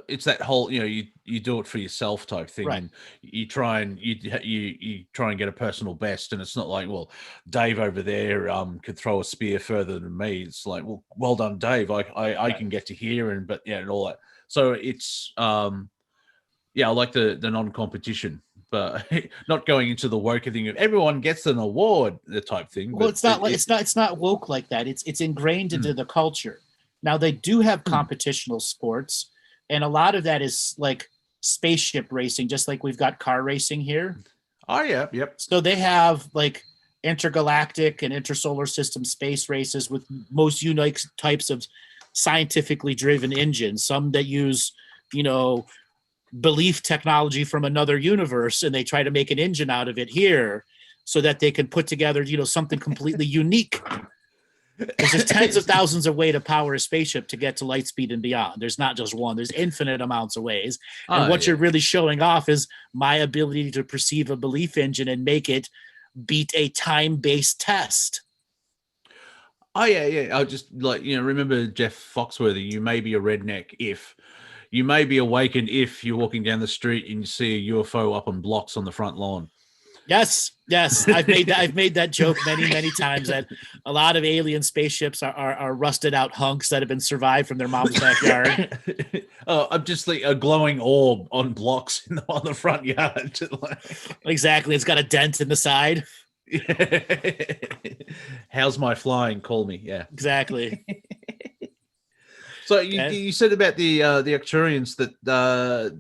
Speaker 2: it's that whole, you do it for yourself type thing,
Speaker 1: right.
Speaker 2: And you try and you try and get a personal best, and it's not like, well, Dave over there could throw a spear further than me. It's like, well done, Dave. I can get to here, and all that. So it's I like the non-competition, but not going into the woke thing of everyone gets an award, the type thing.
Speaker 1: Well,
Speaker 2: but
Speaker 1: it's not woke like that. It's ingrained into the culture. Now they do have competitional sports, and a lot of that is like spaceship racing, just like we've got car racing here.
Speaker 2: Oh yeah, yep.
Speaker 1: So they have like intergalactic and intersolar system space races with most unique types of scientifically driven engines. Some that use, belief technology from another universe, and they try to make an engine out of it here so that they can put together, something completely unique. Because there's tens of thousands of ways to power a spaceship to get to light speed and beyond. There's not just one. There's infinite amounts of ways. And what you're really showing off is my ability to perceive a belief engine and make it beat a time-based test.
Speaker 2: Oh, yeah. I just remember Jeff Foxworthy, you may be a redneck if. You may be awakened if you're walking down the street and you see a UFO up on blocks on the front lawn.
Speaker 1: Yes. I've made that joke many times that a lot of alien spaceships are rusted out hunks that have been survived from their mom's backyard.
Speaker 2: I'm just like a glowing orb on blocks on the front yard.
Speaker 1: Exactly. It's got a dent in the side.
Speaker 2: How's my flying? Call me. Yeah,
Speaker 1: exactly.
Speaker 2: So you said about the Octurians that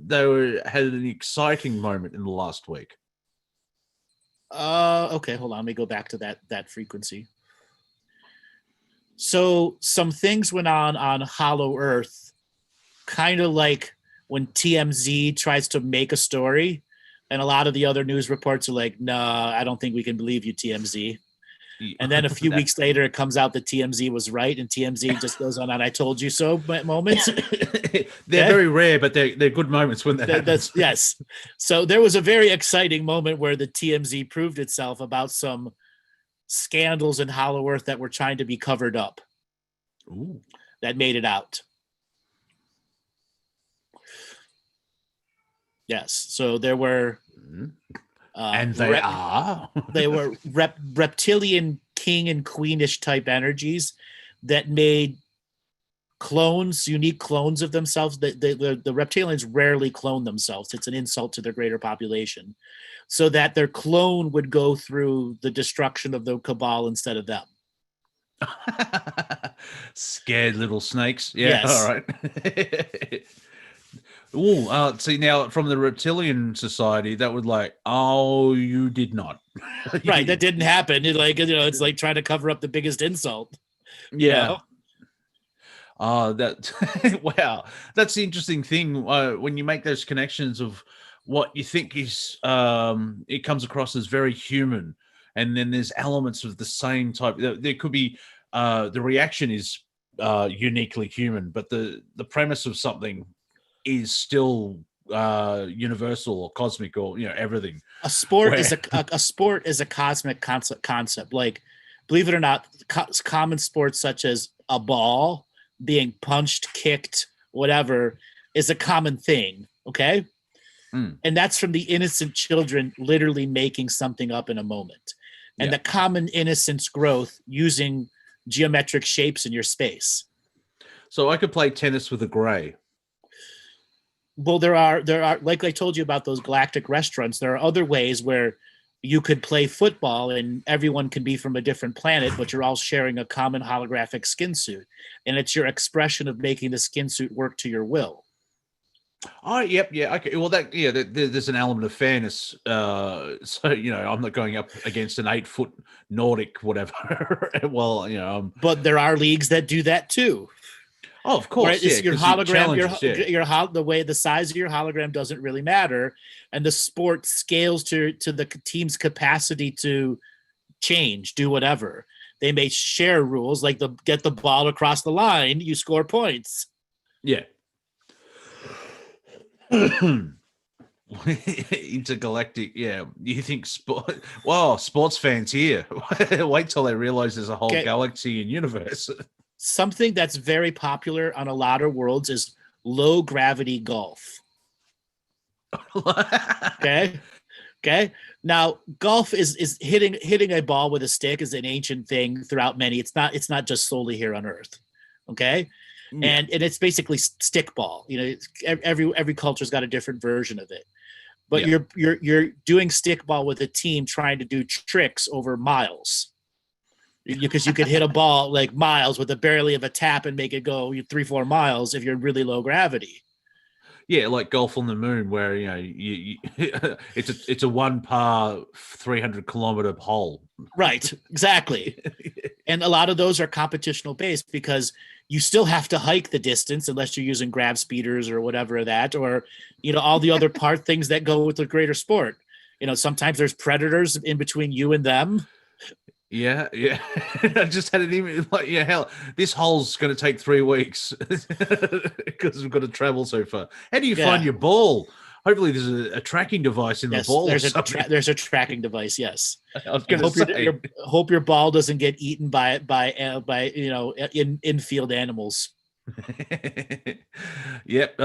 Speaker 2: they had an exciting moment in the last week.
Speaker 1: Okay, hold on. Let me go back to that frequency. So some things went on Hollow Earth, kind of like when TMZ tries to make a story, and a lot of the other news reports are like, "No, I don't think we can believe you, TMZ." And then a few weeks later, it comes out that TMZ was right, and TMZ just goes on "I told you so" moments.
Speaker 2: They're very rare, but they're good moments when that happens.
Speaker 1: Yes. So there was a very exciting moment where the TMZ proved itself about some scandals in Hollow Earth that were trying to be covered up.
Speaker 2: Ooh.
Speaker 1: That made it out. Yes. So there were...
Speaker 2: and they are.
Speaker 1: They were reptilian king and queenish type energies that made clones, unique clones of themselves. The reptilians rarely clone themselves. It's an insult to their greater population. So that their clone would go through the destruction of the cabal instead of them.
Speaker 2: Scared little snakes. Yeah,
Speaker 1: yes.
Speaker 2: All right. See, now from the reptilian society, that would you did not.
Speaker 1: Right, that didn't happen. It's like trying to cover up the biggest insult.
Speaker 2: Yeah. That wow, that's the interesting thing when you make those connections of what you think is it comes across as very human, and then there's elements of the same type. There could be the reaction is uniquely human, but the premise of something is still universal or cosmic or everything.
Speaker 1: A sport is a sport is a cosmic concept. Like, believe it or not, common sports such as a ball being punched, kicked, whatever, is a common thing. Okay. And that's from the innocent children literally making something up in a moment. And the common innocence growth using geometric shapes in your space.
Speaker 2: So I could play tennis with a gray.
Speaker 1: Well, there are, like I told you about those Galactic restaurants, there are other ways where you could play football and everyone can be from a different planet, but you're all sharing a common holographic skin suit. And it's your expression of making the skin suit work to your will.
Speaker 2: Oh, yep, yeah, okay. Well, there's an element of fairness. So I'm not going up against an 8-foot Nordic, whatever. Well,
Speaker 1: but there are leagues that do that too.
Speaker 2: Oh, of course,
Speaker 1: right? Your hologram, the way the size of your hologram doesn't really matter, and the sport scales to the team's capacity to change, do whatever. They may share rules, like get the ball across the line, you score points.
Speaker 2: Yeah. Intergalactic, yeah. You think sports fans here. Wait till they realize there's a whole galaxy and universe.
Speaker 1: Something that's very popular on a lot of worlds is low gravity golf. Okay. Now, golf is hitting a ball with a stick is an ancient thing throughout many. It's not just solely here on Earth. Okay. Yeah. And it's basically stick ball. Every culture's got a different version of it. But you're doing stick ball with a team trying to do tricks over miles. Because you could hit a ball like miles with a barely of a tap and make it go 3-4 miles if you're really low gravity.
Speaker 2: Yeah, like golf on the moon, where you it's a one par 300-kilometer hole.
Speaker 1: Right, exactly. And a lot of those are competitional based because you still have to hike the distance unless you're using grab speeders or whatever that, or all the other things that go with the greater sport. Sometimes there's predators in between you and them.
Speaker 2: Yeah. I just had an email like, hell, this hole's going to take 3 weeks because we've got to travel so far. How do you find your ball? Hopefully, there's a tracking device in the ball.
Speaker 1: There's a tracking device. Yes.
Speaker 2: I was going to say.
Speaker 1: Hope your ball doesn't get eaten by infield animals.
Speaker 2: Yep.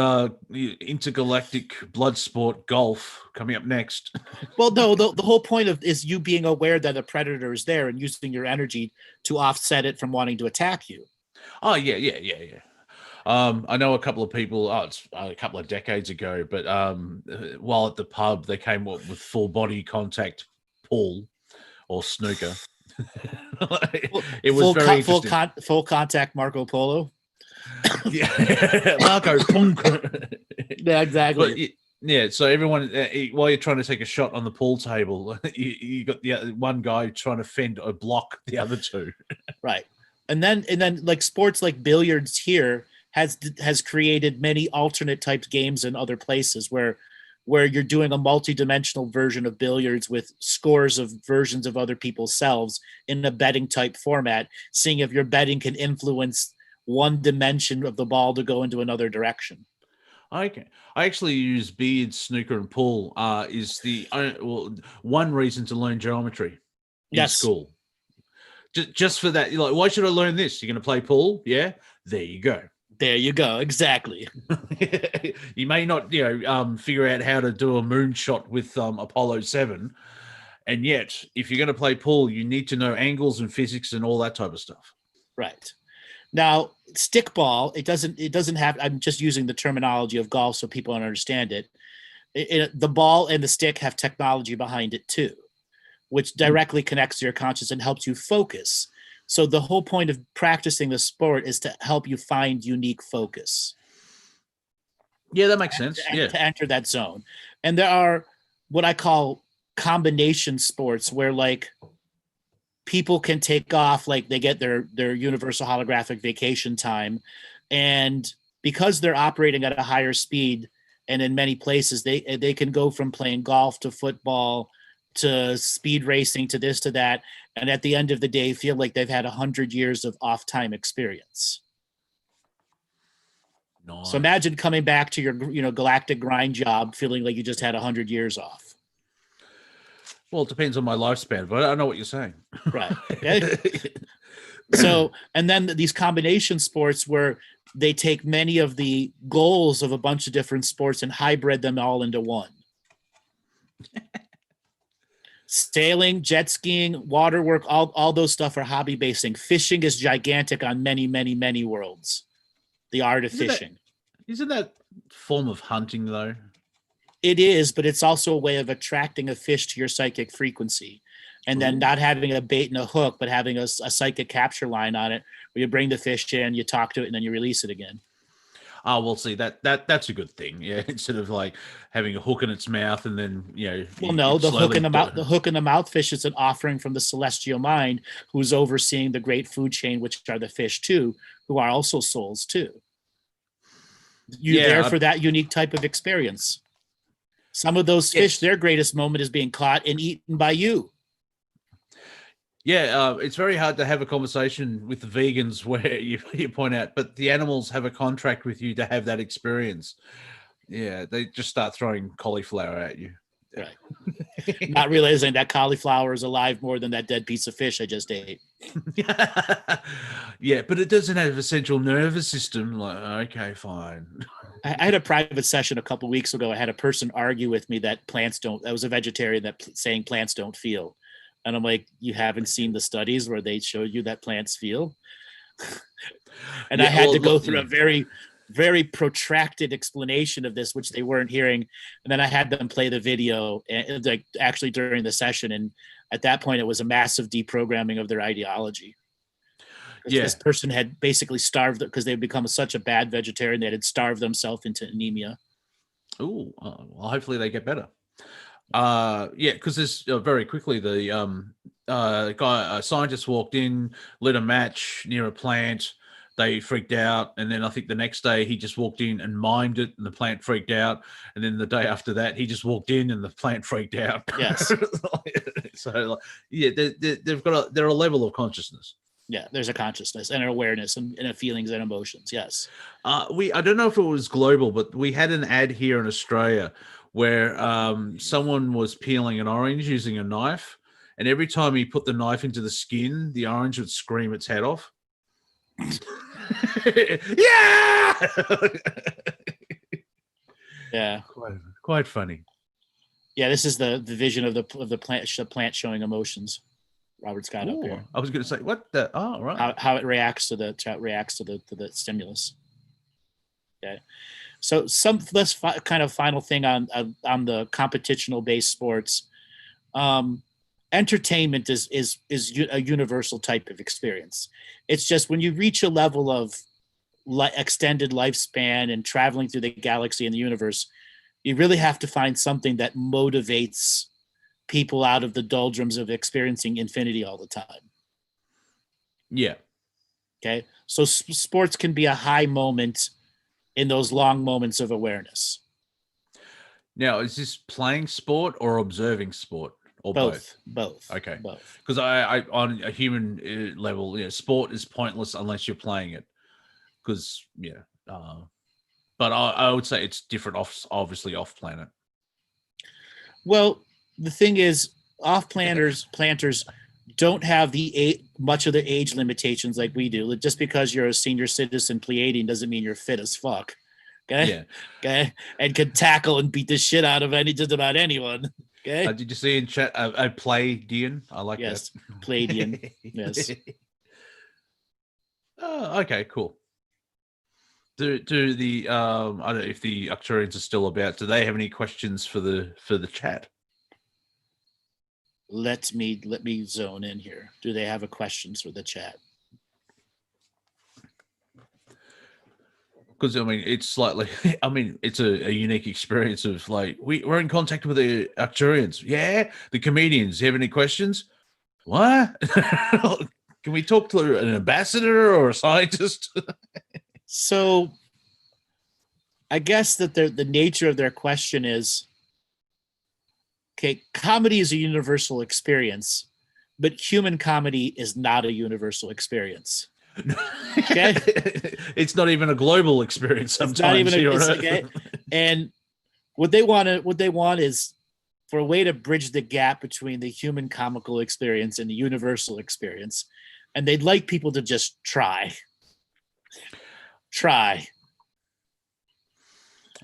Speaker 2: Intergalactic blood sport golf coming up next.
Speaker 1: Well, no, the whole point is you being aware that a predator is there and using your energy to offset it from wanting to attack you.
Speaker 2: Oh, yeah. I know a couple of people, it's a couple of decades ago, but while at the pub, they came up with full body contact pool or snooker. It was very interesting.
Speaker 1: Full contact Marco Polo.
Speaker 2: Yeah, Marco.
Speaker 1: Yeah, exactly.
Speaker 2: But, so everyone, while you're trying to take a shot on the pool table, you got the one guy trying to fend or block the other two.
Speaker 1: Right, and then like sports like billiards here has created many alternate types games in other places where you're doing a multi-dimensional version of billiards with scores of versions of other people's selves in a betting type format, seeing if your betting can influence one dimension of the ball to go into another direction.
Speaker 2: Okay. I actually use billiards, snooker, and pool is the one reason to learn geometry in school. Just for that, like, why should I learn this? You're going to play pool? Yeah. There you go.
Speaker 1: There you go. Exactly.
Speaker 2: You may not, figure out how to do a moonshot with Apollo 7. And yet, if you're going to play pool, you need to know angles and physics and all that type of stuff.
Speaker 1: Right. Now, stickball, it doesn't have, I'm just using the terminology of golf so people understand it. The ball and the stick have technology behind it too, which directly connects to your conscious and helps you focus. So the whole point of practicing the sport is to help you find unique focus.
Speaker 2: Yeah, that makes sense.
Speaker 1: To enter that zone. And there are what I call combination sports where like people can take off, like they get their universal holographic vacation time. And because they're operating at a higher speed and in many places, they can go from playing golf to football to speed racing to this to that, and at the end of the day feel like they've had 100 years of off time experience.
Speaker 2: Nice.
Speaker 1: So imagine coming back to your galactic grind job feeling like you just had 100 years off.
Speaker 2: Well, it depends on my lifespan, but I know what you're saying.
Speaker 1: Right. Okay. So, and then these combination sports where they take many of the goals of a bunch of different sports and hybrid them all into one. Sailing, jet skiing, water work, all those stuff are hobby basing. Fishing is gigantic on many, many, many worlds. The art of fishing.
Speaker 2: Isn't that form of hunting, though?
Speaker 1: It is, but it's also a way of attracting a fish to your psychic frequency. And then not having a bait and a hook, but having a psychic capture line on it where you bring the fish in, you talk to it, and then you release it again.
Speaker 2: Oh, well, see, that's a good thing. Yeah, instead of like having a hook in its mouth and then,
Speaker 1: Well, no, the hook in the mouth fish is an offering from the celestial mind who's overseeing the great food chain, which are the fish too, who are also souls too. You're there for that unique type of experience. Some of those fish, their greatest moment is being caught and eaten by you.
Speaker 2: Yeah, it's very hard to have a conversation with the vegans where you point out, but the animals have a contract with you to have that experience. Yeah, they just start throwing cauliflower at you.
Speaker 1: Right. Not realizing that cauliflower is alive more than that dead piece of fish I just ate.
Speaker 2: Yeah, but it doesn't have a central nervous system. Like, okay, fine.
Speaker 1: I had a private session a couple of weeks ago. I had a person argue with me that I was a vegetarian saying plants don't feel. And I'm like, you haven't seen the studies where they showed you that plants feel? And I had to go through a very, very protracted explanation of this, which they weren't hearing. And then I had them play the video actually during the session. And at that point, it was a massive deprogramming of their ideology. Yeah. This person had basically starved because they'd become such a bad vegetarian that had starved themselves into anemia.
Speaker 2: Oh, well, hopefully they get better. Because there's very quickly the a scientist walked in, lit a match near a plant. They freaked out, and then I think the next day he just walked in and mimed it, and the plant freaked out. And then the day after that, he just walked in, and the plant freaked out.
Speaker 1: Yes.
Speaker 2: So, they're a level of consciousness.
Speaker 1: Yeah, there's a consciousness and an awareness and a feelings and emotions. Yes.
Speaker 2: I don't know if it was global, but we had an ad here in Australia where someone was peeling an orange using a knife, and every time he put the knife into the skin, the orange would scream its head off. Yeah.
Speaker 1: Yeah.
Speaker 2: Quite funny.
Speaker 1: Yeah, this is the vision of the plant showing emotions. Robert Scott up here.
Speaker 2: I was going to say what the right.
Speaker 1: How it reacts to the stimulus. Okay. So let's kind of final thing on the competitional based sports. Entertainment is a universal type of experience. It's just when you reach a level of extended lifespan and traveling through the galaxy and the universe, you really have to find something that motivates people out of the doldrums of experiencing infinity all the time.
Speaker 2: Yeah.
Speaker 1: Okay. So sports can be a high moment in those long moments of awareness.
Speaker 2: Now, is this playing sport or observing sport, or both?
Speaker 1: Both.
Speaker 2: Okay.
Speaker 1: Both.
Speaker 2: Because I on a human level, sport is pointless unless you're playing it. Because but I would say it's different. Obviously, off planet.
Speaker 1: Well, the thing is, planters don't have much of the age limitations like we do. Just because you're a senior citizen Pleiadian doesn't mean you're fit as fuck. Okay.
Speaker 2: Yeah.
Speaker 1: Okay. And can tackle and beat the shit out of just about anyone. Okay.
Speaker 2: Did you see in chat? I Pleiadian. I like that.
Speaker 1: Pleiadian. Yes.
Speaker 2: Oh, okay. Cool. Do the I don't know if the Octurians are still about. Do they have any questions for the chat?
Speaker 1: Let me zone in here. Do they have a questions for the chat?
Speaker 2: Because it's slightly. It's a unique experience of like we're in contact with the Arcturians. Yeah, the comedians. You have any questions? What? Can we talk to an ambassador or a scientist?
Speaker 1: So, I guess that the nature of their question is, Okay, comedy is a universal experience, but human comedy is not a universal experience. Okay,
Speaker 2: It's not even a global experience sometimes.
Speaker 1: it's not even
Speaker 2: here on
Speaker 1: it's,
Speaker 2: Earth.
Speaker 1: okay. And what they want is for a way to bridge the gap between the human comical experience and the universal experience, and they'd like people to just try.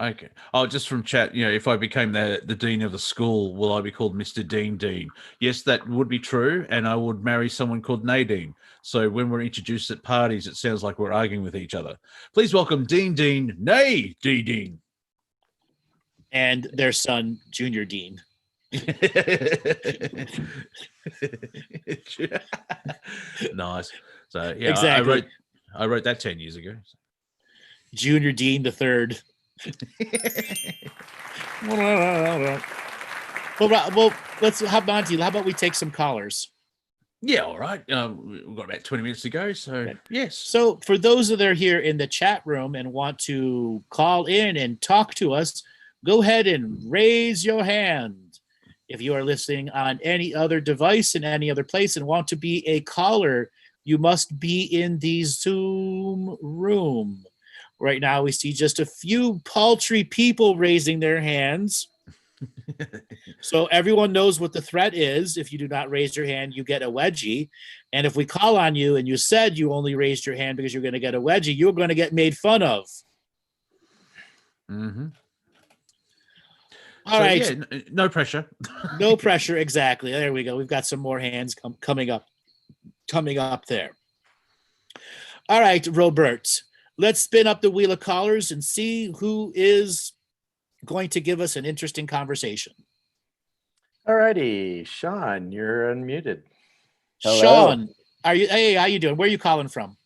Speaker 2: Okay. Oh, just from chat, if I became the dean of the school, will I be called Mr. Dean? Yes, that would be true, and I would marry someone called Nadine. So when we're introduced at parties, it sounds like we're arguing with each other. Please welcome Dean, Nay, Dean.
Speaker 1: And their son, Junior Dean.
Speaker 2: Nice. So yeah,
Speaker 1: exactly.
Speaker 2: I wrote that 10 years ago.
Speaker 1: Junior Dean the third. Well, let's have Monty. How about we take some callers?
Speaker 2: Yeah, all right. We've got about 20 minutes to go. So
Speaker 1: Okay.
Speaker 2: yes.
Speaker 1: So for those that are here in the chat room and want to call in and talk to us, go ahead and raise your hand. If you are listening on any other device in any other place and want to be a caller, you must be in the Zoom room. Right now, we see just a few paltry people raising their hands. So everyone knows what the threat is. If you do not raise your hand, you get a wedgie. And if we call on you and you said you only raised your hand because you're going to get a wedgie, you're going to get made fun of.
Speaker 2: Mm-hmm.
Speaker 1: All right.
Speaker 2: Yeah, no pressure.
Speaker 1: No pressure. Exactly. There we go. We've got some more hands coming up there. All right, Robert. Let's spin up the wheel of callers and see who is going to give us an interesting conversation.
Speaker 3: All righty, Sean, you're unmuted.
Speaker 4: Hello.
Speaker 1: Sean, how you doing? Where are you calling from?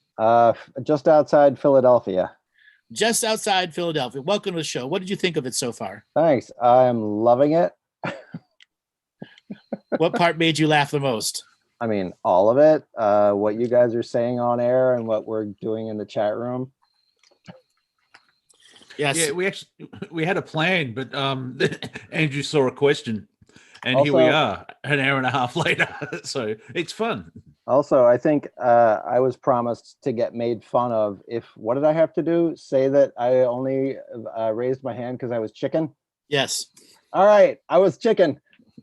Speaker 4: Just outside Philadelphia.
Speaker 1: Just outside Philadelphia. Welcome to the show. What did you think of it so far?
Speaker 4: Thanks. I'm loving it.
Speaker 1: What part made you laugh the most?
Speaker 4: I mean, all of it. What you guys are saying on air and what we're doing in the chat room.
Speaker 1: Yes.
Speaker 2: Yeah, we had a plan, but Andrew saw a question, and
Speaker 4: Also,
Speaker 2: here we are an hour and a half later. So it's fun.
Speaker 4: Also, I think I was promised to get made fun of if, what did I have to do? Say that I only raised my hand because I was chicken?
Speaker 1: Yes.
Speaker 4: All right, I was chicken.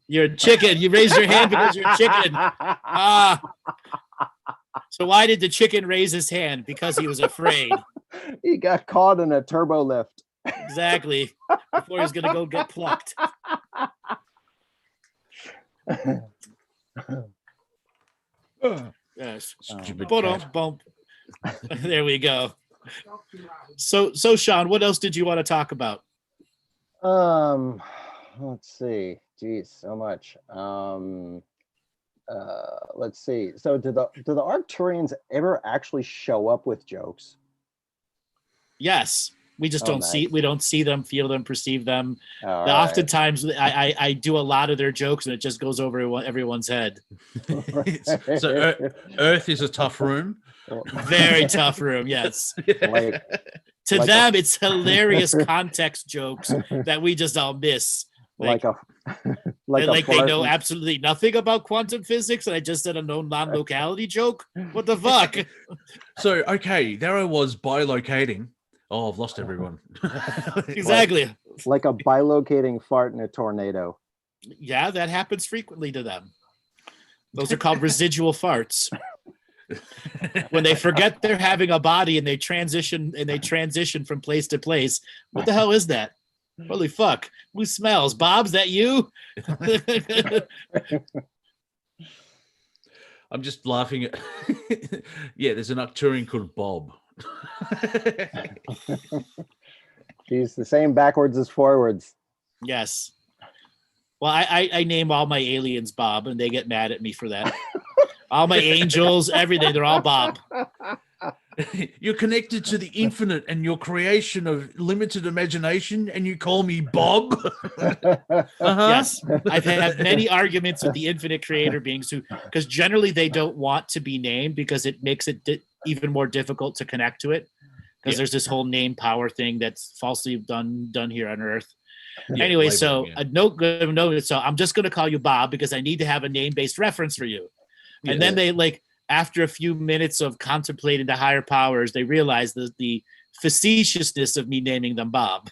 Speaker 1: You're a chicken. You raised your hand because you're chicken. So why did the chicken raise his hand? Because he was afraid.
Speaker 4: He got caught in a turbo lift.
Speaker 1: Exactly. Before he was going to go get plucked. Yes.
Speaker 2: Stupid
Speaker 1: Boom,
Speaker 2: cat.
Speaker 1: boom. There we go. So Sean, what else did you want to talk about?
Speaker 4: Let's see. Geez, so much. Let's see. So do the Arcturians ever actually show up with jokes?
Speaker 1: Yes. We just don't
Speaker 4: nice.
Speaker 1: we don't see them, feel them, perceive them.
Speaker 4: All
Speaker 1: Oftentimes I do a lot of their jokes and it just goes over everyone's head.
Speaker 2: So Earth is a tough room.
Speaker 1: Very tough room, yes.
Speaker 4: Like,
Speaker 1: To
Speaker 4: like
Speaker 1: them, it's hilarious context jokes that we just all miss.
Speaker 4: like
Speaker 1: they
Speaker 4: fart
Speaker 1: know
Speaker 4: and-
Speaker 1: absolutely nothing about quantum physics, and I just said a known non-locality joke. What the fuck?
Speaker 2: So okay, there I was bilocating. Oh, I've lost everyone.
Speaker 1: Exactly.
Speaker 4: like a bilocating fart in a tornado.
Speaker 1: Yeah, that happens frequently to them. Those are called residual farts. When they forget they're having a body and they transition from place to place. What the hell is that? Holy fuck. Who smells? Bob, is that you?
Speaker 2: I'm just laughing at yeah, there's an Octurian called Bob.
Speaker 4: He's the same backwards as forwards.
Speaker 1: Yes. Well, I name all my aliens Bob, and they get mad at me for that. All my angels, everything, they're all Bob.
Speaker 2: You're connected to the infinite and your creation of limited imagination, and you call me Bob? Uh-huh.
Speaker 1: Yes. I've had many arguments with the infinite creator beings because generally they don't want to be named because it makes it even more difficult to connect to it. Because there's this whole name power thing that's falsely done here on Earth.
Speaker 2: Yeah,
Speaker 1: Anyway,
Speaker 2: labeling,
Speaker 1: so
Speaker 2: yeah.
Speaker 1: no, so I'm just going to call you Bob because I need to have a name-based reference for you. And then they like, after a few minutes of contemplating the higher powers, they realize the facetiousness of me naming them Bob.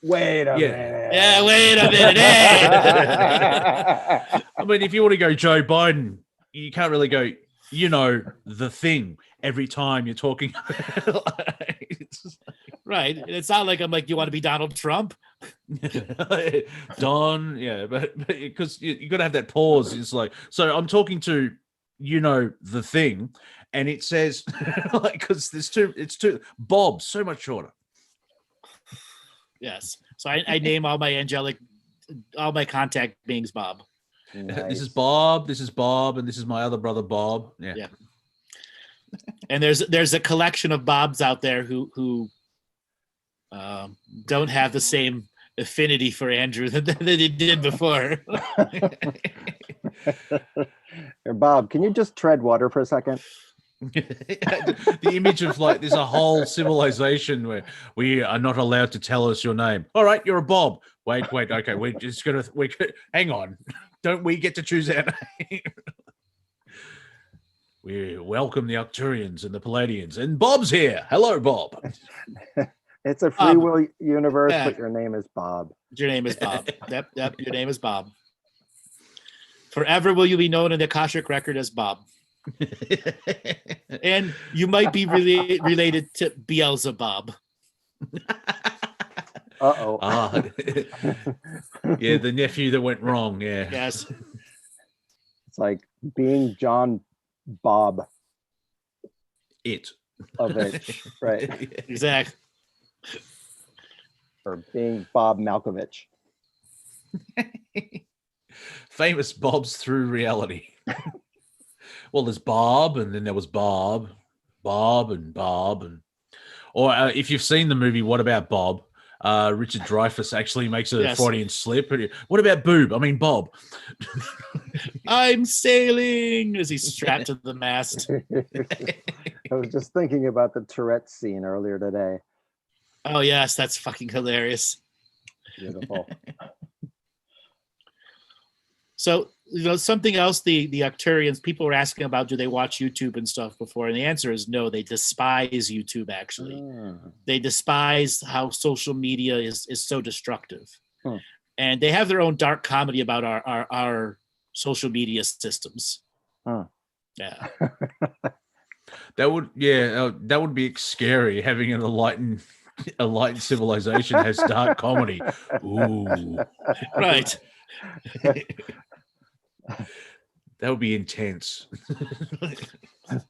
Speaker 4: Wait a
Speaker 2: Yeah.
Speaker 4: minute.
Speaker 1: Yeah, wait a minute. Hey.
Speaker 2: I mean, if you want to go Joe Biden, you can't really go, the thing every time you're talking.
Speaker 1: Right. It's not like I'm like, you want to be Donald Trump?
Speaker 2: Don, yeah, but because you got to have that pause. It's like, so I'm talking to, the thing, and it says, like, because it's two, Bob, so much shorter.
Speaker 1: Yes. So I name all my contact beings Bob.
Speaker 4: Nice.
Speaker 2: This is Bob, and this is my other brother Bob. Yeah.
Speaker 1: And there's a collection of Bobs out there who don't have the same affinity for Andrew that they did before.
Speaker 4: Here, Bob, can you just tread water for a second?
Speaker 2: The image of like there's a whole civilization where we are not allowed to tell us your name. All right, you're a Bob. Wait, okay, hang on. Don't we get to choose our name? We welcome the Octurians and the Palladians, and Bob's here. Hello, Bob.
Speaker 4: It's a free will universe, but your name is Bob.
Speaker 1: Your name is Bob. Yep, your name is Bob. Forever will you be known in the Akashic record as Bob. And you might be related to Beelzebub.
Speaker 4: Uh-oh.
Speaker 2: Yeah, the nephew that went wrong, yeah.
Speaker 1: Yes.
Speaker 4: It's like being John Bob of it, right?
Speaker 1: Exactly.
Speaker 4: Or being Bob Malkovich.
Speaker 2: Famous Bobs through reality. Well, there's Bob, and then there was Bob, and or if you've seen the movie What About Bob, Richard Dreyfuss actually makes a Freudian slip. What about Boob? I mean Bob.
Speaker 1: I'm sailing as he's strapped to the mast.
Speaker 4: I was just thinking about the Tourette's scene earlier today.
Speaker 1: Oh yes, that's fucking hilarious.
Speaker 4: Beautiful.
Speaker 1: So, something else the Octurians, people were asking about, do they watch YouTube and stuff before? And the answer is no, they despise YouTube, actually. They despise how social media is so destructive. And they have their own dark comedy about our social media systems. Yeah.
Speaker 2: That would be scary, having an enlightened civilization has dark comedy. Ooh.
Speaker 1: Right.
Speaker 2: That would be intense.
Speaker 4: The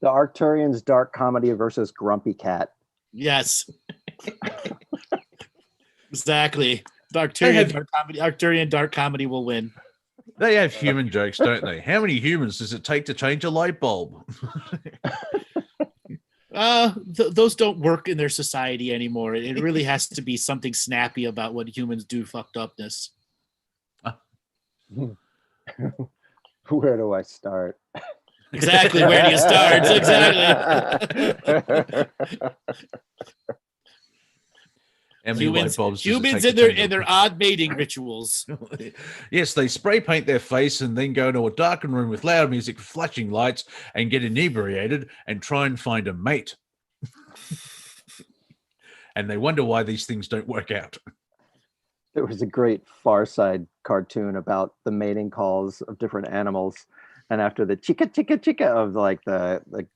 Speaker 4: Arcturians' dark comedy versus Grumpy Cat.
Speaker 1: Yes. Exactly. The Arcturian dark comedy will win.
Speaker 2: They have human jokes, don't they? How many humans does it take to change a light bulb?
Speaker 1: Those don't work in their society anymore. It really has to be something snappy about what humans do fucked upness.
Speaker 4: Where do I start?
Speaker 1: Exactly. Where do you start? Exactly. Humans in their odd mating rituals.
Speaker 2: Yes, they spray paint their face and then go to a darkened room with loud music, flashing lights, and get inebriated and try and find a mate. And they wonder why these things don't work out.
Speaker 4: There was a great Far Side cartoon about the mating calls of different animals, and after the chica chica chica of like the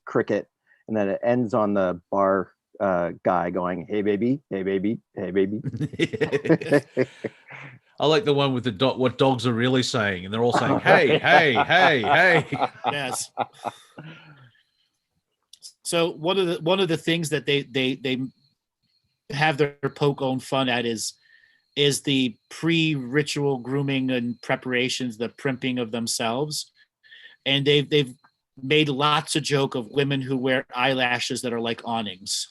Speaker 4: cricket, and then it ends on the bar guy going, "Hey baby, hey baby, hey baby."
Speaker 2: I like the one with the what dogs are really saying, and they're all saying, "Hey, hey, hey, hey."
Speaker 1: Yes. So one of the things that they have their poke own fun at is the pre-ritual grooming and preparations, the primping of themselves. And they've made lots of joke of women who wear eyelashes that are like awnings.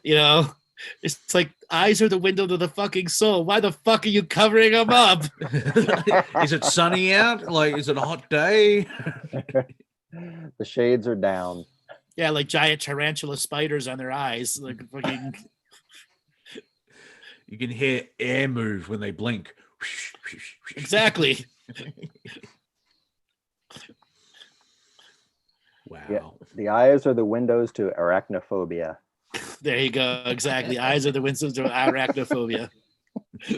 Speaker 1: It's like, eyes are the window to the fucking soul. Why the fuck are you covering them up?
Speaker 2: Is it sunny out? Like, is it a hot day?
Speaker 4: The shades are down.
Speaker 1: Yeah, like giant tarantula spiders on their eyes. Like fucking...
Speaker 2: You can hear air move when they blink.
Speaker 1: Exactly.
Speaker 2: Wow.
Speaker 4: Yeah, the eyes are the windows to arachnophobia.
Speaker 1: There you go. Exactly. Eyes are the windows of arachnophobia. All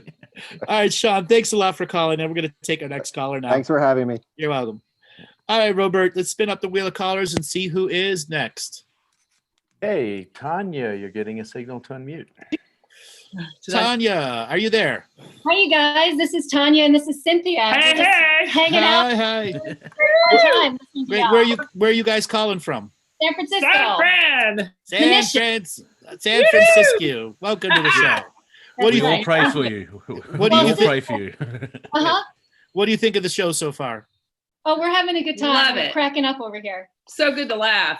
Speaker 1: right, Sean, thanks a lot for calling. And we're going to take our next caller now.
Speaker 4: Thanks for having me.
Speaker 1: You're welcome. All right, Robert, let's spin up the wheel of callers and see who is next.
Speaker 3: Hey, Tanya, you're getting a signal to unmute.
Speaker 1: Tanya, are you there?
Speaker 5: Hi, you guys. This is Tanya and this is Cynthia.
Speaker 6: Hey,
Speaker 5: We're just
Speaker 6: hey.
Speaker 5: hanging out
Speaker 1: Hi.
Speaker 5: for time. listening to
Speaker 1: Wait,
Speaker 5: y'all.
Speaker 1: where are you guys calling from?
Speaker 5: San Francisco.
Speaker 6: San Fran.
Speaker 1: San Francisco. Welcome to the show. What do
Speaker 2: We
Speaker 1: you
Speaker 2: all
Speaker 5: right.
Speaker 2: pray for you.
Speaker 1: What do
Speaker 2: We
Speaker 1: you
Speaker 2: all
Speaker 1: think?
Speaker 2: pray for you.
Speaker 5: Uh-huh.
Speaker 1: What do you think of the show so far?
Speaker 5: Oh, we're having a good time.
Speaker 6: Love
Speaker 5: We're
Speaker 6: it.
Speaker 5: cracking up over here.
Speaker 6: So good to laugh.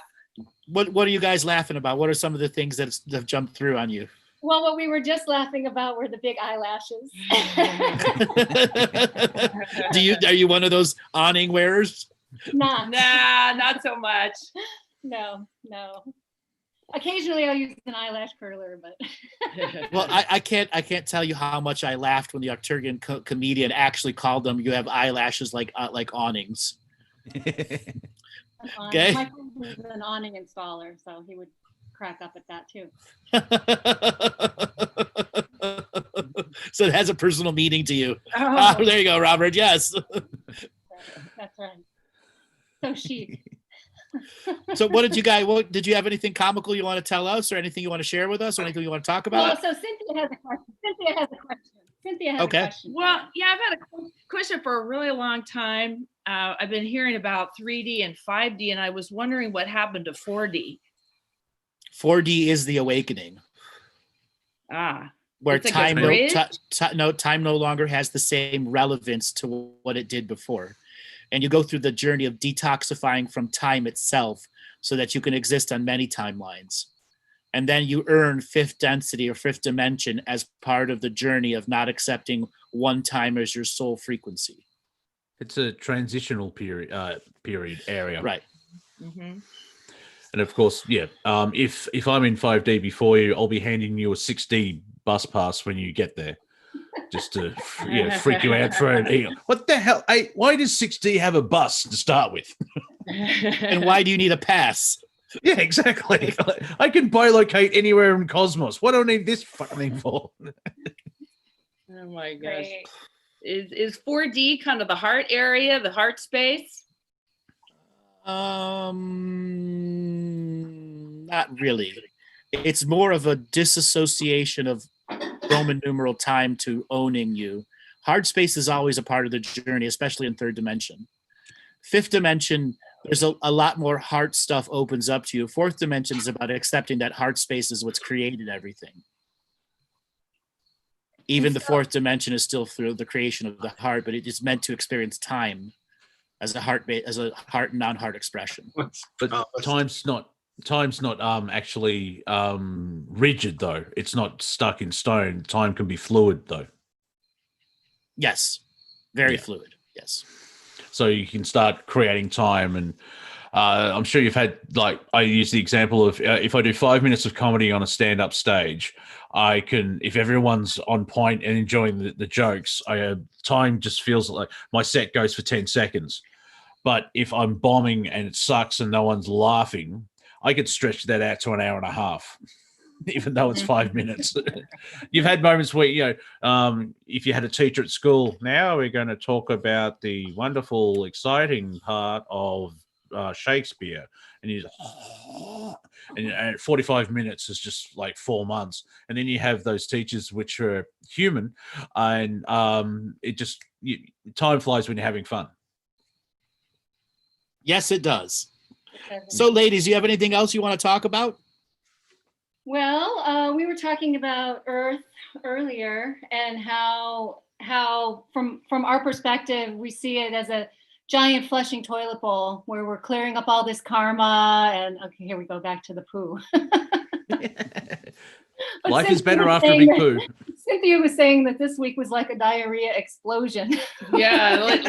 Speaker 1: What are you guys laughing about? What are some of the things that have jumped through on you?
Speaker 5: Well, what we were just laughing about were the big eyelashes.
Speaker 1: Are you one of those awning wearers?
Speaker 5: Nah,
Speaker 6: Nah, not so much.
Speaker 5: no. Occasionally I'll use an eyelash curler, but
Speaker 1: Well, I can't tell you how much I laughed when the Octurian comedian actually called them. You have eyelashes like awnings. Okay.
Speaker 5: my friend is an awning installer, so he would crack up at that too.
Speaker 1: So it has a personal meaning to you.
Speaker 6: Oh,
Speaker 1: Oh, there you go, Robert. Yes.
Speaker 5: That's right. So chic.
Speaker 1: So what did you have anything comical you want to tell us or anything you want to share with us or anything you want to talk
Speaker 5: Well,
Speaker 1: about?
Speaker 5: so Cynthia has a question.
Speaker 1: Okay.
Speaker 6: well, yeah, I've had a question for a really long time. I've been hearing about 3D and 5D, and I was wondering what happened to 4D.
Speaker 1: 4D is the awakening,
Speaker 6: Ah,
Speaker 1: where
Speaker 6: It's like a
Speaker 1: time
Speaker 6: bridge?
Speaker 1: time no longer has the same relevance to what it did before. And you go through the journey of detoxifying from time itself so that you can exist on many timelines. And then you earn fifth density or fifth dimension as part of the journey of not accepting one time as your soul frequency.
Speaker 2: It's a transitional period area.
Speaker 1: Right.
Speaker 6: mhm.
Speaker 2: And of course, yeah. If I'm in 5D before you, I'll be handing you a 6D bus pass when you get there, just to freak you out for it. What the hell? Hey, why does 6D have a bus to start with?
Speaker 1: And why do you need a pass?
Speaker 2: Yeah, exactly. I can bilocate anywhere in Cosmos. What do I need this fucking thing for?
Speaker 6: Oh my gosh.
Speaker 5: Great.
Speaker 6: Is 4D kind of the heart area, the heart space?
Speaker 1: Not really. It's more of a disassociation of Roman numeral time to owning you. Hard space is always a part of the journey, especially in third dimension. Fifth dimension, there's a lot more heart stuff opens up to you. Fourth dimension is about accepting that heart space is what's created everything. Even the fourth dimension is still through the creation of the heart, but it is meant to experience time as a heart and non-heart expression.
Speaker 2: But time's not actually rigid though. It's not stuck in stone. Time can be fluid though.
Speaker 1: Yes, very
Speaker 2: Yeah.
Speaker 1: fluid. Yes.
Speaker 2: So you can start creating time, and I'm sure you've had, like, I use the example of if I do 5 minutes of comedy on a stand-up stage, I can, if everyone's on point and enjoying the jokes, time just feels like my set goes for 10 seconds. But if I'm bombing and it sucks and no one's laughing, I could stretch that out to an hour and a half, even though it's 5 minutes. You've had moments where, if you had a teacher at school, now we're going to talk about the wonderful, exciting part of Shakespeare. And you and 45 minutes is just like 4 months. And then you have those teachers which are human, and time flies when you're having fun.
Speaker 1: Yes, it does. So, ladies, you have anything else you want to talk about?
Speaker 5: Well, we were talking about Earth earlier and how from our perspective, we see it as a giant flushing toilet bowl where we're clearing up all this karma. And okay, here we go back to the poo. But
Speaker 2: Life is
Speaker 5: Cynthia
Speaker 2: better
Speaker 5: was
Speaker 2: after a
Speaker 5: saying
Speaker 2: big poo.
Speaker 5: Cynthia was saying that this week was like a diarrhea explosion.
Speaker 6: Yeah, like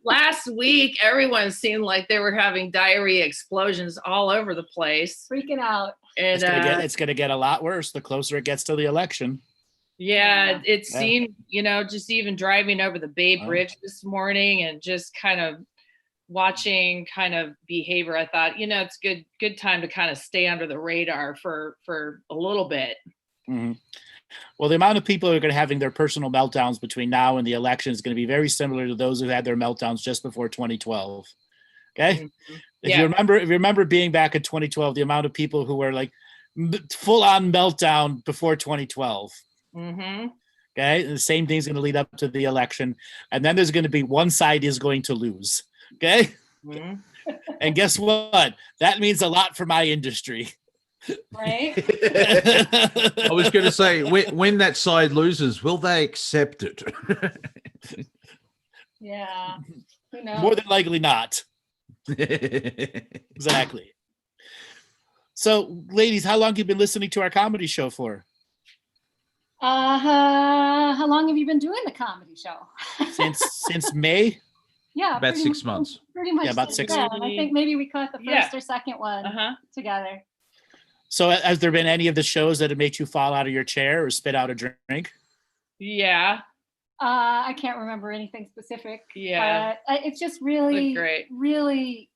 Speaker 6: last week, everyone seemed like they were having diarrhea explosions all over the place.
Speaker 5: Freaking out.
Speaker 6: And
Speaker 1: It's gonna get a lot worse the closer it gets to the election.
Speaker 6: Yeah, it
Speaker 4: Yeah.
Speaker 6: seemed, just even driving over the Bay Bridge this morning and just kind of watching kind of behavior, I thought, it's good time to kind of stay under the radar for a little bit.
Speaker 1: Mhm. Well, the amount of people who are going to having their personal meltdowns between now and the election is going to be very similar to those who had their meltdowns just before 2012. Okay.
Speaker 6: Mhm.
Speaker 1: If you remember being back in 2012, the amount of people who were like full on meltdown before 2012.
Speaker 6: Mm-hmm.
Speaker 1: Okay. And the same thing's going to lead up to the election. And then there's going to be one side is going to lose. Okay.
Speaker 6: Mm-hmm.
Speaker 1: And guess what? That means a lot for my industry.
Speaker 5: Right?
Speaker 2: I was going to say, when that side loses, will they accept it?
Speaker 5: Yeah. Who knows?
Speaker 1: More than likely not. Exactly. So, ladies, how long have you been listening to our comedy show for?
Speaker 5: How long have you been doing the comedy show?
Speaker 1: Since May?
Speaker 5: Yeah.
Speaker 2: About
Speaker 5: pretty
Speaker 2: 6
Speaker 5: much-
Speaker 2: months.
Speaker 5: Pretty much.
Speaker 1: Yeah, about
Speaker 5: since
Speaker 1: 6
Speaker 5: then. I think maybe we caught the first
Speaker 6: Yeah.
Speaker 5: or second one
Speaker 6: Uh-huh.
Speaker 5: together.
Speaker 1: So, has there been any of the shows that have made you fall out of your chair or spit out a drink?
Speaker 6: Yeah.
Speaker 5: I can't remember anything specific.
Speaker 6: Yeah.
Speaker 5: But it's just really,
Speaker 6: Looked great.
Speaker 5: really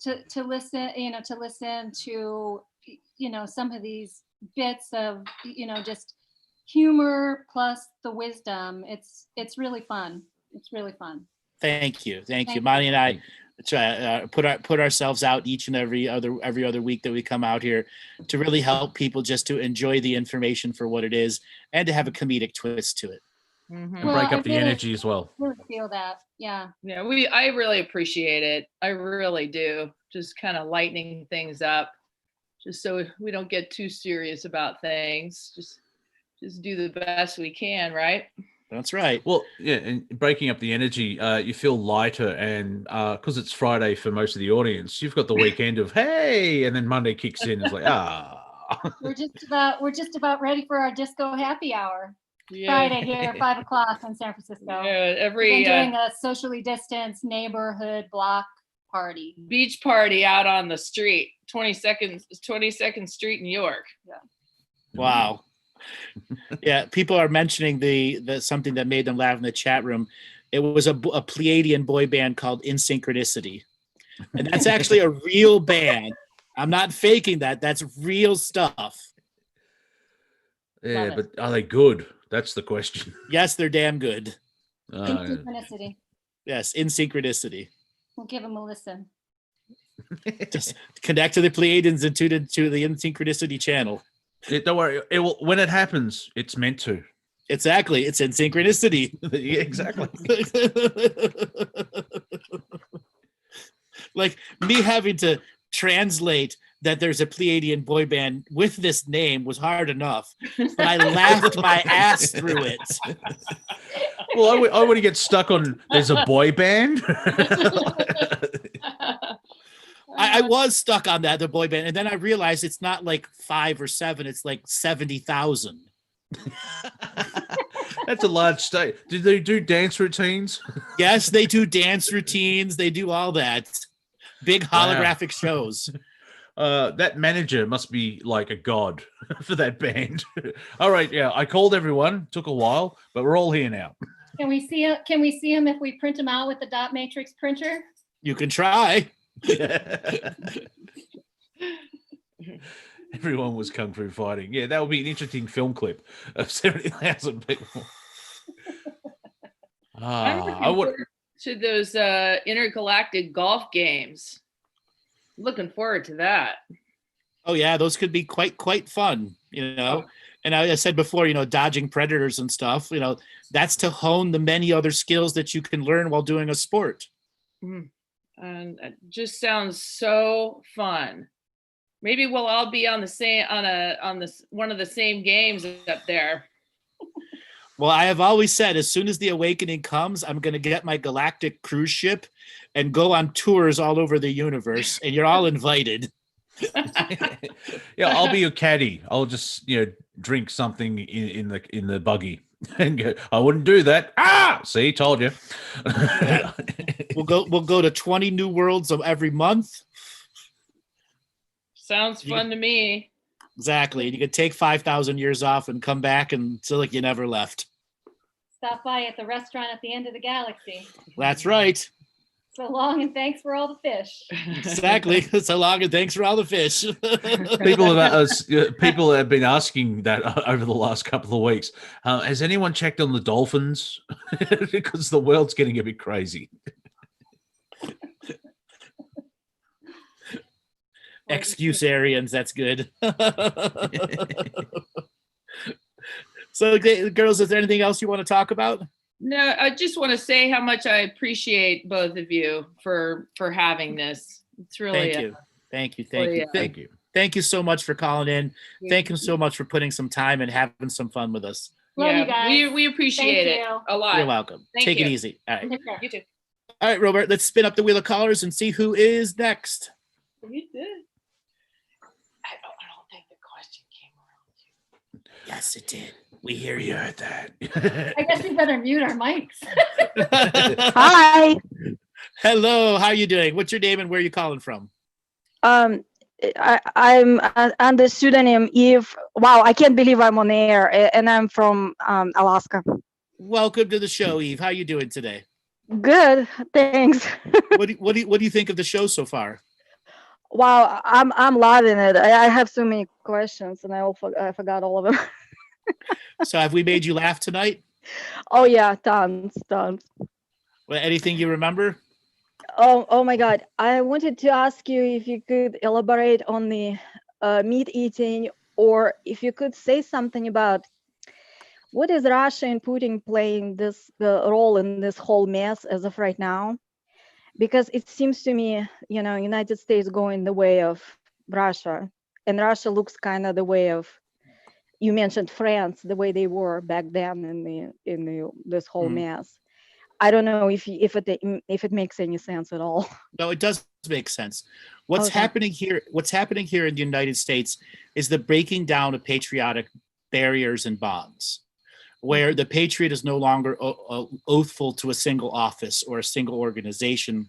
Speaker 5: to listen, to listen to, some of these bits of, just humor plus the wisdom. It's really fun. It's really fun.
Speaker 1: Thank you.
Speaker 5: Thank you.
Speaker 1: Monty and I try put ourselves out each and every other week that we come out here to really help people just to enjoy the information for what it is and to have a comedic twist to it.
Speaker 6: Mm-hmm.
Speaker 2: And
Speaker 5: Well,
Speaker 2: break
Speaker 5: I
Speaker 2: up the
Speaker 5: really-
Speaker 2: energy as well.
Speaker 5: Really feel that. Yeah.
Speaker 6: Yeah, I really appreciate it. I really do. Just kind of lightening things up, just so we don't get too serious about things. Just do the best we can, right?
Speaker 1: That's right.
Speaker 2: Well, yeah, and breaking up the energy, you feel lighter, and because it's Friday for most of the audience, you've got the weekend of hey, and then Monday kicks in. It's like
Speaker 5: We're just about ready for our disco happy hour.
Speaker 6: Yeah.
Speaker 5: Friday here, 5:00 in San Francisco.
Speaker 6: Yeah,
Speaker 5: We've been doing
Speaker 6: every
Speaker 5: a socially distanced neighborhood block party.
Speaker 6: beach party out on the street, 22nd Street in York.
Speaker 1: Wow. Yeah, people are mentioning the something that made them laugh in the chat room. It was a Pleiadian boy band called In Synchronicity, and that's actually a real band. I'm not faking that. That's real stuff.
Speaker 2: yeah,
Speaker 5: Love it.
Speaker 2: but are they good? That's the question.
Speaker 1: Yes, they're damn good.
Speaker 5: In
Speaker 2: Uh,
Speaker 5: synchronicity.
Speaker 1: Yes, In Synchronicity.
Speaker 5: We'll give them a listen.
Speaker 1: Just connect to the Pleiadians and to the In Synchronicity channel.
Speaker 2: don't worry. It will, when it happens, it's meant to.
Speaker 1: Exactly. It's In Synchronicity.
Speaker 2: Yeah, exactly.
Speaker 1: Like me having to translate that there's a Pleiadian boy band with this name was hard enough, but I laughed my ass through it.
Speaker 2: Well, I want to get stuck on. There's a boy band.
Speaker 1: I was stuck on that, the boy band, and then I realized it's not like 5 or 7, it's like 70,000.
Speaker 2: That's a large state. Did they do dance routines?
Speaker 1: Yes, they do dance routines, they do all that. Big holographic shows.
Speaker 2: That manager must be like a god for that band. All right, yeah, I called everyone. Took a while, but we're all here now.
Speaker 5: Can we see him if we print him out with the dot matrix printer?
Speaker 1: You can try.
Speaker 2: Everyone was kung fu fighting. Yeah, that would be an interesting film clip of 70,000 people.
Speaker 6: I'm looking
Speaker 2: I would.
Speaker 6: forward to those intergalactic golf games. Looking forward to that.
Speaker 1: Oh yeah, those could be quite fun, And I said before, dodging predators and stuff, that's to hone the many other skills that you can learn while doing a sport.
Speaker 6: And it just sounds so fun. Maybe we'll all be on one of the same games up there.
Speaker 1: Well, I have always said, as soon as the awakening comes, I'm going to get my galactic cruise ship and go on tours all over the universe, and you're all invited.
Speaker 2: Yeah, I'll be your caddy. I'll just drink something in the buggy and go. I wouldn't do that. See, told you.
Speaker 1: We'll go to 20 new worlds of every month.
Speaker 6: Sounds fun to me.
Speaker 1: Exactly. And you could take 5,000 years off and come back and feel like you never left.
Speaker 5: Stop by at the restaurant at the end of the galaxy.
Speaker 1: That's right.
Speaker 5: So long and thanks for all the fish.
Speaker 1: Exactly. So long and thanks for all the fish.
Speaker 2: People have been asking that over the last couple of weeks. Has anyone checked on the dolphins? Because the world's getting a bit crazy.
Speaker 1: Excuse Aryans. That's good. So, girls, is there anything else you want to talk about?
Speaker 6: No, I just want to say how much I appreciate both of you for having this. It's really
Speaker 1: Thank you. Thank you so much for calling in. Thank you so much for putting some time and having some fun with us.
Speaker 5: Love you guys.
Speaker 6: We appreciate
Speaker 5: Thank
Speaker 6: it
Speaker 5: you.
Speaker 6: a lot.
Speaker 1: You're welcome. Take it easy. All right.
Speaker 5: Take care.
Speaker 6: You too.
Speaker 1: All right, Robert, let's spin up the wheel of callers and see who is next.
Speaker 6: You did. I don't think the question came around.
Speaker 1: Yes, it did. We hear
Speaker 2: We
Speaker 1: you.
Speaker 2: heard that.
Speaker 5: I guess we better mute our mics.
Speaker 7: Hi.
Speaker 1: Hello, how are you doing? What's your name and where are you calling from?
Speaker 7: I'm under pseudonym Eve. Wow, I can't believe I'm on air, and I'm from Alaska.
Speaker 1: Welcome to the show, Eve. How are you doing today?
Speaker 7: Good, thanks.
Speaker 1: What do you think of the show so far?
Speaker 7: Wow, I'm loving it. I have so many questions, and I forgot all of them.
Speaker 1: So have we made you laugh tonight?
Speaker 7: Oh yeah, tons.
Speaker 1: Well, anything you remember?
Speaker 7: Oh my God, I wanted to ask you if you could elaborate on the meat eating, or if you could say something about what is Russia and Putin playing the role in this whole mess as of right now? Because it seems to me, United States going the way of Russia, and Russia looks kind of the way of, you mentioned France, the way they were back then in this whole mess. I don't know if it makes any sense at all.
Speaker 1: No, it does make sense. What's happening here in the United States is the breaking down of patriotic barriers and bonds, where the patriot is no longer oathful to a single office or a single organization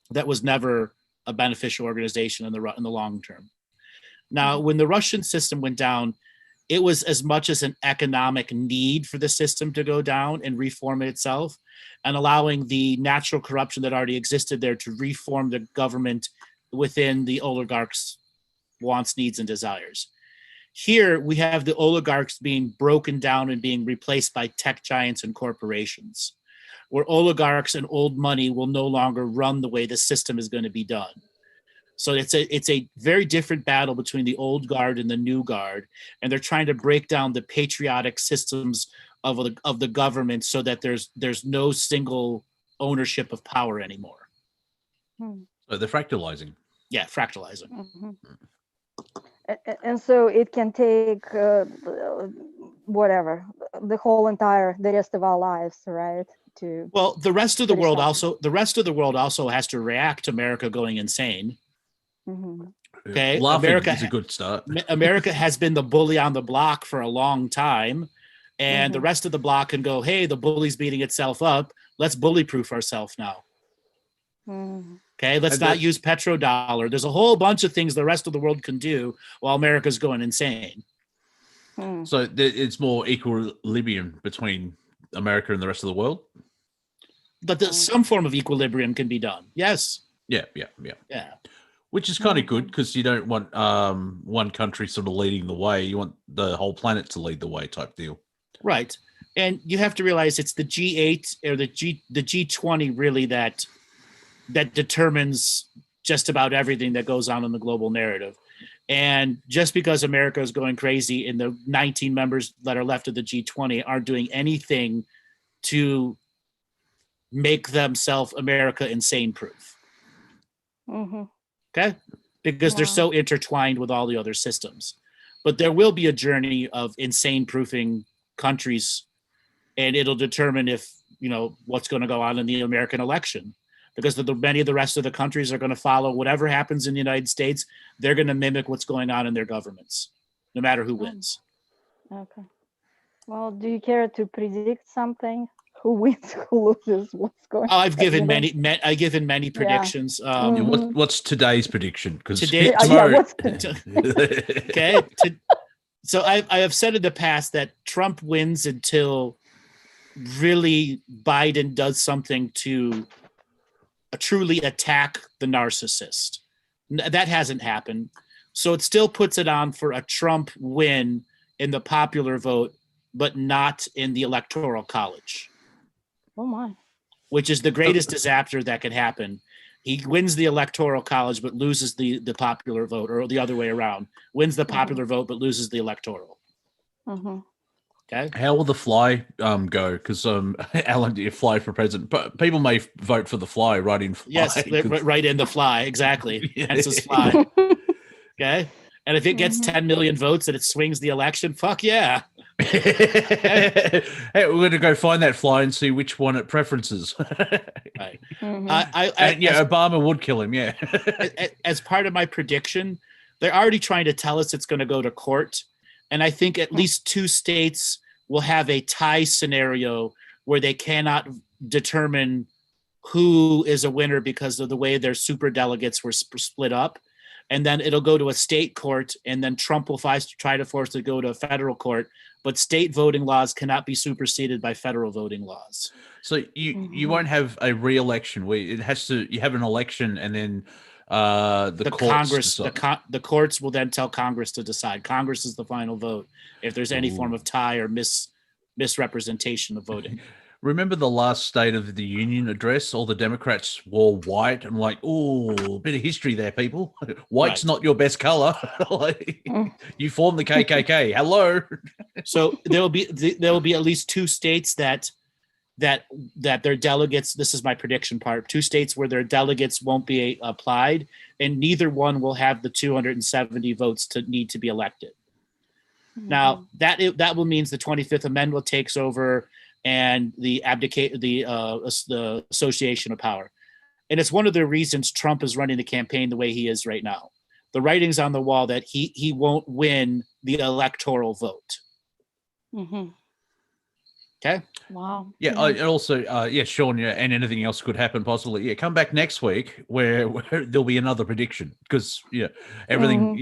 Speaker 1: that was never a beneficial organization in the long term. Now, when the Russian system went down, it was as much as an economic need for the system to go down and reform itself, and allowing the natural corruption that already existed there to reform the government within the oligarchs' wants, needs, and desires. Here, we have the oligarchs being broken down and being replaced by tech giants and corporations, where oligarchs and old money will no longer run the way the system is going to be done. So it's a very different battle between the old guard and the new guard, and they're trying to break down the patriotic systems of the government so that there's no single ownership of power anymore.
Speaker 2: So they're fractalizing.
Speaker 1: Yeah, fractalizing.
Speaker 7: And so it can take whatever, the rest of our lives, right?
Speaker 1: Well, the rest of the world also has to react to America going insane. Okay,
Speaker 2: Laughing is a good start.
Speaker 1: America has been the bully on the block for a long time, and the rest of the block can go, hey, the bully's beating itself up. Let's bully-proof ourselves now. Okay, let's not use petrodollar. There's a whole bunch of things the rest of the world can do while America's going insane.
Speaker 2: So it's more equilibrium between America and the rest of the world?
Speaker 1: But some form of equilibrium can be done. Yes.
Speaker 2: Yeah. Which is kind of good, because you don't want one country sort of leading the way. You want the whole planet to lead the way type deal.
Speaker 1: Right. And you have to realize it's the G8 or the G20 really that determines just about everything that goes on in the global narrative. And just because America is going crazy and the 19 members that are left of the G20 aren't doing anything to make themselves America insane proof. Okay? Because they're so intertwined with all the other systems. But there will be a journey of insane proofing countries, and it'll determine if, what's going to go on in the American election. Because many of the rest of the countries are going to follow whatever happens in the United States. They're going to mimic what's going on in their governments, no matter who wins.
Speaker 7: Okay. Well, do you care to predict something? who wins, who loses, what's going
Speaker 1: Oh, I've given
Speaker 7: you know?
Speaker 1: I've given many predictions.
Speaker 2: Yeah,
Speaker 7: Mhm.
Speaker 2: what's today's prediction? Because
Speaker 1: Today-
Speaker 2: tomorrow.
Speaker 7: what's
Speaker 1: Okay. So I have said in the past that Trump wins until really Biden does something to truly attack the narcissist. That hasn't happened. So it still puts it on for a Trump win in the popular vote, but not in the electoral college,
Speaker 7: Oh my.
Speaker 1: which is the greatest disaster that could happen. He wins the electoral college, but loses the popular vote, or the other way around. Wins the popular vote, but loses the electoral.
Speaker 7: Mm-hmm.
Speaker 1: Okay.
Speaker 2: How will the fly go? Because Alan, you fly for president, but people may vote for the fly right in fly.
Speaker 1: Yes, right in the fly. Exactly. Hence his fly. Okay. And if it gets 10 million votes and it swings the election, fuck yeah.
Speaker 2: Hey, we're going to go find that fly and see which one it preferences.
Speaker 1: Right.
Speaker 7: Mhm.
Speaker 2: Obama would kill him. Yeah.
Speaker 1: As part of my prediction, they're already trying to tell us it's going to go to court. And I think at least 2 states will have a tie scenario where they cannot determine who is a winner because of the way their super delegates were split up. And then it'll go to a state court, and then Trump will try to force it to go to a federal court. But state voting laws cannot be superseded by federal voting laws.
Speaker 2: So you won't have a re-election where it has to. You have an election, and then the courts
Speaker 1: the courts will then tell Congress to decide. Congress is the final vote if there's any form of tie or misrepresentation of voting.
Speaker 2: Remember the last State of the Union address? All the Democrats wore white. I'm like, oh, bit of history there, people. White's not your best color. You formed the KKK. Hello. So
Speaker 1: there will be at least 2 states that their delegates. This is my prediction part. 2 states where their delegates won't be applied, and neither one will have the 270 votes to need to be elected. Mm-hmm. Now that will means the 25th Amendment takes over, and the association of power. And it's one of the reasons Trump is running the campaign the way he is right now. The writing's on the wall that he won't win the electoral vote.
Speaker 7: Mm-hmm.
Speaker 1: Okay.
Speaker 7: Wow.
Speaker 2: Yeah. Also, Sean, and anything else could happen possibly. Yeah. Come back next week where there'll be another prediction because everything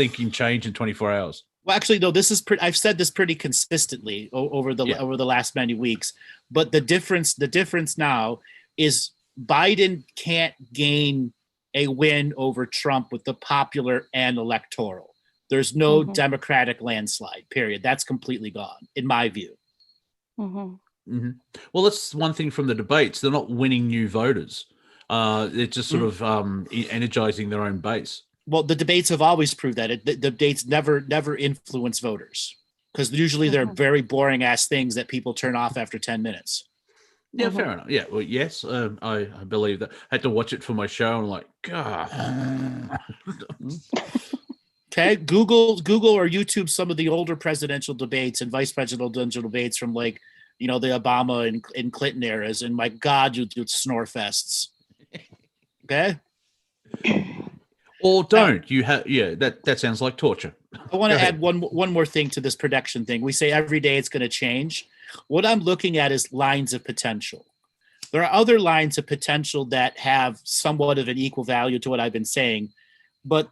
Speaker 2: can change in 24 hours. Well,
Speaker 1: actually, no. This is I've said this pretty consistently over the last many weeks. But the difference now is Biden can't gain a win over Trump with the popular and electoral. There's no Democratic landslide. Period. That's completely gone, in my view.
Speaker 7: Mm-hmm.
Speaker 2: Mm-hmm. Well, that's one thing from the debates. They're not winning new voters. They're just sort of energizing their own base. Well, the debates have always proved that. The debates never influence voters because usually they're very boring ass things that people turn off after 10 minutes. Yeah, fair enough. Yeah, well, yes, I believe that. I had to watch it for my show. And I'm like, God. Okay, Google or YouTube some of the older presidential debates and vice presidential debates from the Obama and Clinton eras, and my God, you snore fests. Okay. Or don't. You have that sounds like torture. I want to add one more thing to this prediction thing. We say every day it's going to change. What I'm looking at is lines of potential. There are other lines of potential that have somewhat of an equal value to what I've been saying, but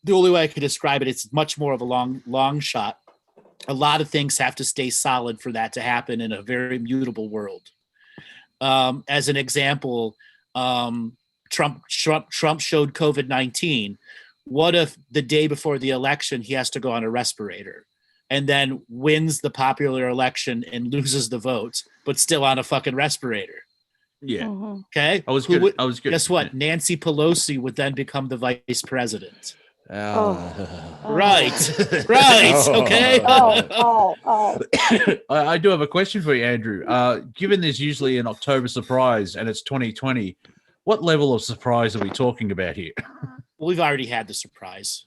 Speaker 2: the only way I could describe it, it's much more of a long shot. A lot of things have to stay solid for that to happen in a very mutable world. As an example, Trump showed COVID-19. What if the day before the election he has to go on a respirator and then wins the popular election and loses the votes, but still on a fucking respirator? Yeah. Mm-hmm. Okay. I was good. Guess what? Yeah. Nancy Pelosi would then become the vice president. Right. Okay. I do have a question for you, Andrew. Given there's usually an October surprise and it's 2020, what level of surprise are we talking about here? Well, we've already had the surprise.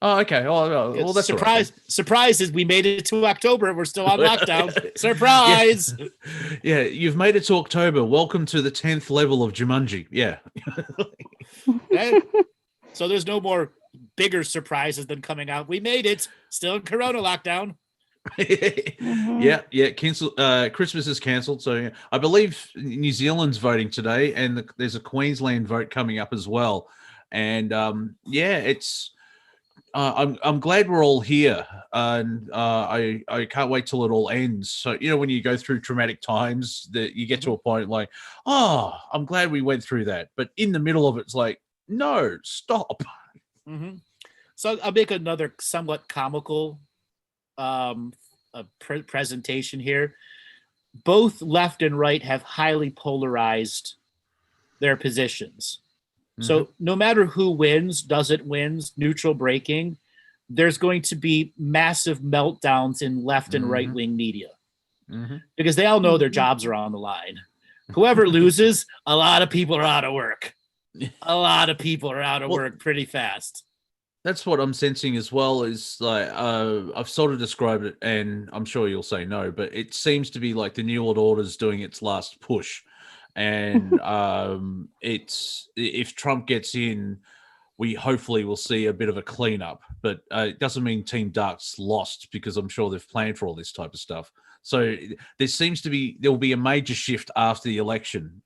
Speaker 2: Oh, okay. Well, that's surprise. Right. Surprise is we made it to October. We're still on lockdown. Surprise. Yeah, you've made it to October. Welcome to the 10th level of Jumanji. Yeah. Okay. So there's no more bigger surprises than coming out. We made it. Still in Corona lockdown. Yeah, cancel. Christmas is cancelled, so yeah. I believe New Zealand's voting today, and there's a Queensland vote coming up as well. And it's. I'm glad we're all here, and I can't wait till it all ends. So when you go through traumatic times, that you get to a point like, oh, I'm glad we went through that. But in the middle of it, it's like, no, stop.
Speaker 1: Mm-hmm. So I'll make another somewhat comical presentation here. Both left and right have highly polarized their positions. So no matter who wins, doesn't wins, neutral breaking, there's going to be massive meltdowns in left and right wing media because they all know their jobs are on the line. Whoever loses, a lot of people are out of work. A lot of people are out of work pretty fast.
Speaker 2: That's what I'm sensing as well. Is like I've sort of described it, and I'm sure you'll say no, but it seems to be like the New World Order's doing its last push. And it's if Trump gets in, we hopefully will see a bit of a cleanup. But it doesn't mean Team Dark's lost, because I'm sure they've planned for all this type of stuff. So there will be a major shift after the election,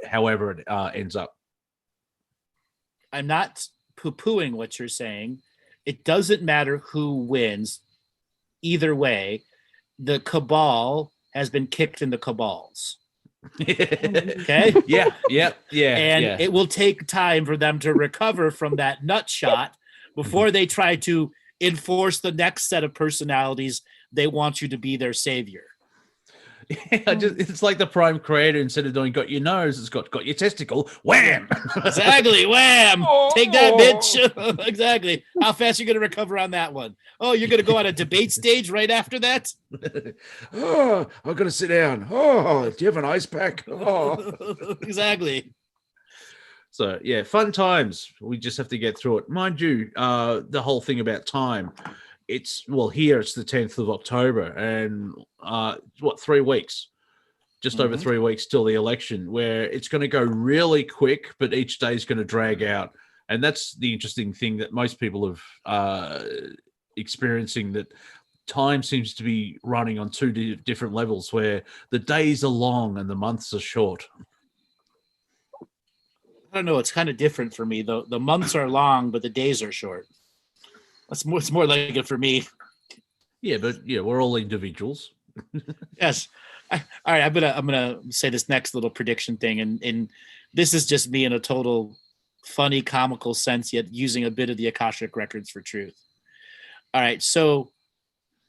Speaker 2: however it ends up.
Speaker 1: I'm not poo-pooing what you're saying. It doesn't matter who wins. Either way, the cabal has been kicked in the cabals. Okay.
Speaker 2: Yeah.
Speaker 1: And it will take time for them to recover from that nut shot before they try to enforce the next set of personalities they want you to be their savior.
Speaker 2: It's like the Prime Creator, instead of doing got your nose, it's got your testicle. Wham!
Speaker 1: Exactly. Wham! Take that, bitch. Exactly. How fast are you going to recover on that one? Oh, you're going to go on a debate stage right after that?
Speaker 2: Oh, I've got to sit down. Oh, do you have an ice pack? Oh.
Speaker 1: Exactly.
Speaker 2: So, yeah, fun times. We just have to get through it. Mind you, the whole thing about time, here it's the 10th of October, and 3 weeks, just over 3 weeks till the election, where it's going to go really quick, but each day is going to drag out. And that's the interesting thing that most people have experiencing, that time seems to be running on two different levels, where the days are long and the months are short.
Speaker 1: I don't know. It's kind of different for me, though. The months are long, but the days are short. It's more like it for me.
Speaker 2: Yeah, but we're all individuals.
Speaker 1: Yes. All right. I'm gonna say this next little prediction thing, and this is just me in a total funny, comical sense, yet using a bit of the Akashic Records for truth. All right. So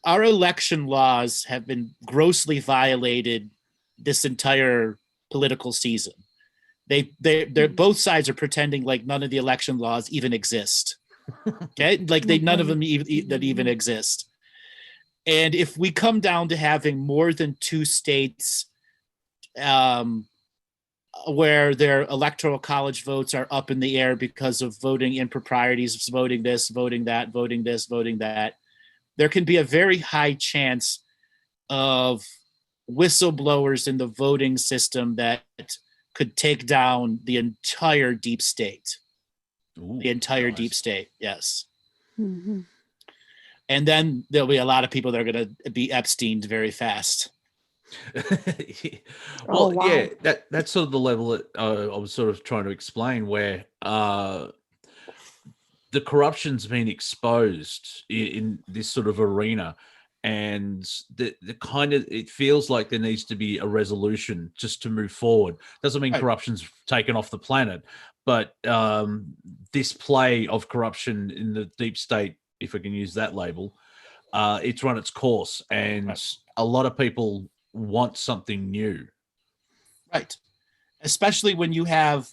Speaker 1: our election laws have been grossly violated this entire political season. They're both sides are pretending like none of the election laws even exist. Okay, like none of them even exist. And if we come down to having more than 2 states where their electoral college votes are up in the air because of voting improprieties, voting this, voting that, voting this, voting that, there can be a very high chance of whistleblowers in the voting system that could take down the entire deep state.
Speaker 2: Ooh,
Speaker 1: the entire
Speaker 2: nice.
Speaker 1: Deep state, yes. And then there'll be a lot of people that are going to be Epsteined very fast.
Speaker 2: Well, wow. Yeah, that's sort of the level that I was sort of trying to explain, where the corruption's been exposed in this sort of arena, and the kind of, it feels like there needs to be a resolution just to move forward. Doesn't mean corruption's taken off the planet, but this play of corruption in the deep state, if I can use that label, it's run its course, and a lot of people want something new.
Speaker 1: Right. Especially when you have,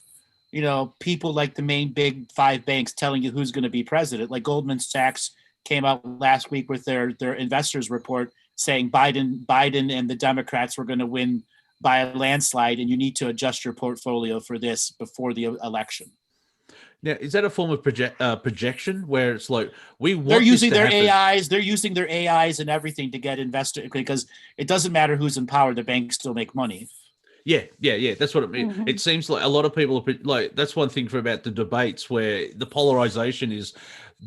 Speaker 1: people like the main big 5 banks telling you who's going to be president. Like Goldman Sachs came out last week with their investors report saying Biden and the Democrats were going to win by a landslide, and you need to adjust your portfolio for this before the election.
Speaker 2: Now, is that a form of projection, where it's like
Speaker 1: they're using their AIs? They're using their AIs and everything to get investors, because it doesn't matter who's in power; the banks still make money.
Speaker 2: Yeah. That's what it means. It seems like a lot of people are like, that's one thing about the debates, where the polarization is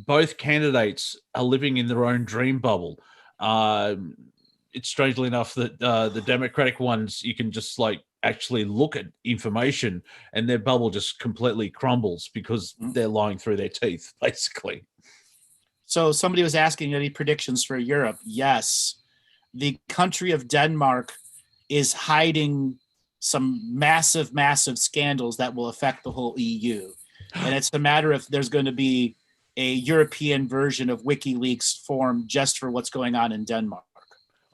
Speaker 2: both candidates are living in their own dream bubble. it's strangely enough that the Democratic ones, you can just like actually look at information and their bubble just completely crumbles because they're lying through their teeth, basically.
Speaker 1: So somebody was asking any predictions for Europe. Yes, the country of Denmark is hiding some massive, massive scandals that will affect the whole EU. And it's a matter of there's going to be a European version of WikiLeaks formed just for what's going on in Denmark.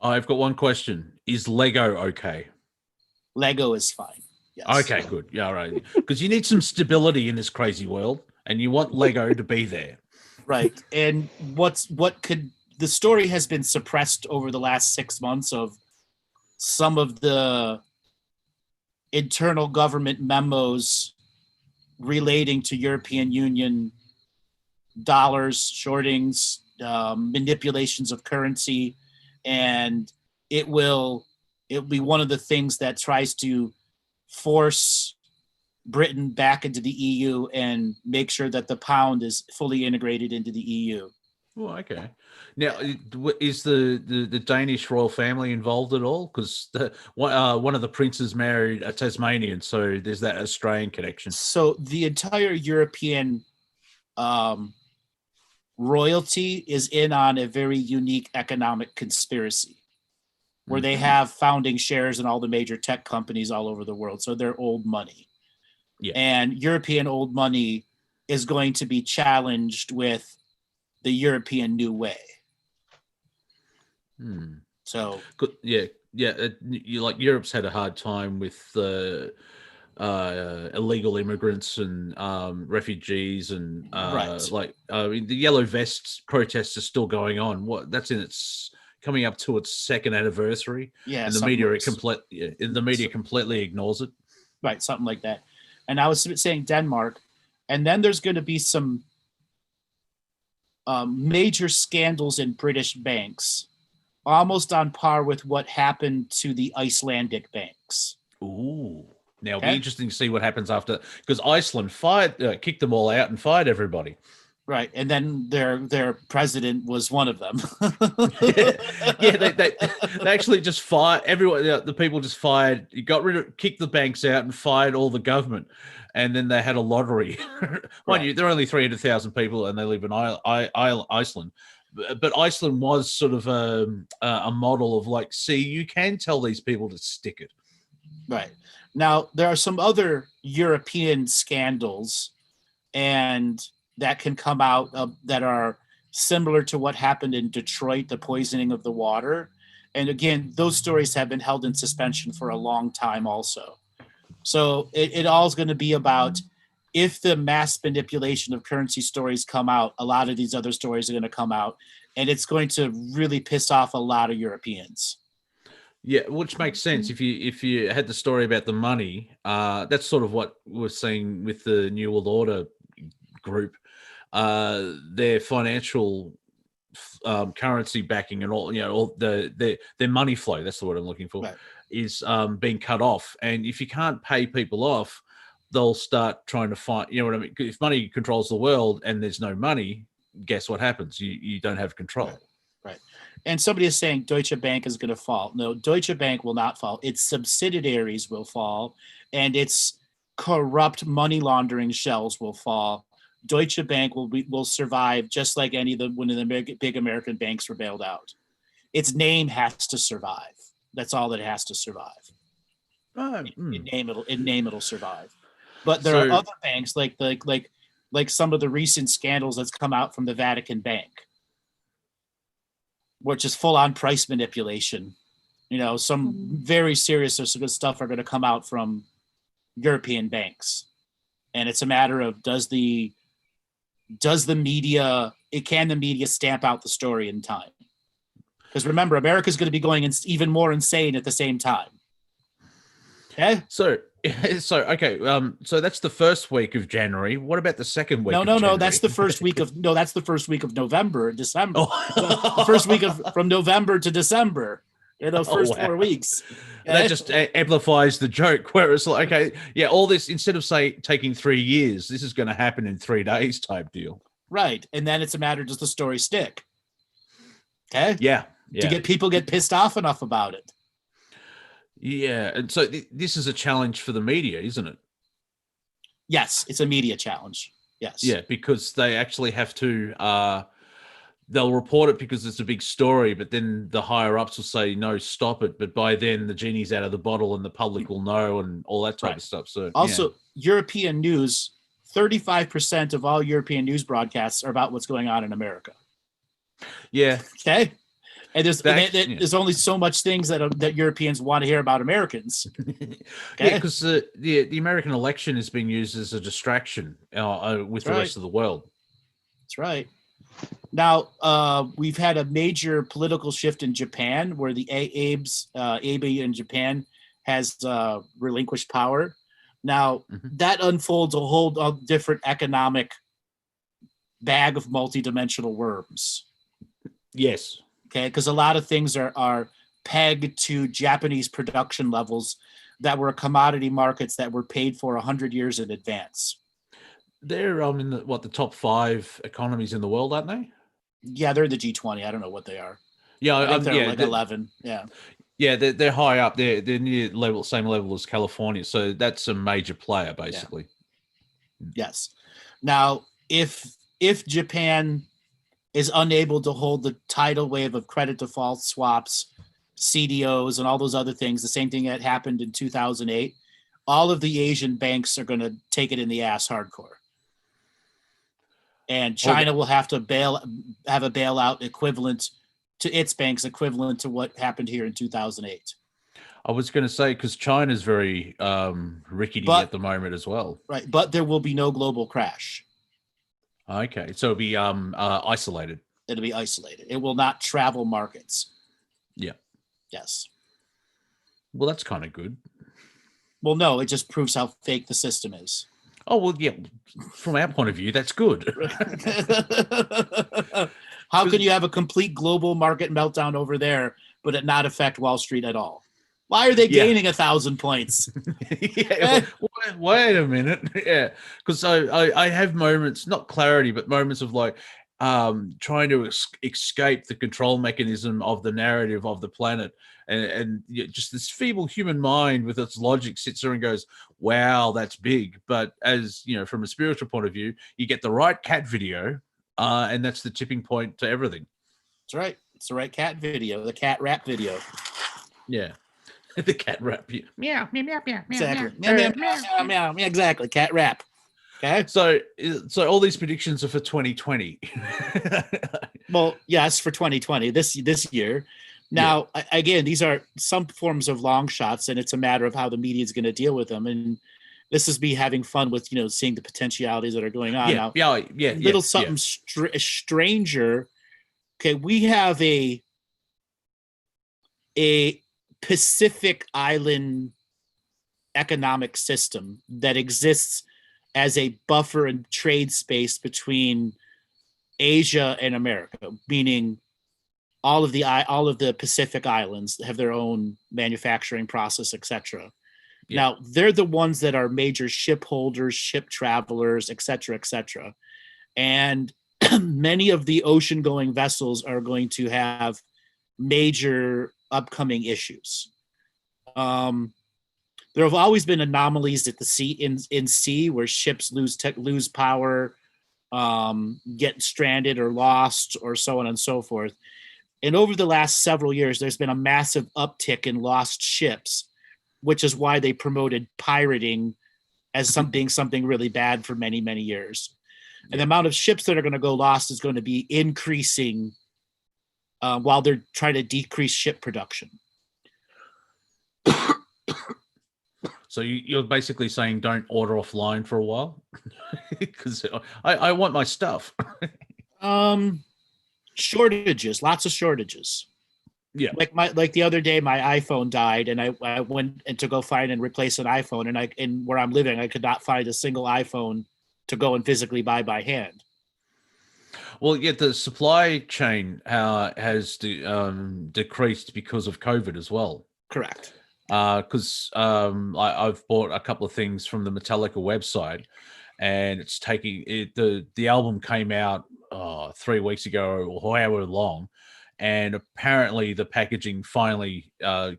Speaker 2: I've got one question. Is Lego okay?
Speaker 1: Lego is fine. Yes.
Speaker 2: Okay, good. Yeah, all right. Because you need some stability in this crazy world, and you want Lego to be there.
Speaker 1: Right. And the story has been suppressed over the last 6 months of some of the internal government memos relating to European Union dollars, shortings, manipulations of currency, and it will be one of the things that tries to force Britain back into the EU and make sure that the pound is fully integrated into the EU.
Speaker 2: Oh, okay. Now, is the Danish royal family involved at all? Because one of the princes married a Tasmanian, so there's that Australian connection.
Speaker 1: So the entire European royalty is in on a very unique economic conspiracy where they have founding shares in all the major tech companies all over the world. So they're old money. Yeah. And European old money is going to be challenged with the European new way. So
Speaker 2: yeah. Like Europe's had a hard time with illegal immigrants and refugees and the yellow vests protests are still going on. That's coming up to its second anniversary.
Speaker 1: Yeah,
Speaker 2: and the media completely ignores it.
Speaker 1: Right, something like that. And I was saying Denmark, and then there's going to be some major scandals in British banks, almost on par with what happened to the Icelandic banks.
Speaker 2: Ooh. Now, it'll be interesting to see what happens after, because Iceland kicked them all out and fired everybody.
Speaker 1: Right, and then their president was one of them.
Speaker 2: They actually just fired everyone. The people just fired. You kicked the banks out and fired all the government, and then they had a lottery. Mind you, there are only 300,000 people, and they live in Iceland. But Iceland was sort of a model of like, see, you can tell these people to stick it.
Speaker 1: Right. Now, there are some other European scandals and that can come out that are similar to what happened in Detroit, the poisoning of the water. And again, those stories have been held in suspension for a long time also. So it all is going to be about if the mass manipulation of currency stories come out, a lot of these other stories are going to come out, and it's going to really piss off a lot of Europeans.
Speaker 2: Yeah, which makes sense. If you had the story about the money, that's sort of what we're seeing with the New World Order group. Their financial currency backing and all their money flow, that's the word I'm looking for, right, is being cut off. And if you can't pay people off, they'll start trying to find, you know what I mean? If money controls the world and there's no money, guess what happens? You don't have control.
Speaker 1: Right. And somebody is saying Deutsche Bank is going to fall. No, Deutsche Bank will not fall. Its subsidiaries will fall, and its corrupt money laundering shells will fall. Deutsche Bank will survive just like one of the big American banks were bailed out. Its name has to survive. That's all that it has to survive. In name it'll survive. But there are other banks like some of the recent scandals that's come out from the Vatican Bank, which is full on price manipulation. Some very serious stuff are going to come out from European banks, and it's a matter of can the media stamp out the story in time? Because remember, America's going to be going even more insane at the same time. Okay.
Speaker 2: So that's the first week of January. What about the second week?
Speaker 1: No. That's the first week of November, December. The first week from November to December. Those first 4 weeks.
Speaker 2: That just amplifies the joke. Whereas, all this, instead of taking 3 years, this is going to happen in 3 days type deal.
Speaker 1: Right, and then it's a matter, does the story stick? Okay.
Speaker 2: Yeah.
Speaker 1: to get people get pissed off enough about it.
Speaker 2: Yeah, and so this is a challenge for the media, isn't it?
Speaker 1: Yes, it's a media challenge. Yes.
Speaker 2: Yeah, because they actually have to. They'll report it because it's a big story, but then the higher ups will say, "No, stop it." But by then, the genie's out of the bottle, and the public will know, and all that type of stuff. So
Speaker 1: also, European news. 35% of all European news broadcasts are about what's going on in America.
Speaker 2: Yeah.
Speaker 1: Okay. And there's only so much things that Europeans want to hear about Americans. Okay?
Speaker 2: Yeah, because the American election is being used as a distraction with the rest of the world.
Speaker 1: That's right. Now, we've had a major political shift in Japan where the a.w.a. in Japan has relinquished power. Now, that unfolds a whole different economic bag of multidimensional worms.
Speaker 2: Yes.
Speaker 1: Okay, because a lot of things are pegged to Japanese production levels that were commodity markets that were paid for 100 years in advance.
Speaker 2: They're in the top 5 economies in the world, aren't they?
Speaker 1: Yeah, they're in the G20. I don't know what they are.
Speaker 2: Yeah,
Speaker 1: I think they're like 11. Yeah.
Speaker 2: Yeah, they're high up. They're near same level as California. So that's a major player, basically.
Speaker 1: Yeah. Yes. Now, if Japan is unable to hold the tidal wave of credit default swaps, CDOs, and all those other things, the same thing that happened in 2008, all of the Asian banks are going to take it in the ass hardcore. And China will have to have a bailout equivalent to its banks, equivalent to what happened here in 2008.
Speaker 2: I was going to say, because China's very rickety at the moment as well.
Speaker 1: Right, but there will be no global crash.
Speaker 2: Okay, so it'll be isolated.
Speaker 1: It'll be isolated. It will not travel markets.
Speaker 2: Yeah.
Speaker 1: Yes.
Speaker 2: Well, that's kind of good.
Speaker 1: Well, no, it just proves how fake the system is.
Speaker 2: Oh, well, yeah. From our point of view, that's good.
Speaker 1: How can you have a complete global market meltdown over there, but it not affect Wall Street at all? Why are they gaining 1,000 points?
Speaker 2: Wait a minute. Yeah, because I have moments, not clarity, but moments of like trying to escape the control mechanism of the narrative of the planet, and just this feeble human mind with its logic sits there and goes, "Wow, that's big." But as you know, from a spiritual point of view, you get the right cat video, and that's the tipping point to everything.
Speaker 1: That's right. It's the right cat video, the cat rap video.
Speaker 2: Yeah. The cat rap. Meow, meow, meow, meow,
Speaker 1: exactly.
Speaker 2: Meow,
Speaker 1: meow, meow, meow, meow, meow. Exactly. Cat rap. Okay.
Speaker 2: So all these predictions are for 2020.
Speaker 1: Well, yes, for 2020, this year. Now, again, these are some forms of long shots, and it's a matter of how the media is going to deal with them. And this is me having fun with, seeing the potentialities that are going on. Something stranger. Okay, we have a Pacific Island economic system that exists as a buffer and trade space between Asia and America, meaning all of the Pacific Islands have their own manufacturing process, etc. Yeah. Now, they're the ones that are major ship holders, ship travelers, etc., etc. And many of the ocean-going vessels are going to have major upcoming issues. There have always been anomalies at the sea in sea where ships lose power, get stranded or lost, or so on and so forth. And over the last several years, there's been a massive uptick in lost ships, which is why they promoted pirating as something really bad for many, many years. And the amount of ships that are going to go lost is going to be increasing while they're trying to decrease ship production.
Speaker 2: So you're basically saying don't order offline for a while? Because I want my stuff.
Speaker 1: Shortages, lots of shortages.
Speaker 2: Yeah.
Speaker 1: Like the other day, my iPhone died, and I went to go find and replace an iPhone, and where I'm living, I could not find a single iPhone to go and physically buy by hand.
Speaker 2: Well, yeah, the supply chain has decreased because of COVID as well.
Speaker 1: Correct.
Speaker 2: Because I've bought a couple of things from the Metallica website, and it's taking it. The album came out 3 weeks ago or however long, and apparently the packaging finally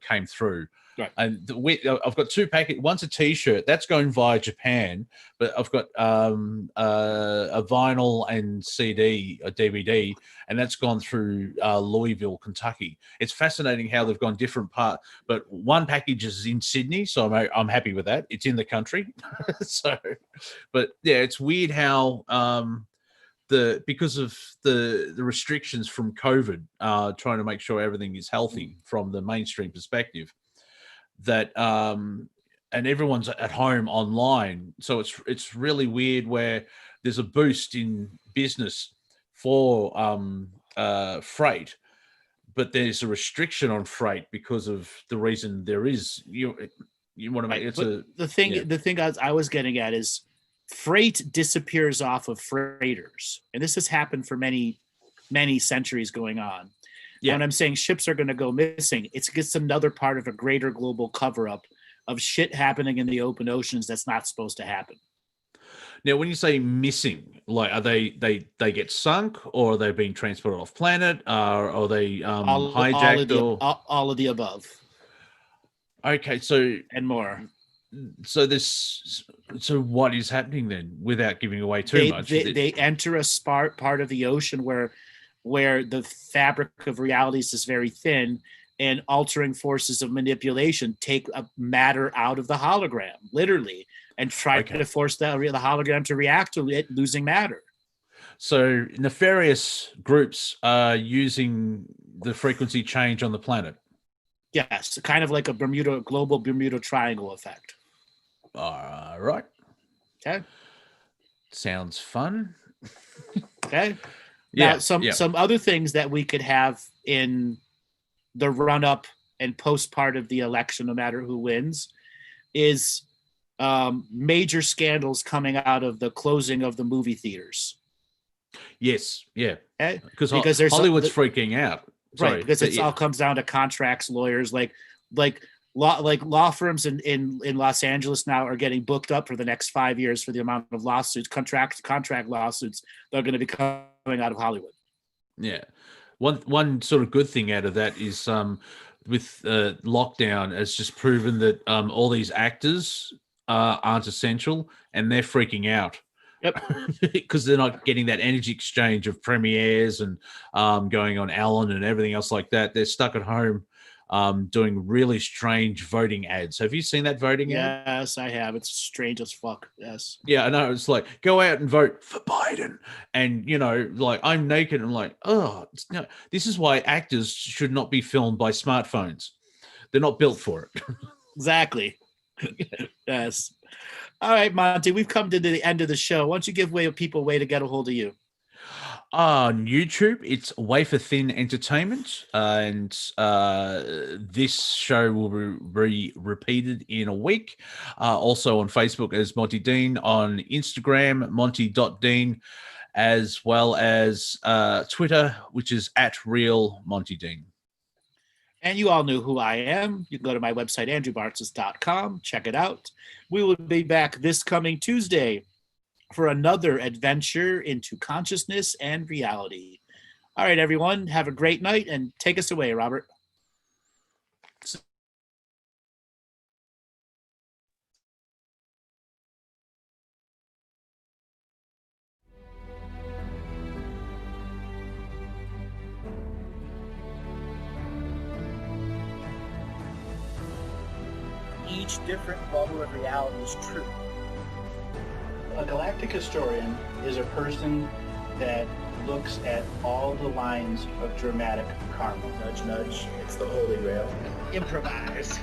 Speaker 2: came through.
Speaker 1: Right.
Speaker 2: And I've got two packages. One's a T-shirt that's going via Japan, but I've got a vinyl and CD, a DVD, and that's gone through Louisville, Kentucky. It's fascinating how they've gone different part. But one package is in Sydney, so I'm happy with that. It's in the country, so. But yeah, it's weird how because of the restrictions from COVID, trying to make sure everything is healthy from the mainstream perspective. That and everyone's at home online, so it's really weird where there's a boost in business for freight, but there's a restriction on freight because of the reason there is. You want to make
Speaker 1: the thing I was getting at is freight disappears off of freighters, and this has happened for many centuries going on. Yeah. When I'm saying ships are going to go missing, it's just another part of a greater global cover-up of shit happening in the open oceans that's not supposed to happen.
Speaker 2: Now, when you say missing, like are they get sunk, or are they being transported off planet, or are they hijacked,
Speaker 1: all of the above?
Speaker 2: Okay, so
Speaker 1: and more.
Speaker 2: So what is happening then, without giving away too much?
Speaker 1: They enter a part of the ocean where the fabric of realities is very thin, and altering forces of manipulation take a matter out of the hologram, literally, and try to force the hologram to react to it losing matter.
Speaker 2: So nefarious groups are using the frequency change on the planet.
Speaker 1: Yes, kind of like a global Bermuda Triangle effect.
Speaker 2: All right.
Speaker 1: Okay.
Speaker 2: Sounds fun.
Speaker 1: Okay. Now, some other things that we could have in the run-up and post part of the election, no matter who wins, is major scandals coming out of the closing of the movie theaters.
Speaker 2: Yes, yeah.
Speaker 1: Okay?
Speaker 2: Because Hollywood's freaking out.
Speaker 1: Right, because it all comes down to contracts, lawyers, like law firms in Los Angeles now are getting booked up for the next 5 years for the amount of lawsuits, contract lawsuits that are going to be coming out of Hollywood.
Speaker 2: Yeah. One sort of good thing out of that is with lockdown has just proven that all these actors aren't essential, and they're freaking out.
Speaker 1: Yep.
Speaker 2: Because they're not getting that energy exchange of premieres and going on Ellen and everything else like that. They're stuck at home doing really strange voting ads. Have you seen that voting ad?
Speaker 1: Yes, I have. It's strange as fuck. Yes.
Speaker 2: Yeah, I know. It's like, go out and vote for Biden. And, like, I'm naked. And I'm like, this is why actors should not be filmed by smartphones. They're not built for it.
Speaker 1: Exactly. Yes. All right, Monty, we've come to the end of the show. Why don't you give people a way to get a hold of you?
Speaker 2: On YouTube, it's Wafer Thin Entertainment, and this show will be repeated in a week. Also on Facebook as Monty Dean, on Instagram, Monty.Dean, as well as Twitter, which is @RealMontyDean.
Speaker 1: And you all know who I am. You can go to my website, andrewbartzis.com. Check it out. We will be back this coming Tuesday for another adventure into consciousness and reality. All right, everyone. Have a great night, and take us away, Robert.
Speaker 8: Each different bubble of reality is true. A galactic historian is a person that looks at all the lines of dramatic karma. Nudge, nudge, it's the Holy Grail. Improvise.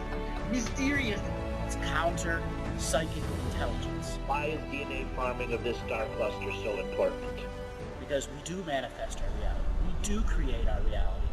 Speaker 8: Mysterious. It's counter psychic intelligence.
Speaker 9: Why is DNA farming of this star cluster so important?
Speaker 8: Because we do manifest our reality. We do create our reality.